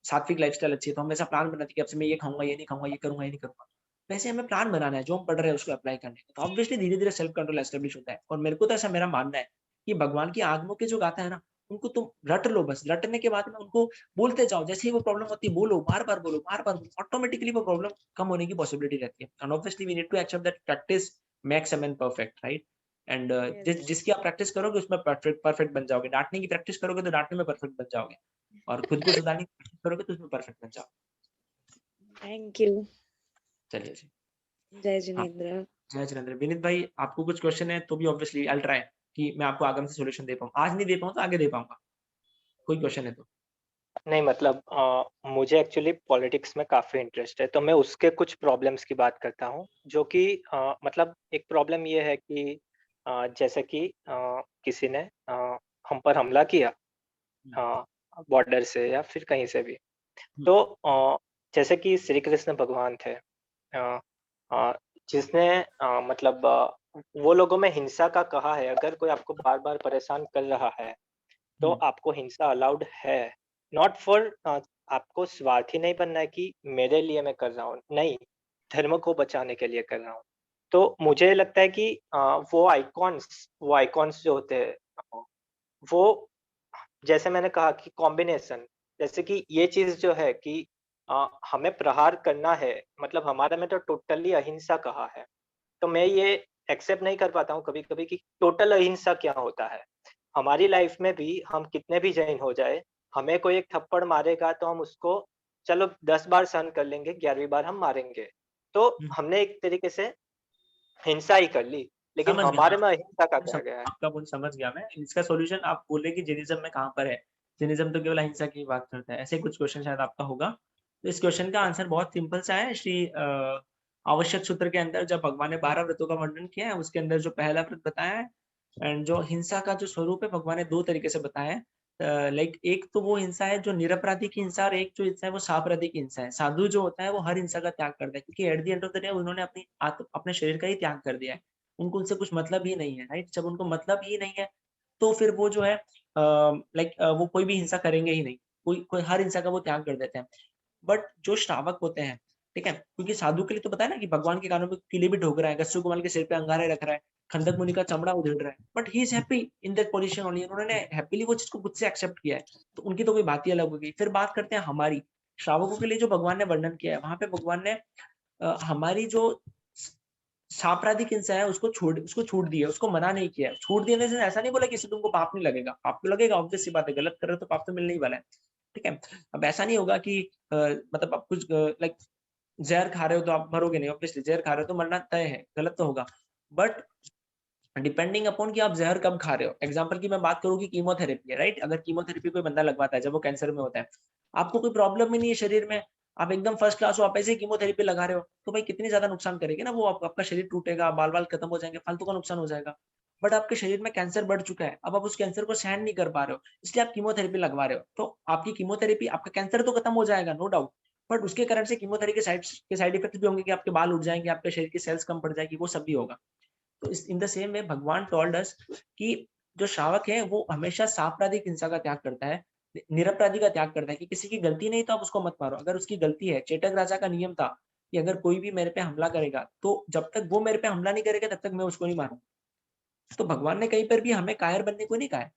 सात्विक लाइफस्टाइल अच्छी है, तो हम ऐसा प्लान बनाते हैं कि अब से मैं ये खाऊंगा, ये नहीं खाऊंगा, ये करूंगा, ये नहीं करूंगा। वैसे हमें प्लान बनाना है, जो हम पढ़ रहे हैं उसको अप्लाई करने का, तो ऑब्वियसली धीरे धीरे सेल्फ कंट्रोल एस्टेब्लिश होता है। और मेरे को तो ऐसा, मेरा मानना है कि भगवान की आगमों के जो गाथा है ना, उनको तुम रट लो, बस रटने के बाद में उनको बोलते जाओ, जैसे ही वो प्रॉब्लम होती है बोलो, बार बार बोलो, बार बार बोलो, ऑटोमेटिकली वो प्रॉब्लम कम होने की पॉसिबिलिटी रहती है। And obviously we need to accept that practice makes a man perfect, right? And yes, जिसकी आप प्रैक्टिस करोगे उसमें परफेक्ट परफेक्ट बन जाओगे। डांटने की प्रैक्टिस करोगे तो डांटने में परफेक्ट बन जाओगे, और खुद को सुधारने की प्रैक्टिस करोगे तो उसमें परफेक्ट बन जाओगे। Thank you. चलिए जी। जय हाँ, जिनेंद्र। जय जिनेंद्र। विनीत भाई, आपको कुछ क्वेश्चन है तो भी ऑब्वियसली आई ट्राई कि मैं आपको आगम से सॉल्यूशन दे पाऊँ। आज नहीं दे पाऊँ तो आगे दे पाऊंगा, कोई क्वेश्चन है तो। नहीं मतलब मुझे एक्चुअली पॉलिटिक्स में काफ़ी इंटरेस्ट है, तो मैं उसके कुछ प्रॉब्लम्स की बात करता हूँ, जो कि मतलब एक प्रॉब्लम ये है कि जैसे कि किसी ने हम पर हमला किया बॉर्डर से या फिर कहीं से भी। तो जैसे कि श्री कृष्ण भगवान थे, अ, अ, जिसने मतलब वो लोगों में हिंसा का कहा है, अगर कोई आपको बार-बार परेशान कर रहा है, तो आपको हिंसा अलाउड है। नॉट फॉर आपको स्वार्थी नहीं बनना है कि मेरे लिए मैं कर रहा हूँ, नहीं, धर्म को बचाने के लिए कर रहा हूँ। तो मुझे लगता है कि वो आइकॉन्स जो होते हैं, वो जैसे मैंने कहा कि कॉम्बिनेशन, जैसे कि ये चीज़ जो है कि हमें प्रहार करना है, मतलब हमारे में तो टोटली अहिंसा कहा है। तो मैं ये एक्सेप्ट नहीं कर पाता हूँ कभी-कभी कि टोटल अहिंसा क्या होता है? हमारी लाइफ में भी हम कितने भी जैन हो जाए, हमें कोई एक थप्पड़ मारेगा तो हम उसको चलो 10 बार सहन कर लेंगे, 11वीं बार हम मारेंगे। तो हमने एक तरीके से हिंसा ही कर ली, लेकिन समझ गया मैं हमारे में अहिंसा का कहा गया है। आपका पॉइंट समझ गया मैं। इसका सॉल्यूशन आप बोले कि जेनिज्म में कहाँ पर है? जेनिज्म तो केवल अहिंसा की बात करता है। ऐसे कुछ क्वेश्चन शायद आपका होगा। तो इस क्वेश्चन का आंसर बहुत सिंपल सा है। श्री आवश्यक सूत्र के अंदर जब भगवान ने 12 व्रतों का वर्णन किया है, उसके अंदर जो पहला व्रत बताया है, एंड जो हिंसा का जो स्वरूप है, भगवान ने 2 तरीके से बताया है। लाइक एक तो वो हिंसा है जो निरपराधी की हिंसा, और एक जो हिंसा है वो सापराधी की हिंसा है। साधु जो होता है वो हर हिंसा का त्याग करता है, क्योंकि eight the end of the day उन्होंने अपने शरीर का ही त्याग कर दिया है। उनको उनसे कुछ मतलब ही नहीं है, राइट? जब उनको मतलब ही नहीं है, तो फिर वो जो है वो कोई भी हिंसा करेंगे ही नहीं। कोई कोई हर हिंसा का वो त्याग कर देते हैं। बट जो श्रावक होते हैं, ठीक है, क्योंकि साधु के लिए तो पता है ना कि भगवान के कानों में किले भी ठोक रहा है, गस्सू कुमार के सिर पे अंगारे रख रहा है, खंडक मुनि का चमड़ा उधेड़ रहा है, but he is happy in that position only. उन्होंने हैप्पीली वो चीज को खुद से एक्सेप्ट किया है, तो उनकी तो कोई बात ही अलग हो गई। फिर बात करते हैं हमारी श्रावकों के लिए जो भगवान ने वर्णन किया है, वहां पे भगवान ने हमारी जो सांप्रदायिक हिंसा है उसको छूट दिया, उसको मना नहीं किया। छूट देने से ऐसा नहीं बोला कि इससे तुमको पाप नहीं लगेगा, पाप तो लगेगा, ऑब्वियस सी बात है, गलत कर रहे हो तो पाप तो मिलने ही वाला है, ठीक है। अब ऐसा नहीं होगा कि मतलब आप कुछ लाइक जहर खा रहे हो तो आप मरोगे नहीं, ऑब्वियसली जहर खा रहे हो तो मरना तय है, गलत तो होगा, बट डिपेंडिंग अपॉन कि आप जहर कब खा रहे हो। एग्जाम्पल की मैं बात करूँ कि कीमोथेरेपी है, राइट, अगर कीमोथेरेपी कोई बंदा लगवाता है जब वो कैंसर में होता है, आपको कोई प्रॉब्लम ही नहीं है शरीर में, आप एकदम फर्स्ट क्लास हो, आप ऐसे ही कीमोथेरेपी लगा रहे हो, तो भाई कितनी ज्यादा नुकसान करेगी ना वो, आपका शरीर टूटेगा, बाल बाल खत्म हो जाएंगे, फालतू का नुकसान हो जाएगा। बट आपके शरीर में कैंसर बढ़ चुका है, अब आप उस कैंसर को सहन नहीं कर पा रहे हो, इसलिए आप कीमोथेरेपी लगवा रहे हो, तो आपकी कीमोथेरेपी, आपका कैंसर तो खत्म हो जाएगा नो डाउट, बट उसके कारण से कीमोथेरेपी के साइड इफेक्ट भी होंगे कि आपके बाल उठ जाएंगे, आपके शरीर की सेल्स कम पड़ जाएगी, वो सब भी होगा। तो इन द सेम वे भगवान टोल्ड अस कि जो श्रावक है वो हमेशा सांप्रदायिक हिंसा का त्याग करता है, निरपराधी का त्याग करता है, कि किसी की गलती नहीं तो आप उसको मत मारो, अगर उसकी गलती है। चेटक राजा का नियम था कि अगर कोई भी मेरे पे हमला करेगा तो जब तक वो मेरे पे हमला नहीं करेगा तब तक मैं उसको नहीं मारूं। तो भगवान ने कहीं पर भी हमें कायर बनने को नहीं कहा है,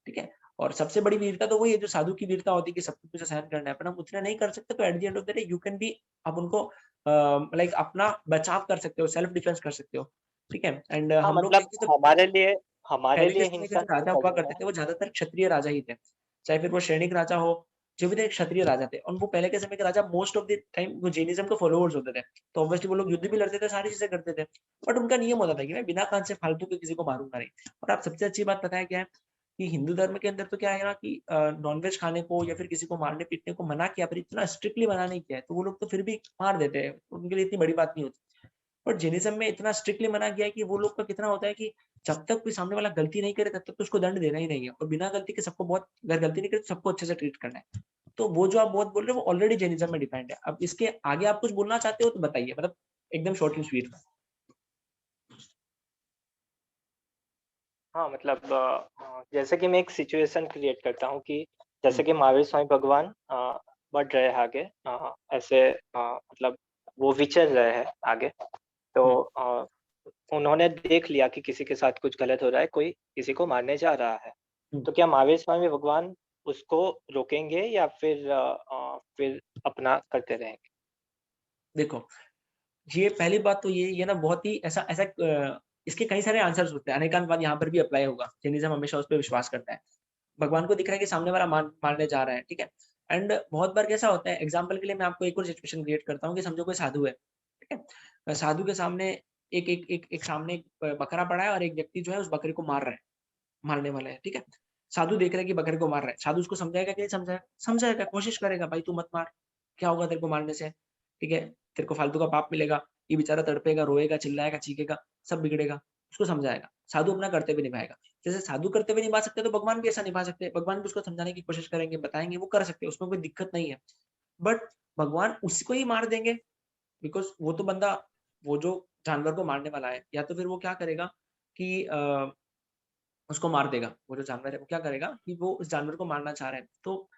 ठीक है। और सबसे बड़ी वीरता तो वही है जो साधु की वीरता होती है कि सब कुछ सहन करना है, पर हम उतना नहीं कर सकते, तो eight the end of the day you can be, आप उनको लाइक अपना बचाव कर सकते हो, सेल्फ डिफेंस कर सकते हो, ठीक है। एंड हाँ, हम लोग मतलब देखें तो हमारे पहले के लिए समय के हिंसा जो राजा नहीं हुआ करनी करते है। थे वो ज्यादातर क्षत्रिय राजा ही थे, चाहे फिर वो सैनिक राजा हो, जो भी थे क्षत्रिय राजा थे। और वो पहले के समय के राजा मोस्ट ऑफ द टाइम वो जैनिज्म के फॉलोअर्स होते थे, तो ऑब्वियसली वो लोग युद्ध भी लड़ते थे, सारी चीजें करते थे, बट उनका नियम होता था कि मैं बिना कान से फालतू के किसी को मारूंगा नहीं। और आप सबसे अच्छी बात पता है क्या है कि हिंदू धर्म के अंदर तो क्या है ना कि नॉनवेज खाने को या फिर किसी को मारने पीटने को मना किया, पर इतना स्ट्रिक्टली मना नहीं किया है, तो वो लोग तो फिर भी मार देते हैं, उनके लिए इतनी बड़ी बात नहीं होती। बट जैनिज्म में इतना स्ट्रिक्टली मना किया है कि वो लोग का कितना होता है कि जब तक कोई सामने वाला गलती नहीं करे तब तक तो उसको दंड देना ही नहीं है, और बिना गलती के सबको बहुत, अगर गलती नहीं करे तो सबको अच्छे से ट्रीट करना है। तो वो जो आप बहुत बोल रहे हो वो ऑलरेडी जैनिज्म में डिपेंड है। अब इसके आगे आप कुछ बोलना चाहते हो तो बताइए, मतलब एकदम शॉर्ट एंड स्वीट। हाँ, मतलब जैसे कि मैं एक सिचुएशन क्रिएट करता हूँ कि जैसे कि महावीर स्वामी भगवान बढ़ रहे हैं आगे, ऐसे मतलब वो विचर रहे हैं आगे, तो उन्होंने देख लिया कि किसी के साथ कुछ गलत हो रहा है, कोई किसी को मारने जा रहा है, तो क्या महावीर स्वामी भगवान उसको रोकेंगे या फिर अपना करते रहेंगे? देखो, ये पहली बात तो ये ना बहुत ही ऐसा ऐसा इसके कई सारे आंसर्स होते हैं, अनेकांतवाद यहाँ पर भी अप्लाई होगा, जैनिज्म हमेशा उस पर विश्वास करता है। भगवान को दिख रहा है कि सामने वाला मारने जा रहा है, ठीक है। एंड बहुत बार कैसा होता है, एग्जाम्पल के लिए मैं आपको एक और सिचुएशन क्रिएट करता हूँ कि समझो कोई साधु है, ठीक है। साधु के सामने एक सामने एक बकरा पड़ा है और एक व्यक्ति जो है उस बकरे को मार रहा है, मारने वाला है, ठीक है। साधु देख रहा है कि बकरे को मार रहा है, साधु उसको समझाएगा कि नहीं समझाएगा, समझाएगा, कोशिश करेगा, भाई तू मत मार, क्या होगा तेरे को मारने से, ठीक है, तेरे को फालतू का पाप मिलेगा, ये बेचारा तड़पेगा, रोएगा, चिल्लाएगा, चीखेगा, सब बिगड़ेगा, उसको समझाएगा। साधु अपना कर्तव्य निभाएगा। जैसे साधु कर्तव्य निभा सकते हैं तो भगवान भी ऐसा निभा सकते हैं, भगवान भी उसको समझाने की कोशिश करेंगे, बताएंगे, वो कर सकते हैं, उसमें कोई दिक्कत नहीं है। बट भगवान उसको ही मार देंगे, बिकॉज वो तो बंदा, वो जो जानवर को मारने वाला है, या तो फिर वो क्या करेगा कि उसको मार देगा, वो जो जानवर है वो क्या करेगा कि वो उस जानवर को मारना चाह रहे हैं, तो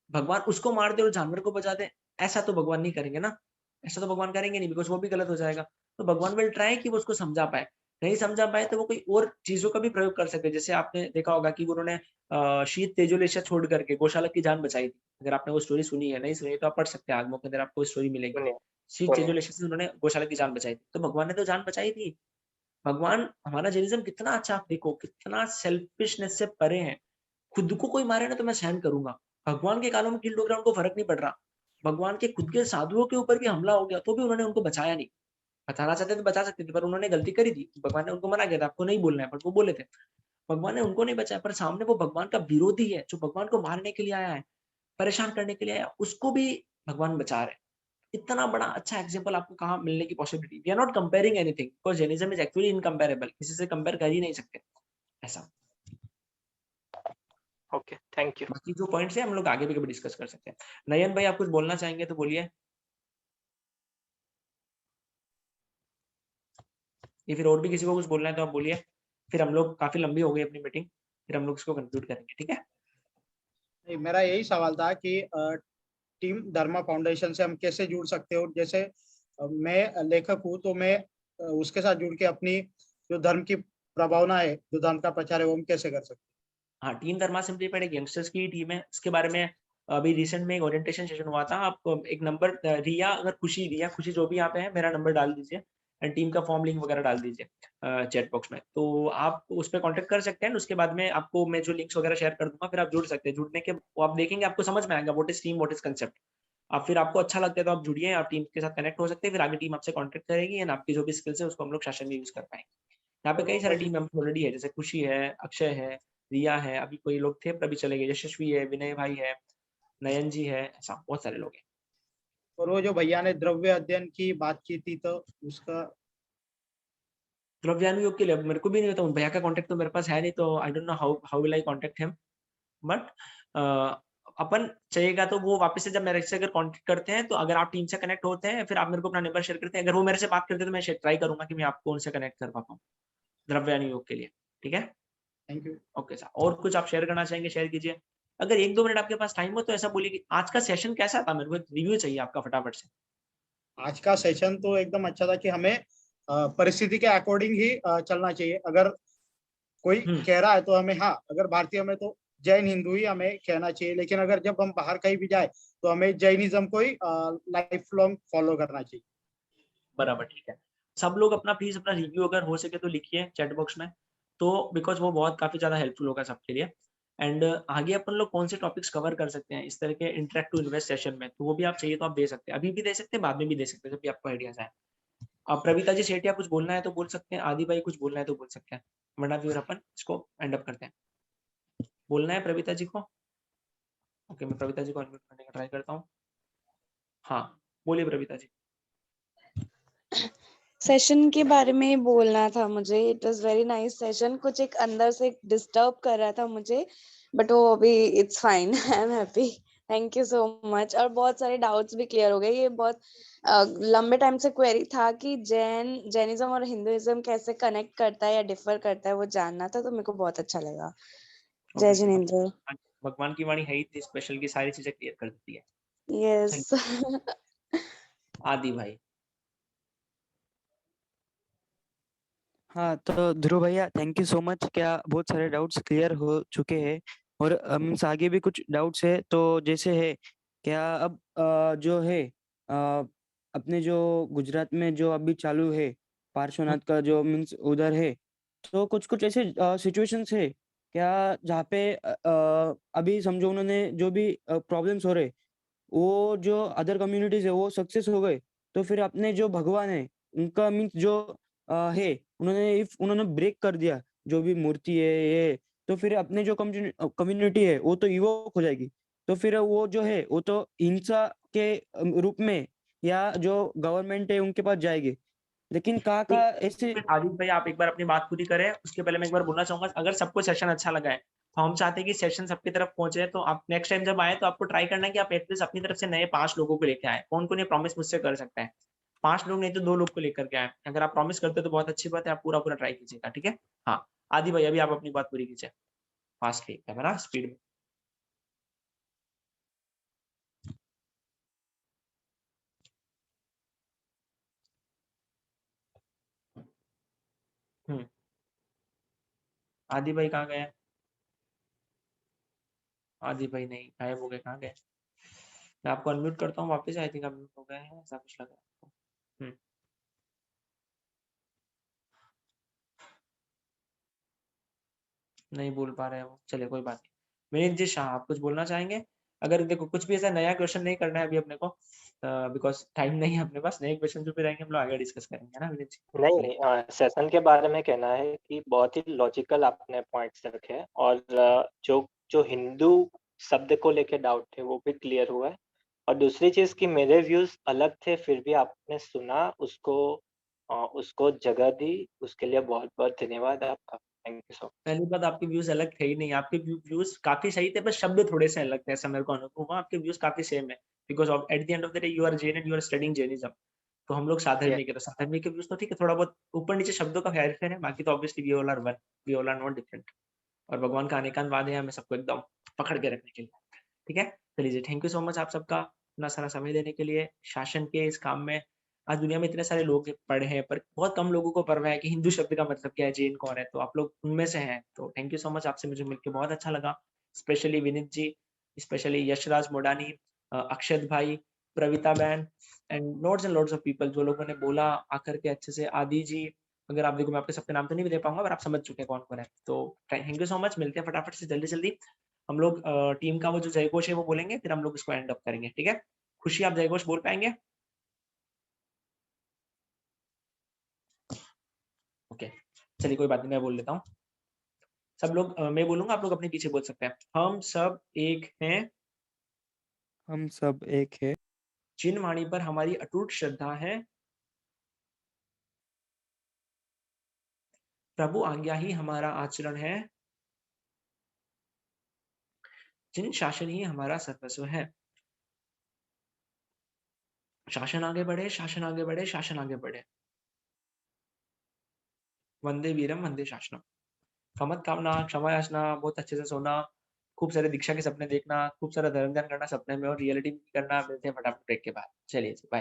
भगवान उसको मार दे और जानवर को बचा दे, ऐसा तो भगवान नहीं करेंगे ना, ऐसा तो भगवान करेंगे नहीं, बिकॉज वो भी गलत हो जाएगा। तो भगवान विल ट्राई कि वो उसको समझा पाए, नहीं समझा पाए तो वो कोई और चीजों का भी प्रयोग कर सकते हैं। जैसे आपने देखा होगा कि उन्होंने शीत तेजोलेशा छोड़ करके गौशाला की जान बचाई थी। अगर आपने वो स्टोरी सुनी है, नहीं सुनी तो आप पढ़ सकते हैं, आगमों के अंदर आपको स्टोरी मिलेगी। सुनिए शीत सुनिए तेजोलेशा से उन्होंने गौशाला की जान बचाई थी, तो भगवान ने तो जान बचाई थी। भगवान, हमारा जैनिज्म कितना अच्छा, आप देखो कितना सेल्फिशनेस से परे है। खुद को कोई मारे ना तो मैं सहन करूंगा, भगवान के कानों में कील ठोक रहा है उनको फर्क नहीं पड़ रहा। भगवान के खुद के साधुओं के ऊपर भी हमला हो गया तो भी उन्होंने उनको बचाया नहीं। बचाना चाहते थे बचा सकते थे, पर उन्होंने गलती करी थी, भगवान ने उनको मना किया था, आपको नहीं बोलना है, पर वो बोले थे। भगवान ने उनको नहीं बचाया, पर सामने वो भगवान का विरोधी है जो भगवान को मारने के लिए आया है, परेशान करने के लिए आया, उसको भी भगवान बचा रहे हैं। इतना बड़ा अच्छा एग्जांपल आपको कहाँ मिलने की possibility. We are not comparing anything, because Jainism is actually incomparable, किसी से कंपेयर कर ही नहीं सकते ऐसा। Okay, thank you. बाकी जो पॉइंट्स है हम लोग आगे भी कभी डिस्कस कर सकते हैं। नयन भाई आप कुछ बोलना चाहेंगे तो बोलिए, या फिर और भी किसी को कुछ बोलना है तो आप बोलिए, फिर हम लोग, काफी लंबी हो गई अपनी मीटिंग, फिर हम लोग इसको कंक्लूड करेंगे, ठीक है। मेरा यही सवाल था कि टीम धर्मा फाउंडेशन से हम कैसे जुड़ सकते हो, जैसे मैं लेखक हूँ तो मैं उसके साथ जुड़ के अपनी जो धर्म की प्रभावना है, जो धर्म का प्रचार है, वो हम कैसे कर सकते हाँ, टीम धर्मा सिम्प्लीफाइड एक यंगस्टर्स की टीम है। इसके बारे में अभी रिसेंट में एक ओरिएंटेशन सेशन हुआ था। आप एक नंबर रिया खुशी जो भी यहाँ पे है, मेरा नंबर डाल दीजिए एंड टीम का फॉर्म लिंक वगैरह डाल दीजिए चैट बॉक्स में। तो आप उस पे कांटेक्ट कर सकते हैं। उसके बाद में आपको मैं जो लिंक्स वगैरह शेयर कर दूंगा, फिर आप जुड़ सकते हैं। जुड़ने के वो आप देखेंगे, आपको समझ में आएगा what is team, what is concept. आप फिर आपको अच्छा लगता है तो आप जुड़िए, आप टीम के साथ कनेक्ट हो सकते हैं। फिर आगे टीम आपसे कांटेक्ट करेगी एंड आपकी जो भी स्किल्स है उसको हम लोग सेशन में यूज कर पाएंगे। यहाँ पे कई सारे टीम मेंबर्स ऑलरेडी है, जैसे खुशी है, अक्षय है, रिया है, अभी कोई लोग थे पर अभी चले गए, यशस्वी है, विनय भाई है, नयन जी है, ऐसा बहुत सारे लोग हैं। और वो जो भैया ने द्रव्य अध्ययन की बात की थी, तो उसका द्रव्यानुयोग के लिए मेरे को भी नहीं पता, भैया का कांटेक्ट तो मेरे पास है नहीं, तो I don't know how will I contact him. But अपन चाहिएगा तो वो वापस से जब मेरे से अगर कांटेक्ट करते हैं, तो अगर आप टीम से कनेक्ट होते हैं, फिर आप मेरे को अपना नंबर शेयर करते हैं। अगर वो मेरे से बात करते हैं तो मैं ट्राई करूंगा कि मैं आपको उनसे कनेक्ट कर पाऊँ द्रव्यानुयोग के लिए। ठीक है, थैंक यू। ओके सर, और कुछ आप शेयर करना चाहेंगे शेयर कीजिए। अगर 1-2 मिनट आपके पास टाइम हो तो ऐसा बोलिए कि आज का सेशन कैसा था, मेरे को एक रिव्यू चाहिए आपका फटाफट से। आज का सेशन तो एकदम अच्छा था कि हमें परिस्थिति के अकॉर्डिंग ही चलना चाहिए। अगर कोई कह रहा है तो हमें, हाँ, अगर भारतीय में तो जैन हिंदू ही हमें कहना चाहिए, लेकिन अगर जब हम बाहर कहीं भी जाए तो हमें जैनिज्म को ही लाइफ लॉन्ग फॉलो करना चाहिए। बराबर, ठीक है। सब लोग अपना प्लीज अपना रिव्यू अगर हो सके तो लिखिए चैट बॉक्स में, तो बिकॉज वो बहुत काफी ज्यादा हेल्पफुल होगा सबके लिए। एंड आगे अपन लोग कौन से टॉपिक्स कवर कर सकते हैं इस तरह के इंटरेक्टिव इन्वेस्ट सेशन में, तो वो भी आप चाहिए तो आप दे सकते हैं, अभी भी दे सकते हैं, बाद में भी दे सकते हैं, जब भी आपको आइडियाज आए। अब प्रवीता जी सेठिया कुछ बोलना है तो बोल सकते हैं, आदि भाई कुछ बोलना है तो बोल सकते हैं, वरना फिर अपन इसको एंड अप करते हैं। बोलना है प्रवीता जी को? ओके, मैं प्रवीता जी को अनम्यूट करने का ट्राई करता हूँ। हाँ, बोलिए प्रवीता जी। सेशन के बारे में बोलना था मुझे। It was very nice session. कुछ एक अंदर से डिस्टर्ब कर रहा था मुझे, बट वो अभी it's fine. I am happy. Thank you so much. और बहुत सारे डाउट्स भी क्लियर हो गए। ये बहुत लंबे टाइम से क्वेरी था कि जैनिज्म और हिंदुइज्म कैसे कनेक्ट करता है या डिफर करता है, वो जानना था, तो मेरे को बहुत अच्छा लगा। जय जिनेंद्र। भगवान की वाणी है ही इतनी स्पेशल की सारी चीजें क्लियर कर देती है। यस। आदि भाई। हाँ, तो ध्रुव भैया थैंक यू सो मच। क्या बहुत सारे डाउट्स क्लियर हो चुके हैं और आगे भी कुछ डाउट्स है। तो जैसे है क्या अब जो है अपने जो गुजरात में जो अभी चालू है पार्श्वनाथ का जो मीन्स उधर है, तो कुछ कुछ ऐसे सिचुएशंस है क्या जहाँ पे अभी समझो उन्होंने जो भी प्रॉब्लम्स हो रहे, वो जो अदर कम्युनिटीज है वो सक्सेस हो गए, तो फिर अपने जो भगवान है उनका मीन्स जो है उन्होंने ब्रेक कर दिया जो भी मूर्ति है ये, तो फिर अपने जो कम्युनिटी है वो तो इवोक हो जाएगी। तो फिर वो जो है वो तो हिंसा के रूप में या जो गवर्नमेंट है उनके पास जाएगी। लेकिन कहाँ ऐसे आदित्य भाई आप एक बार अपनी बात पूरी करें, उसके पहले मैं एक बार बोलना चाहूंगा, अगर सबको सेशन अच्छा लगा है तो हम चाहते हैं कि सेशन सबकी तरफ पहुंचे। तो आप नेक्स्ट टाइम जब आए तो आपको ट्राई करना है कि आप एटलीस्ट अपनी तरफ से नए 5 लोगों को लेकर आए। कौन कौन ये प्रॉमिस मुझसे कर सकता है? 5 लोग नहीं तो 2 लोग को लेकर के आए। अगर आप प्रॉमिस करते हो तो बहुत अच्छी बात है, आप पूरा पूरा ट्राई कीजिएगा। ठीक है, हाँ आदि भाई अभी आप अपनी बात पूरी कीजिए फास्टली, कैमरा स्पीड में। आदि भाई कहाँ गए? आदि भाई नहीं, गायब हो गए, कहाँ गए? मैं आपको अनम्यूट करता हूँ वापस। आई थिंक अनम्यूट हो गए हैं, ऐसा कुछ लग रहा है। नहीं बोल पा रहे हो, चलिए कोई बात नहीं। विनीत जी शाह आप कुछ बोलना चाहेंगे? अगर देखो कुछ भी ऐसा नया क्वेश्चन नहीं करना है अभी अपने को, बिकॉज टाइम नहीं है अपने पास। नए क्वेश्चन जो भी रहेंगे हम लोग आगे डिस्कस करेंगे ना विनीत जी। नहीं, सेशन के बारे में कहना है कि बहुत ही लॉजिकल आपने पॉइंट्स रखे और जो जो हिंदू शब्द को लेके डाउट थे वो भी क्लियर हुआ है। और दूसरी चीज कि मेरे व्यूज अलग थे, फिर भी आपने सुना, उसको जगह दी, उसके लिए बहुत बहुत धन्यवाद आपका। Thank you so much. पहली बात, आपके व्यूज अलग थे ही नहीं, आपके व्यूज काफी सही थे, बस शब्द थोड़े से अलग थे, ऐसा मेरे को अनुभव हुआ। आपके व्यूज काफी सेम है, because of at the end of the day you are Jain and you are studying Jainism. तो हम लोग साधर्मिक है, तो साधर्मिक के व्यूज तो ठीक है, थोड़ा बहुत ऊपर नीचे शब्दों का हेर फेर है, बाकी तो obviously we all are one, we all are not different. और भगवान का अनेकांत वाद है हमें सबको एकदम पकड़ के रखने के लिए। ठीक है, चलिए थैंक यू सो मच आप सबका। इतना सारा समय देने के लिए, शासन के इस काम में। आज दुनिया में इतने सारे लोग पढ़े हैं, पर बहुत कम लोगों को परवाह है कि हिंदू शब्द का मतलब क्या है, जैन कौन है, तो आप लोग उनमें से हैं। तो थैंक यू सो मच, आपसे मुझे मिलकर बहुत अच्छा लगा। स्पेशली विनीत जी, स्पेशली यशराज मोडानी, अक्षत भाई, Pravita ben and lots of people जो लोगों ने बोला आकर के अच्छे से। आदि जी, अगर आप देखो मैं आपके सबके नाम तो नहीं दे पाऊंगा, पर आप समझ चुके हैं कौन कौन है। तो थैंक यू सो मच, मिलते हैं फटाफट से जल्दी जल्दी। हम लोग टीम का वो जो जयघोष है वो बोलेंगे, फिर हम लोग इसको एंड अप करेंगे, ठीक है? खुशी, आप जयघोष बोल पाएंगे? ओके, चलिए कोई बात नहीं, मैं बोल लेता हूँ। सब लोग मैं बोलूंगा, आप लोग अपने पीछे बोल सकते हैं। हम सब एक हैं, हम सब एक है, जिन वाणी पर हमारी अटूट श्रद्धा है, प्रभु आज्ञा ही हमारा आचरण है, जिन शासन ही हमारा सर्वस्व है। शासन आगे बढ़े, शासन आगे बढ़े, शासन आगे बढ़े। वंदे वीरम वंदे शासनम। कामत कामना, क्षमा याचना, बहुत अच्छे से सोना, खूब सारे दीक्षा के सपने देखना, खूब सारा धर्म ध्यान करना सपने में, और रियलिटी करना। मिलते हैं फटाफट ब्रेक के बाद। चलिए बाय।